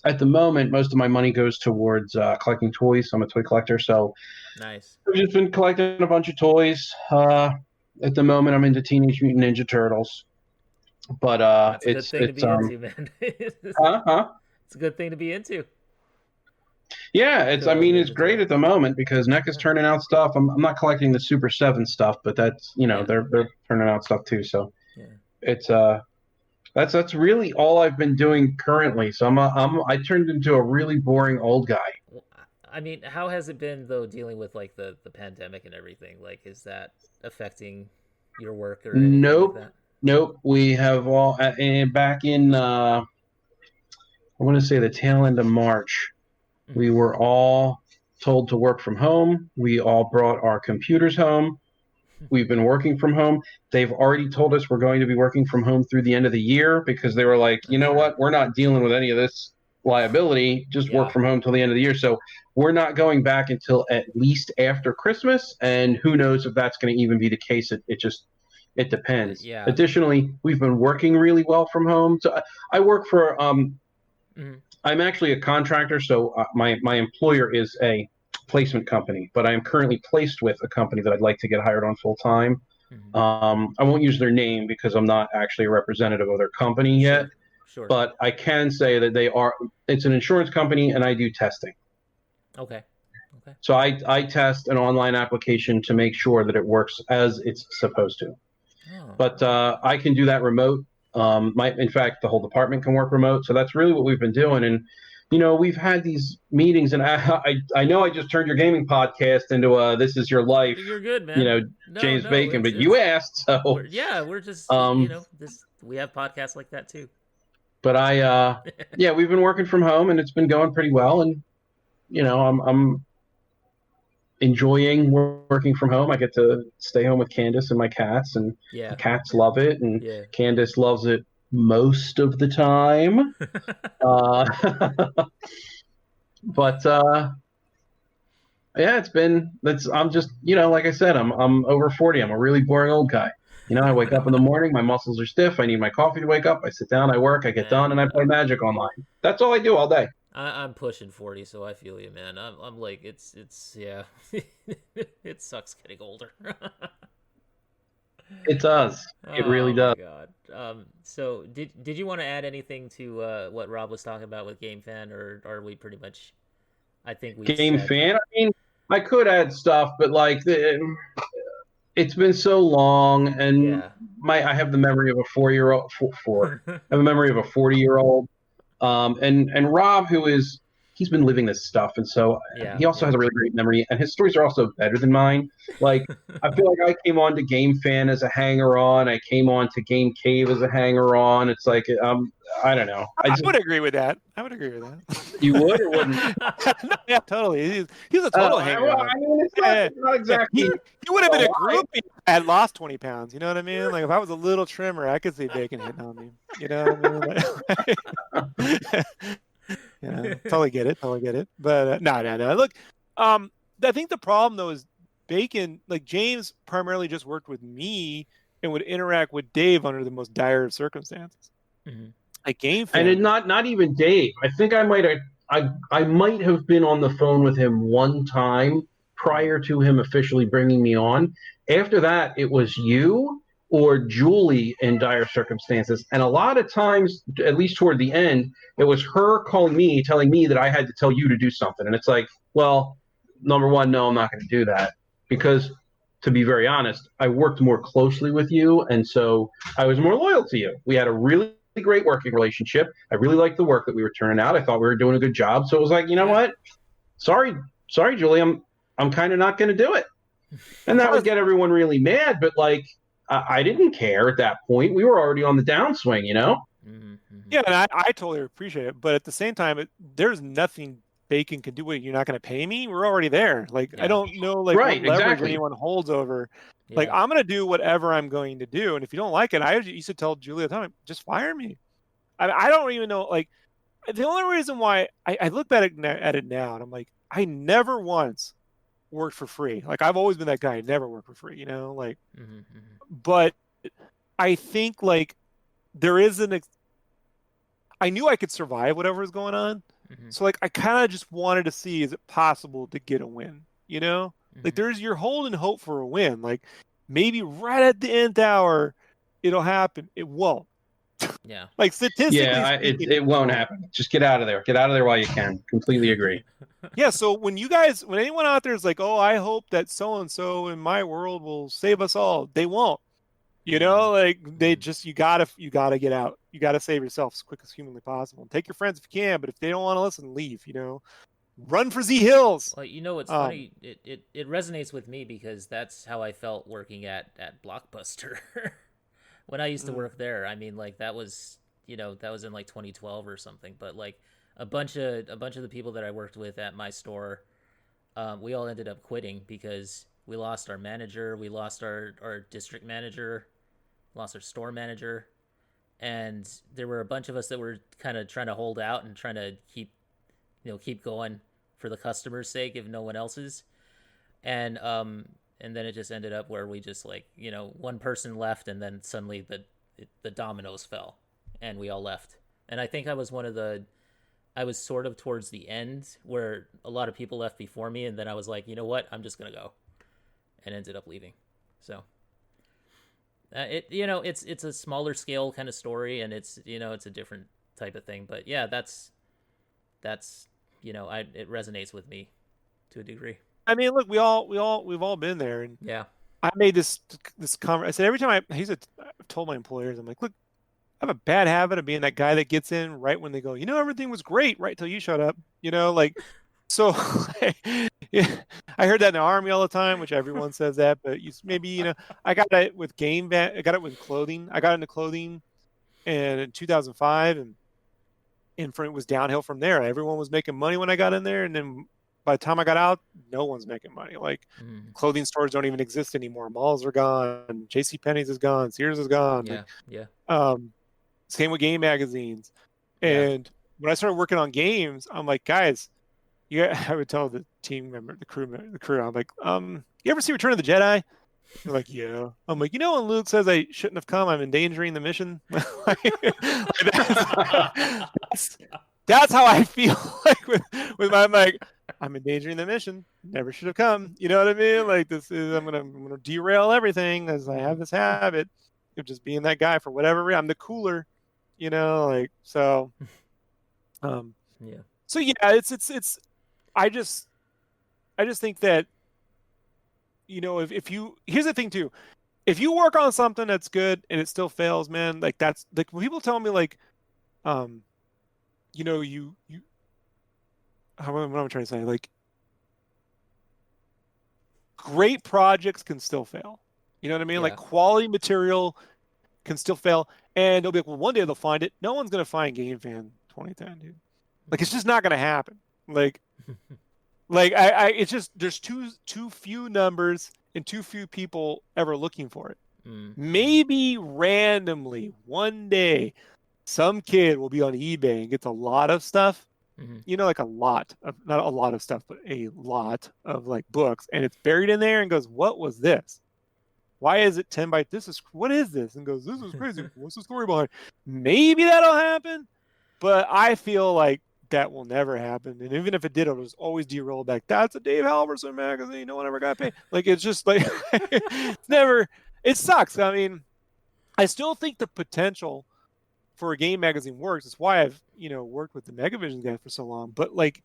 at the moment, most of my money goes towards collecting toys. I'm a toy collector, so nice. I've just been collecting a bunch of toys. At the moment, I'm into Teenage Mutant Ninja Turtles. But that's a good thing to be into, man. It's a good thing to be into. Yeah, it's great at the moment because NECA's turning out stuff. I'm not collecting the Super 7 stuff, but that's they're turning out stuff too. So it's that's really all I've been doing currently. So I turned into a really boring old guy. I mean, how has it been though dealing with like the pandemic and everything? Like, is that affecting your work or anything like that? Nope. We have all back in I want to say the tail end of March. We were all told to work from home. We all brought our computers home. We've been working from home. They've already told us we're going to be working from home through the end of the year because they were like, you know what? We're not dealing with any of this liability. Just work from home till the end of the year. So we're not going back until at least after Christmas. And who knows if that's going to even be the case. It depends. Yeah. Additionally, we've been working really well from home. So I work for I'm actually a contractor, so my employer is a placement company, but I am currently placed with a company that I'd like to get hired on full time. I won't use their name because I'm not actually a representative of their company yet. Sure. But I can say that it's an insurance company and I do testing. Okay. So I test an online application to make sure that it works as it's supposed to. But I can do that remote. In fact, the whole department can work remote. So that's really what we've been doing. And, we've had these meetings, and I know I just turned your gaming podcast into This Is Your Life. You're good, man. James Bacon, but you asked. So we're just, we have podcasts like that too. But we've been working from home and it's been going pretty well. And, I'm enjoying working from home. I get to stay home with Candace and my cats, and the cats love it, and Candace loves it most of the time. But yeah, I'm just, like I said, I'm over 40. I'm a really boring old guy. I wake up in the morning, my muscles are stiff. I need my coffee to wake up. I sit down, I work, I get done, and I play Magic online. That's all I do all day. I'm pushing 40, so I feel you, man. I'm like, it's yeah, it sucks getting older. It does. It really does. Oh my god. So did you want to add anything to what Rob was talking about with GameFan, or are we pretty much? I think we GameFan. I mean, I could add stuff, but like it's been so long, and I have the memory of a 4-year-old. I have a memory of a 40-year-old. And Rob, he's been living this stuff, and so he also has a really great memory, and his stories are also better than mine. Like, I feel like I came on to GameFan as a hanger-on. I came on to Game Cave as a hanger-on. It's like, I don't know. I would agree with that. You would or wouldn't? No, yeah, totally. He's a total hanger-on. Well, I mean, it's not exactly. He would have been a groupie. I had lost 20 pounds. You know what I mean? Like, if I was a little trimmer, I could see bacon hitting on me. You know what I mean? Totally get it. But no. Look, I think the problem though is Bacon. Like, James primarily just worked with me and would interact with Dave under the most dire of circumstances. Mm-hmm. Like GameFan, and not even Dave. I think I might have been on the phone with him one time prior to him officially bringing me on. After that, it was you or Julie in dire circumstances. And a lot of times, at least toward the end, it was her calling me, telling me that I had to tell you to do something. And it's like, well, number one, no, I'm not going to do that. Because, to be very honest, I worked more closely with you, and so I was more loyal to you. We had a really great working relationship. I really liked the work that we were turning out. I thought we were doing a good job. So it was like, you know what? Sorry, Julie, I'm kind of not going to do it. And that would get everyone really mad, but like, I didn't care at that point. We were already on the downswing, Mm-hmm. Yeah, and I totally appreciate it. But at the same time, there's nothing Bacon can do with it. You're not going to pay me. We're already there. Like, I don't know, like, what leverage anyone holds over. Yeah. Like, I'm going to do whatever I'm going to do. And if you don't like it, I used to tell Julie at the time, just fire me. I don't even know. Like, the only reason why I look back at it now, and I'm like, I never once worked for free. Like, I've always been that guy. I never worked for free, like, but I think, like, there is I knew I could survive whatever was going on. So, like, I kind of just wanted to see, is it possible to get a win, Like, you're holding hope for a win. Like, maybe right at the end hour, it'll happen. It won't. Yeah. Like, statistically speaking, it won't happen. Just get out of there. Get out of there while you can. Completely agree. Yeah, so when anyone out there is like, oh, I hope that so-and-so in my world will save us all, they won't. Like, they just, you gotta get out. You gotta save yourself as quick as humanly possible. Take your friends if you can, but if they don't want to listen, leave. Run for Z Hills. Well, it's funny. It resonates with me because that's how I felt working at Blockbuster when I used to work there. I mean, like, that was in like 2012 or something. But like a bunch of the people that I worked with at my store, we all ended up quitting because we lost our manager, we lost our district manager, lost our store manager, and there were a bunch of us that were kind of trying to hold out and trying to keep going for the customer's sake if no one else's. And then it just ended up where we just, like, one person left, and then suddenly the dominoes fell and we all left. And I think I was sort of towards the end where a lot of people left before me, and then I was like, you know what, I'm just gonna go, and ended up leaving. So it's a smaller scale kind of story, and it's a different type of thing, but yeah, that's it resonates with me to a degree. I mean, look, we've all been there, and yeah, I made this comment. I said every time I've told my employers, I'm like, look, I have a bad habit of being that guy that gets in right when they go, everything was great right till you shut up, like. So yeah, I heard that in the Army all the time, which everyone says that, but maybe, I got it with GameFan. I got it with clothing. I got into clothing in 2005, and it was downhill from there. Everyone was making money when I got in there, and then by the time I got out, no one's making money. Like, clothing stores don't even exist anymore. Malls are gone. JCPenney's is gone. Sears is gone. Yeah. Same with game magazines. And when I started working on games, I'm like, guys, I would tell the team member, the crew, I'm like, you ever see Return of the Jedi? They're like, yeah. I'm like, when Luke says I shouldn't have come, I'm endangering the mission. That's how I feel like with my, I'm like, I'm endangering the mission. Never should have come. You know what I mean? Like I'm gonna derail everything as I have this habit of just being that guy for whatever reason. I'm the cooler, like so. Yeah. So yeah, it's. I just think that if you here's the thing too, if you work on something that's good and it still fails, man, like that's like when people tell me like, you what am I trying to say? Like, great projects can still fail. You know what I mean? Yeah. Like quality material can still fail, and they'll be like, well, one day they'll find it. No one's gonna find GameFan 2010, dude. Like it's just not gonna happen. Like it's just there's too few numbers and too few people ever looking for it. Maybe randomly one day some kid will be on eBay and gets a lot of stuff, like a lot of, not a lot of stuff, but a lot of like books, and it's buried in there and goes, what was this? Why is it 10 by what is this? And goes, this is crazy. What's the story behind it? Maybe that'll happen, but I feel like that will never happen. And even if it did, it was always derailed back. That's a Dave Halverson magazine. No one ever got paid. Like, it's just like, it's never, it sucks. I mean, I still think the potential for a game magazine works. It's why I've, worked with the Megavision guys for so long. But like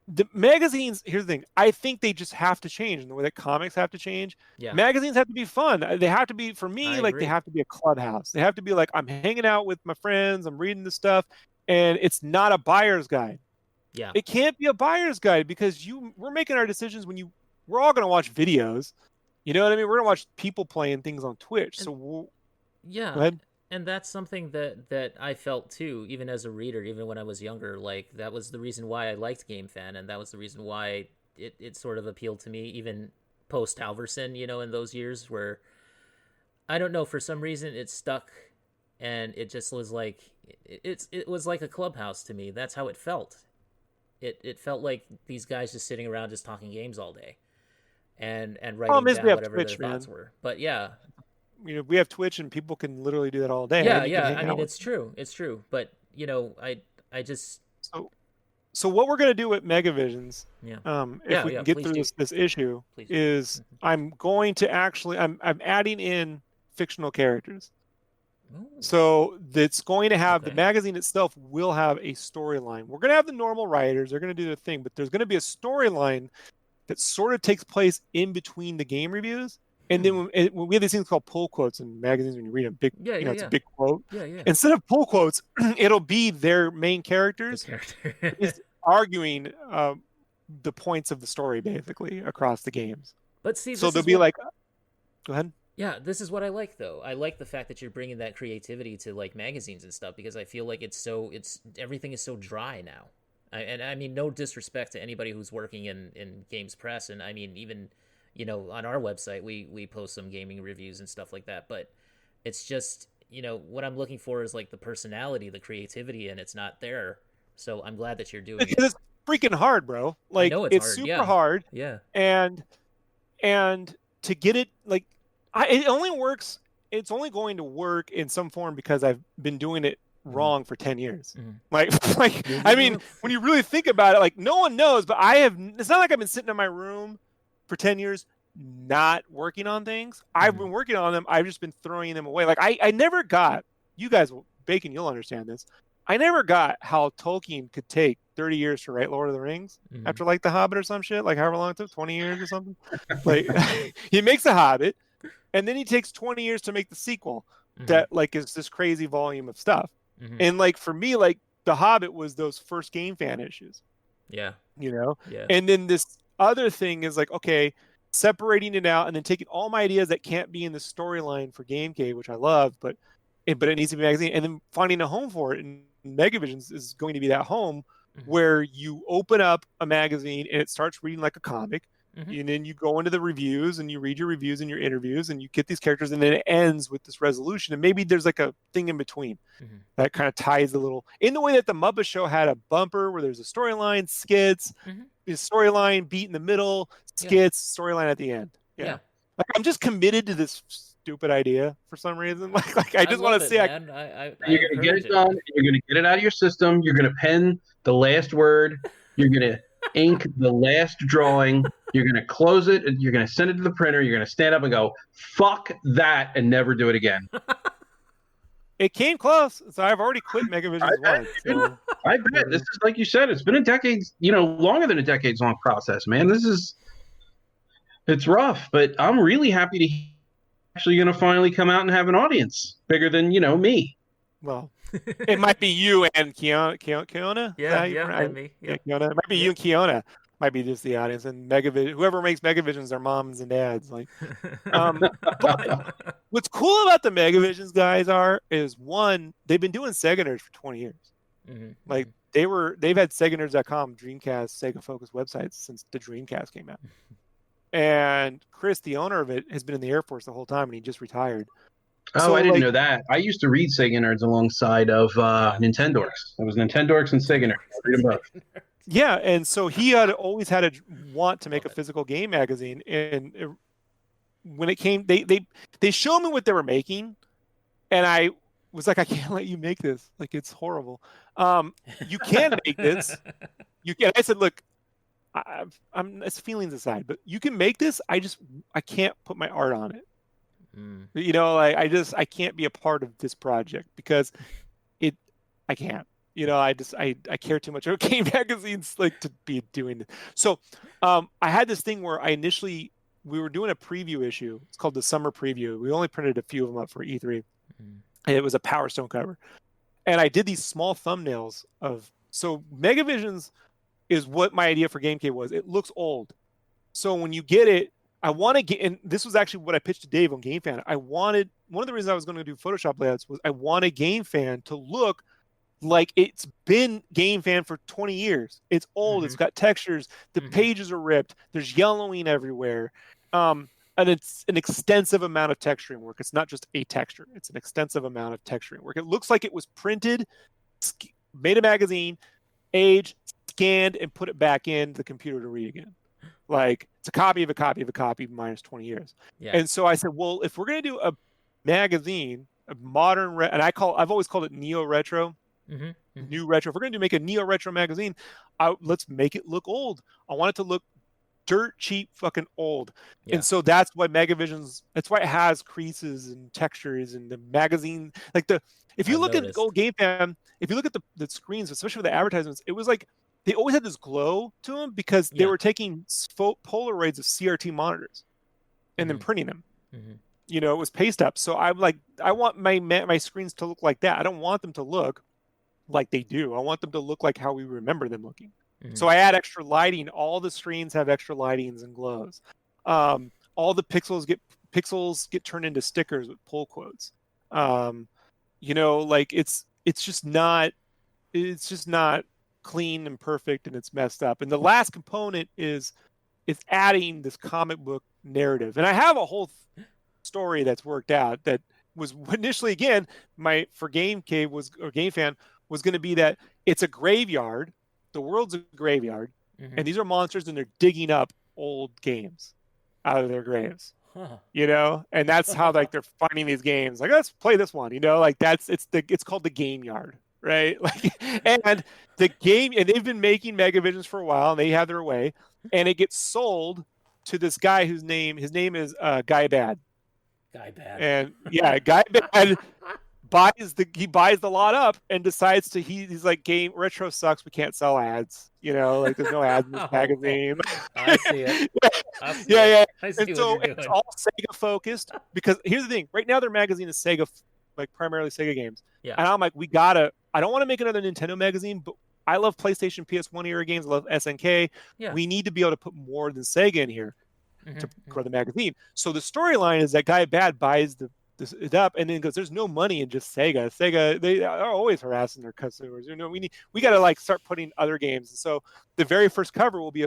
the magazines, here's the thing. I think they just have to change in the way that comics have to change. Yeah. Magazines have to be fun. They have to be, for me, like agree. they have to be a clubhouse. They have to be like, I'm hanging out with my friends. I'm reading this stuff. And it's not a buyer's guide. Yeah. It can't be a buyer's guide because we're making our decisions we're all going to watch videos. You know what I mean? We're going to watch people playing things on Twitch. Go ahead. And that's something that I felt too, even as a reader, even when I was younger. Like, that was the reason why I liked GameFan, and that was the reason why it sort of appealed to me, even post Halverson, in those years where, I don't know, for some reason it stuck, and it just was like, it was like a clubhouse to me. That's how it felt. It felt like these guys just sitting around just talking games all day, and writing down whatever Twitch, their thoughts were. But yeah. We have Twitch and people can literally do that all day. Yeah. I mean, it's true. But I just. So what we're gonna do with Megavisions, if we can get through this issue, is I'm going to I'm adding in fictional characters. Ooh. So that's going to have the magazine itself will have a storyline. We're gonna have the normal writers; they're gonna do their thing, but there's gonna be a storyline that sort of takes place in between the game reviews. And then when we have these things called pull quotes in magazines, when you read a big, it's a big quote. Yeah. Instead of pull quotes, it'll be their main characters is arguing the points of the story basically across the games. But see, so they'll be like, go ahead. Yeah, this is what I like though. I like the fact that you're bringing that creativity to like magazines and stuff, because I feel like everything is so dry now. And I mean, no disrespect to anybody who's working in games press, and I mean even. On our website, we post some gaming reviews and stuff like that, but it's just, what I'm looking for is like the personality, the creativity, and it's not there. So I'm glad that you're doing it. It's freaking hard, bro. Like, it's hard. Super hard. Yeah. And to get it, like, it only works. It's only going to work in some form because I've been doing it wrong for 10 years. Like, I mean, when you really think about it, like, no one knows, but it's not like I've been sitting in my room for 10 years not working on things. I've been working on them. I've just been throwing them away. Like I never got, you guys, Bacon, you'll understand this. I never got how Tolkien could take 30 years to write Lord of the Rings after like The Hobbit or some shit, like however long it took, 20 years or something. Like he makes The Hobbit and then he takes 20 years to make the sequel that like is this crazy volume of stuff. And like for me, like The Hobbit was those first GameFan issues. Yeah. Yeah. And then this other thing is like, okay, separating it out and then taking all my ideas that can't be in the storyline for GameCade, which I love, but it needs to be a magazine, and then finding a home for it. And Megavisions is going to be that home where you open up a magazine and it starts reading like a comic. And then you go into the reviews and you read your reviews and your interviews and you get these characters, and then it ends with this resolution. And maybe there's like a thing in between that kind of ties the little, in the way that the Muppet Show had a bumper where there's a storyline, skits, storyline, beat in the middle, skits, storyline at the end. Yeah. Like, I'm just committed to this stupid idea for some reason. Like I just want to see. You're gonna get it done. You're gonna get it out of your system. You're gonna pen the last word. You're gonna ink the last drawing. You're gonna close it. And you're gonna send it to the printer. You're gonna stand up and go, "Fuck that," and never do it again. It came close, so I've already quit Megavisions once. So. I bet this is, like you said, it's been a decades, longer than a decades long process, man. It's rough, but I'm really happy to actually going to finally come out and have an audience bigger than me. Well, it might be you and Keona. And me. Yeah, Keona. It might be you and Keona. Might be just the audience, and Megavision. Whoever makes Megavisions are moms and dads. Like, but what's cool about the Megavisions guys is one, they've been doing Sega Nerds for 20 years. Like they've had SegaNerds.com, Dreamcast, Sega Focus websites since the Dreamcast came out. And Chris, the owner of it, has been in the Air Force the whole time, and he just retired. Oh, so, I didn't know that. I used to read Sega Nerds alongside of Nintendorks. It was Nintendorks and Sega Nerds. I read them both. Yeah, and so he had always had a want to make a physical game magazine, and when it came, they showed me what they were making, and I was like, I can't let you make this. Like, it's horrible. You can make this. You can. I said, look, I'm it's feelings aside, but you can make this. I can't put my art on it. I can't be a part of this project because I can't. I care too much about game magazines to be doing it. So I had this thing where we were doing a preview issue. It's called the Summer Preview. We only printed a few of them up for E3. And it was a Power Stone cover. And I did these small thumbnails so Megavisions is what my idea for GameCade was. It looks old. So when you get it, I want to get, and this was actually what I pitched to Dave on GameFan. One of the reasons I was going to do Photoshop layouts was I wanted GameFan to look like it's been GameFan for 20 years. It's old. It's got textures. The pages are ripped. There's yellowing everywhere. And it's an extensive amount of texturing work. It's not just a texture. It's an extensive amount of texturing work. It looks like it was printed, made a magazine, aged, scanned, and put it back in the computer to read again. Like, it's a copy of a copy of a copy minus 20 years. Yeah. And so I said, well, if we're going to do a magazine, a modern, and I've always called it neo-retro, new retro. If we're going to make a neo-retro magazine, let's make it look old. I want it to look dirt cheap fucking old. Yeah. And so that's why Megavisions, that's why it has creases and textures, and the magazine, if you look at old GameFan, if you look at the screens, especially with the advertisements, it was like they always had this glow to them because they were taking Polaroids of CRT monitors and then printing them. It was paste up. So I'm like, I want my screens to look like that. I don't want them to look like they do. I want them to look like how we remember them looking. So I add extra lighting. All the screens have extra lightings and glows. All the pixels get turned into stickers with pull quotes. It's just not clean and perfect, and it's messed up. And the last component is adding this comic book narrative. And I have a whole story that's worked out that was initially, again, for GameFan was going to be that it's a graveyard. The world's a graveyard, and these are monsters, and they're digging up old games out of their graves. And that's how they're finding these games. Like, let's play this one. It's called the Game Yard, right? And the game, and they've been making Megavisions for a while, and they have their way, and it gets sold to this guy his name is Guy Bad. Guy Bad. And Guy Bad. buys the lot up and decides he's like, game retro sucks, we can't sell ads, there's no ads in this magazine. I see it. I see and so it's all Sega focused, because here's the thing, right now their magazine is Sega, primarily Sega games. And I'm like, I don't want to make another Nintendo magazine, but I love PlayStation, PS1 era games. I love SNK. We need to be able to put more than Sega in here to grow the magazine. So the storyline is that Guy Bad buys it up and then goes, there's no money in just Sega. They are always harassing their customers. We got to start putting other games. And so the very first cover will be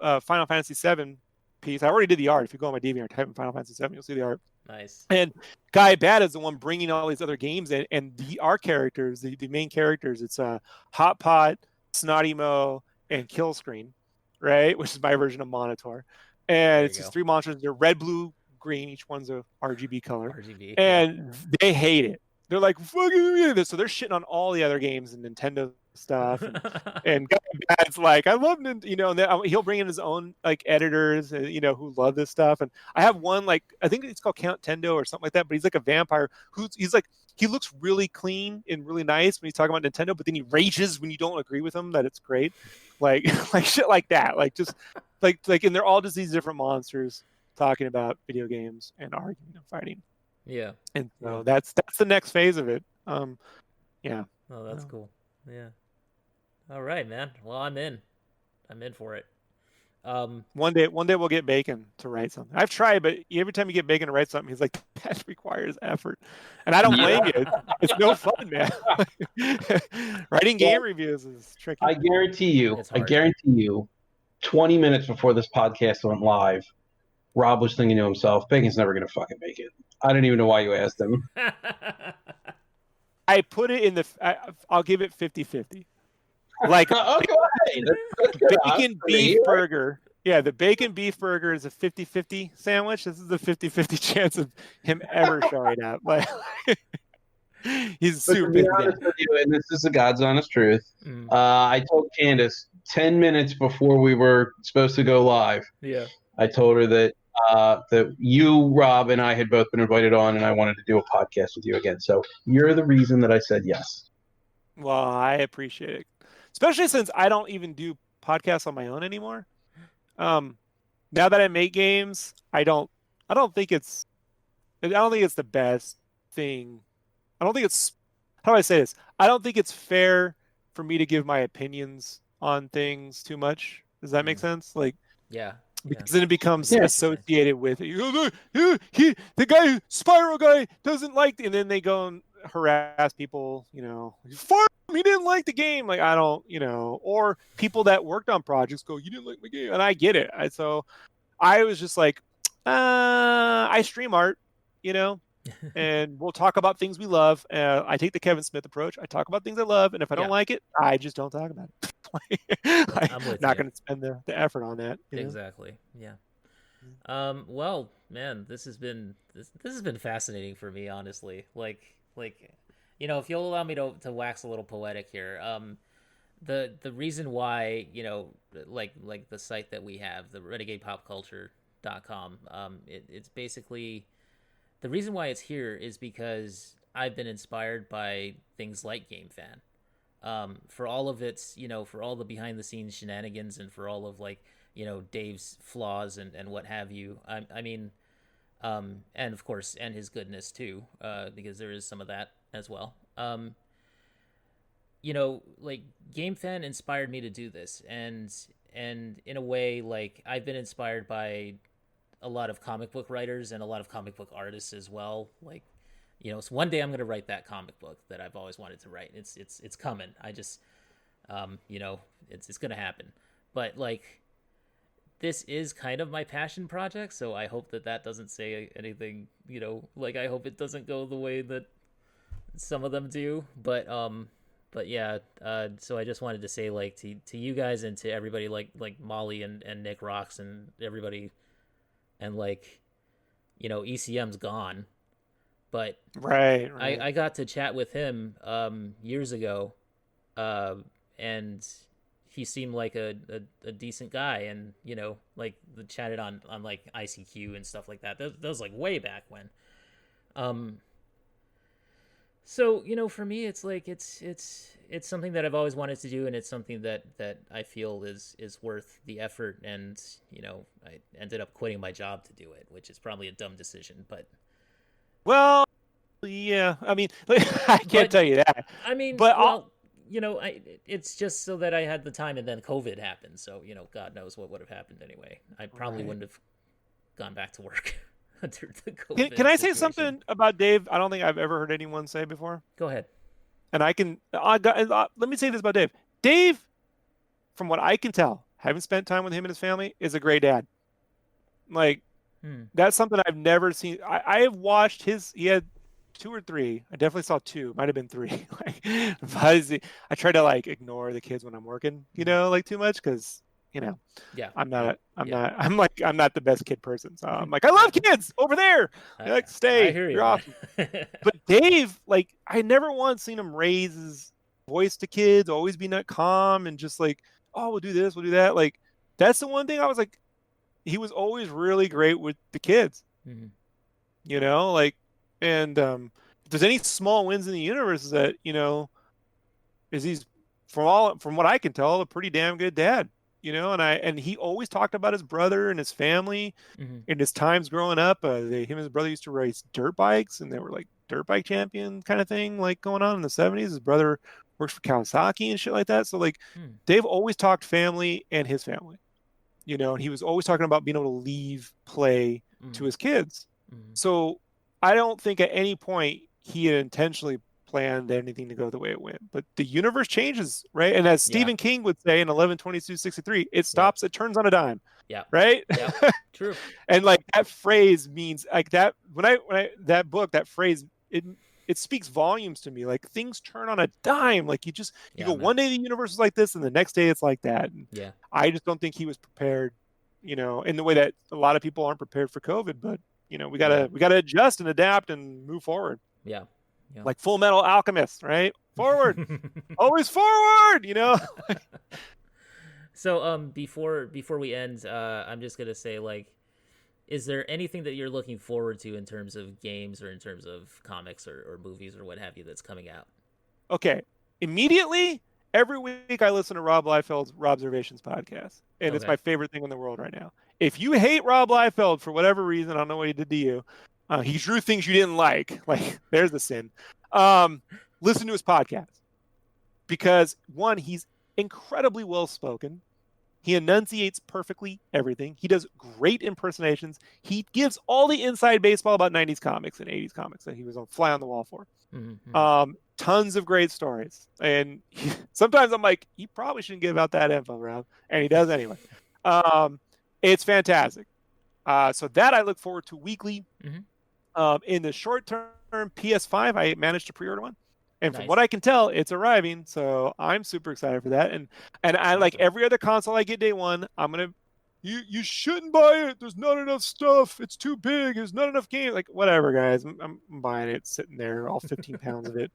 a Final Fantasy VII piece. I already did the art. If you go on my DeviantArt, type in Final Fantasy VII, you'll see the art. Nice. And Guy Bad is the one bringing all these other games in, and our characters, the main characters, it's Hot Pot, Snotty Mo, and Killscreen, right? Which is my version of Monitor. And it's just 3 monsters. They're red, blue, green. Each one's a RGB color. And they hate it. They're like, fucking this. So they're shitting on all the other games and Nintendo stuff. And Guy Bad's like, I love Nintendo, you know, and then he'll bring in his own like editors, you know, who love this stuff. And I have one, like, I think it's called Count Tendo or something like that, but he's like a vampire he's like, he looks really clean and really nice when he's talking about Nintendo, but then he rages when you don't agree with him that it's great. Like shit like that. Like just like, and they're all just these different monsters talking about video games and arguing and fighting. Yeah. And so that's the next phase of it. Yeah. Oh, that's cool. Yeah. All right, man. Well, I'm in for it. One day we'll get Bacon to write something. I've tried, but every time you get Bacon to write something, he's like, that requires effort. And I don't blame you. It's no fun, man. Writing game reviews is tricky. I guarantee you, 20 minutes before this podcast went live, Rob was thinking to himself, Bacon's never going to fucking make it. I don't even know why you asked him. I put it in I'll give it 50-50. Like bacon beef burger. Yeah, the bacon beef burger is a 50-50 sandwich. This is a 50-50 chance of him ever showing up. Like he's super busy. Honest with you, and this is the God's honest truth. I told Candace 10 minutes before we were supposed to go live. Yeah. I told her that you, Rob, and I had both been invited on, and I wanted to do a podcast with you again. So you're the reason that I said yes. Well, I appreciate it, especially since I don't even do podcasts on my own anymore. Now that I make games, I don't think it's the best thing. I don't think it's, how do I say this? I don't think it's fair for me to give my opinions on things too much. Does that make sense? Like, yeah. Because then it becomes associated with it. The guy, Spyro guy, doesn't like, and then they go and harass people. You know, he didn't like the game. Like I don't, you know, or people that worked on projects go, you didn't like my game, and I get it. So I was just like, I stream art, you know, and we'll talk about things we love. I take the Kevin Smith approach. I talk about things I love, and if I don't like it, I just don't talk about it. I'm not going to spend the effort on that. Exactly. Yeah. Well, man, this has been fascinating for me, honestly. Like, you know, if you'll allow me to wax a little poetic here, the reason why, you know, like the site that we have, the renegadepopculture.com, it's basically, the reason why it's here is because I've been inspired by things like GameFan. For all of its, you know, for all the behind the scenes shenanigans and for all of, like, you know, Dave's flaws and what have you. I mean, and of course, and his goodness too, because there is some of that as well. You know, like GameFan inspired me to do this, and in a way, like I've been inspired by a lot of comic book writers and a lot of comic book artists as well. Like, you know, so one day I'm going to write that comic book that I've always wanted to write. It's coming. I just, you know, it's going to happen. But like, this is kind of my passion project. So I hope that doesn't say anything, you know, like I hope it doesn't go the way that some of them do. But yeah. So I just wanted to say, like, to you guys and to everybody, like Molly and Nick Rocks and everybody, and like, you know, ECM's gone. But right. I got to chat with him years ago, and he seemed like a decent guy, and you know, like chatted on like ICQ and stuff like that. That was like way back when. So you know, for me, it's like it's something that I've always wanted to do, and it's something that I feel is worth the effort. And you know, I ended up quitting my job to do it, which is probably a dumb decision, but. Well, yeah. I mean, I can't tell you that. I mean, but well, you know, it's just so that I had the time, and then COVID happened. So you know, God knows what would have happened anyway. I probably wouldn't have gone back to work under the COVID. Can I say something about Dave? I don't think I've ever heard anyone say before. Go ahead. And let me say this about Dave. Dave, from what I can tell, having spent time with him and his family, is a great dad. Like, that's something I've never seen. I have watched he had 2 or 3. I definitely saw 2. Might have been 3. Like, I try to like ignore the kids when I'm working, like too much because I'm not the best kid person. So I'm like, I love kids over there. They like stay. I hear you. You're awesome. But Dave, like, I never once seen him raise his voice to kids, always be not calm and just like, oh, we'll do this, we'll do that. Like, that's the one thing I was like, he was always really great with the kids. Like, and if there's any small wins in the universe, is that is he's from what I can tell, a pretty damn good dad. And he always talked about his brother and his family in his times growing up. Him and his brother used to race dirt bikes, and they were like dirt bike champion kind of thing, like going on in the 70s. His brother works for Kawasaki and shit like that. So like, Dave always talked family and his family. And he was always talking about being able to leave play to his kids. So I don't think at any point he had intentionally planned anything to go the way it went. But the universe changes, right? And as Stephen King would say in 11/22/63, it stops, it turns on a dime. Yeah. Right? Yeah. True. And like that phrase means like that when I that book, that phrase, it speaks volumes to me. Like things turn on a dime. Like you go, one day the universe is like this and the next day it's like that. And I just don't think he was prepared, in the way that a lot of people aren't prepared for COVID, but we gotta adjust and adapt and move forward. Yeah. Like Full Metal Alchemist, right? Forward. Always forward, So before we end, I'm just gonna say, like, is there anything that you're looking forward to in terms of games or in terms of comics or movies or what have you that's coming out? Okay. Immediately, every week I listen to Rob Liefeld's Robservations podcast, and it's my favorite thing in the world right now. If you hate Rob Liefeld for whatever reason, I don't know what he did to you. He drew things you didn't like. Like, there's the sin. Listen to his podcast. Because, one, he's incredibly well-spoken. He enunciates perfectly everything. He does great impersonations. He gives all the inside baseball about 90s comics and 80s comics that he was on fly on the wall for. Tons of great stories. And sometimes I'm like, he probably shouldn't give out that info, Rob. And he does anyway. It's fantastic. So that I look forward to weekly. In the short term, PS5, I managed to pre-order one. And from what I can tell, it's arriving. So I'm super excited for that. And I, like every other console I get day one, I'm going to, you shouldn't buy it. There's not enough stuff. It's too big. There's not enough games. Like, whatever, guys. I'm buying it, sitting there, all 15 pounds of it.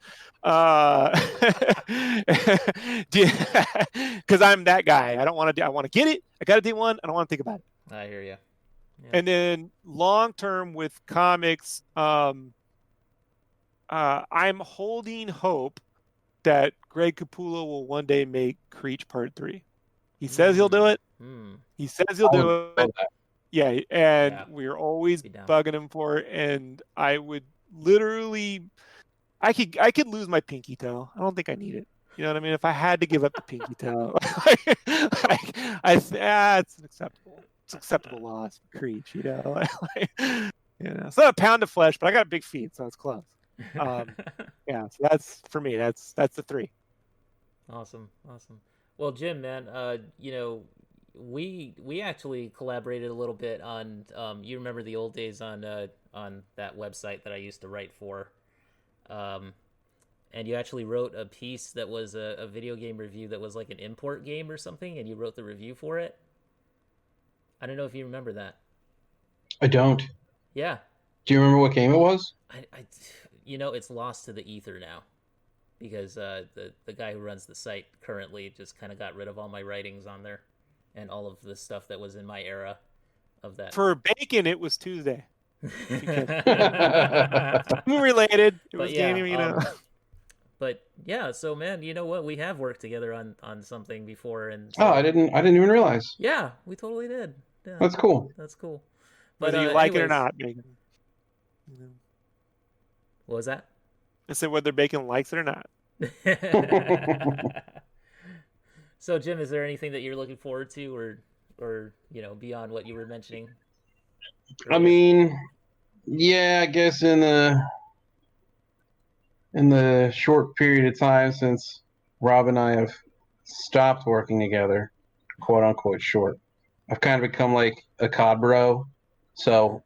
Because I'm that guy. I want to get it. I got a day one. I don't want to think about it. I hear you. Yeah. And then long term with comics, I'm holding hope that Greg Capullo will one day make Creech Part 3. He says he'll do it. He says he'll do it. Yeah, and we're always bugging him for it. And I would literally, I could lose my pinky toe. I don't think I need it. You know what I mean? If I had to give up the pinky toe, it's acceptable. It's acceptable loss for Creech, It's not a pound of flesh, but I got big feet, so it's close. So that's for me. That's the 3. Awesome. Well, Jim, man, we actually collaborated a little bit on. You remember the old days on that website that I used to write for, and you actually wrote a piece that was a video game review that was like an import game or something, and you wrote the review for it. I don't know if you remember that. I don't. Yeah. Do you remember what game it was? It's lost to the ether now, because the guy who runs the site currently just kind of got rid of all my writings on there, and all of the stuff that was in my era of that. For Bacon, it was Tuesday. Related. It was gaming, But yeah, so man, you know what? We have worked together on something before, and so, I didn't even realize. Yeah, we totally did. Yeah, that's cool. But whether you like it or not, Bacon. What was that? I said whether Bacon likes it or not. So, Jim, is there anything that you're looking forward to, or beyond what you were mentioning? I mean, yeah, I guess in the short period of time since Rob and I have stopped working together, quote unquote short, I've kind of become like a COD bro. So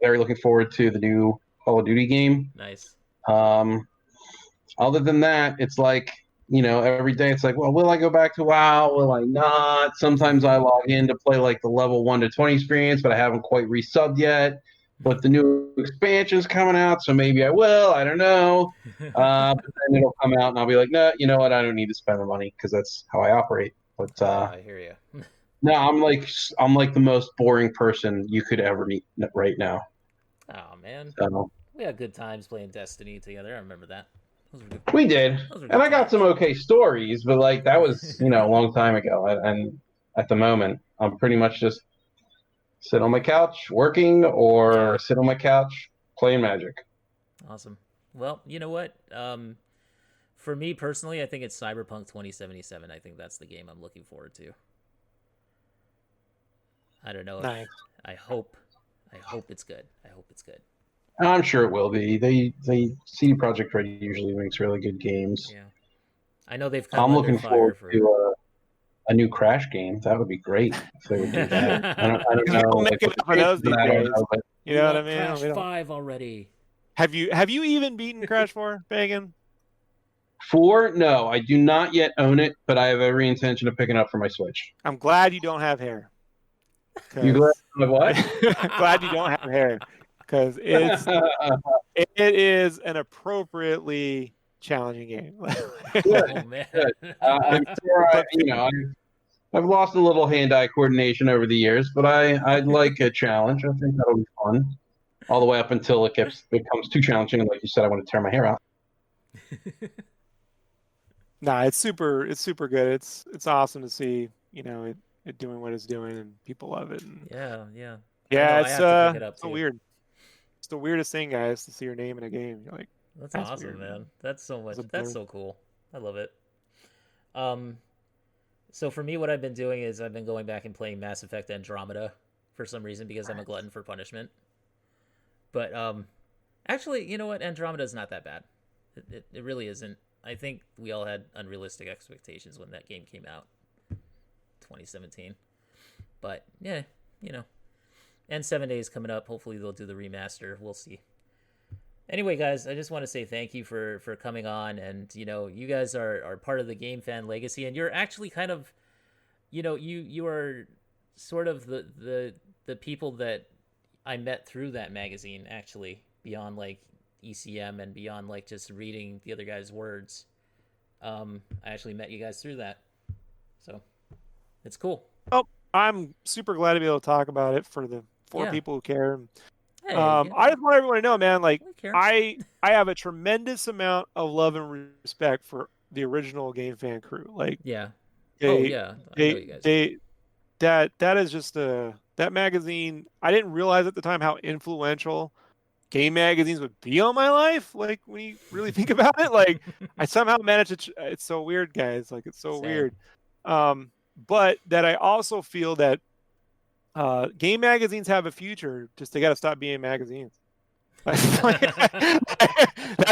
very looking forward to the new Call of Duty game. Nice. Other than that, it's like, every day it's like, well, will I go back to WoW? Will I not? Sometimes I log in to play like the level 1 to 20 experience, but I haven't quite resubbed yet. But the new expansion's coming out, so maybe I will. I don't know. But then it'll come out, and I'll be like, no, you know what? I don't need to spend the money because that's how I operate. But I hear you. no, I'm like the most boring person you could ever meet right now. Oh man, So, we had good times playing Destiny together. I remember that. Those were good. we did, Those were and good I got times. some okay stories, but like that was a long time ago. And at the moment, I'm pretty much just sit on my couch working, or sit on my couch playing Magic. Awesome. Well, you know what? For me personally, I think it's Cyberpunk 2077. I think that's the game I'm looking forward to. I don't know. Nice. I hope it's good. I hope it's good. I'm sure it will be. They CD Projekt Red usually makes really good games. Yeah. I know they've come I'm under looking fire forward for to a new Crash game. That would be great if they would do that. I don't We know. don't make enough of those these days. But You know what I mean? Crash We don't. 5 already. Have you even beaten Crash 4, Pagan? 4, no, I do not yet own it, but I have every intention of picking up for my Switch. I'm glad you don't have hair. You glad? What? Glad you don't have hair, because it is an appropriately challenging game. Oh man. Good. I'm sure I've lost a little hand-eye coordination over the years, but I'd like a challenge. I think that'll be fun. All the way up until it becomes too challenging, and like you said, I want to tear my hair out. Nah, it's super good. It's awesome to see, it doing what it's doing, and people love it. And Yeah. yeah, I have to pick it up so too. weird. It's the weirdest thing, guys, to see your name in a game. You're like, That's awesome, weird, man. That's so much. It's That's so cool. I love it. So for me, what I've been doing is I've been going back and playing Mass Effect Andromeda for some reason because I'm a glutton for punishment. But actually, you know what? Andromeda's not that bad. It really isn't. I think we all had unrealistic expectations when that game came out, 2017. But yeah, and 7 Days coming up. Hopefully they'll do the remaster. We'll see. Anyway, guys, I just want to say thank you for coming on, and you guys are part of the GameFan legacy, and you're actually kind of, you are sort of the people that I met through that magazine, actually, beyond like ECM and beyond like just reading the other guys' words. I actually met you guys through that, so it's cool. Oh, I'm super glad to be able to talk about it for the 4 people who care. Hey, I just want everyone to know, man, like I have a tremendous amount of love and respect for the original GameFan crew. Like, yeah. I know you guys. That is just that magazine. I didn't realize at the time how influential game magazines would be on my life. Like, when you really think about it, like I somehow managed to. It's so weird, guys. Like, it's so weird. But that I also feel that game magazines have a future. Just they got to stop being magazines. That's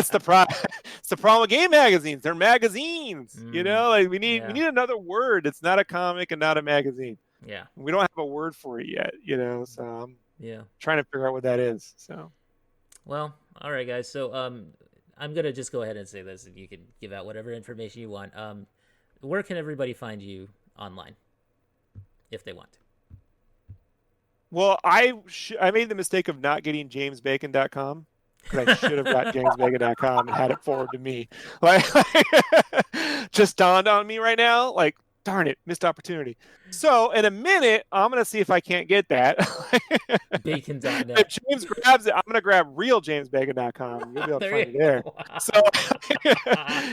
the problem. It's the problem with game magazines. They're magazines. Like we need another word. It's not a comic and not a magazine. Yeah. We don't have a word for it yet. So I'm trying to figure out what that is. So. Well, all right, guys. So I'm gonna just go ahead and say this, and you can give out whatever information you want. Where can everybody find you online, if they want to? Well, I made the mistake of not getting jamesbacon.com, because I should have got jamesbacon.com and had it forwarded to me. Like, just dawned on me right now. Like, darn it, missed opportunity. So in a minute, I'm going to see if I can't get that. Bacon.net. If James grabs it, I'm going to grab realjamesbacon.com. You'll be able to find it there. So,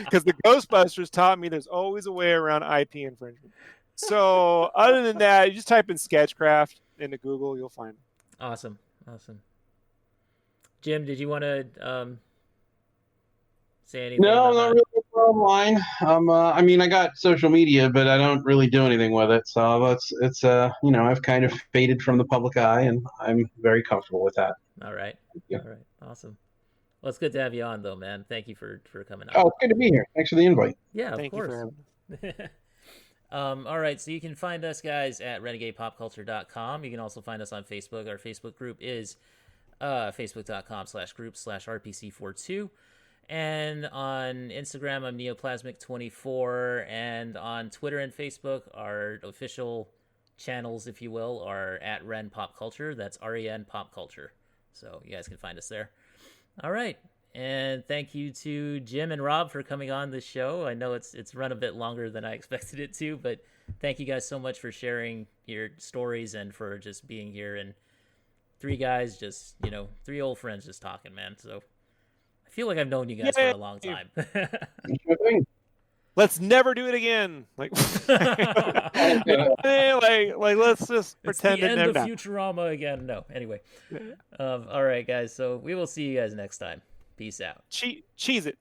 because the Ghostbusters taught me there's always a way around IP infringement. So other than that, you just type in Sketchcraft into Google, you'll find it. Awesome. Jim, did you want to say anything? No, not really online. I got social media, but I don't really do anything with it. So it's I've kind of faded from the public eye, and I'm very comfortable with that. All right. All right. Awesome. Well, it's good to have you on, though, man. Thank you for coming on. Oh, it's good to be here. Thanks for the invite. Yeah, of Thank course. You for having me. All right, so you can find us guys at renegadepopculture.com. You can also find us on Facebook. Our Facebook group is facebook.com/group/rpc42. And on Instagram, I'm Neoplasmic24. And on Twitter and Facebook, our official channels, if you will, are at Ren Pop Culture. That's REN Pop Culture. So you guys can find us there. All right. And thank you to Jim and Rob for coming on the show. I know it's run a bit longer than I expected it to, but thank you guys so much for sharing your stories and for just being here. And three guys, just, three old friends just talking, man. So I feel like I've known you guys for a long time. Let's never do it again. Like, let's just pretend it's the end of not. Futurama again. No, anyway. All right, guys. So we will see you guys next time. Peace out. Cheese it.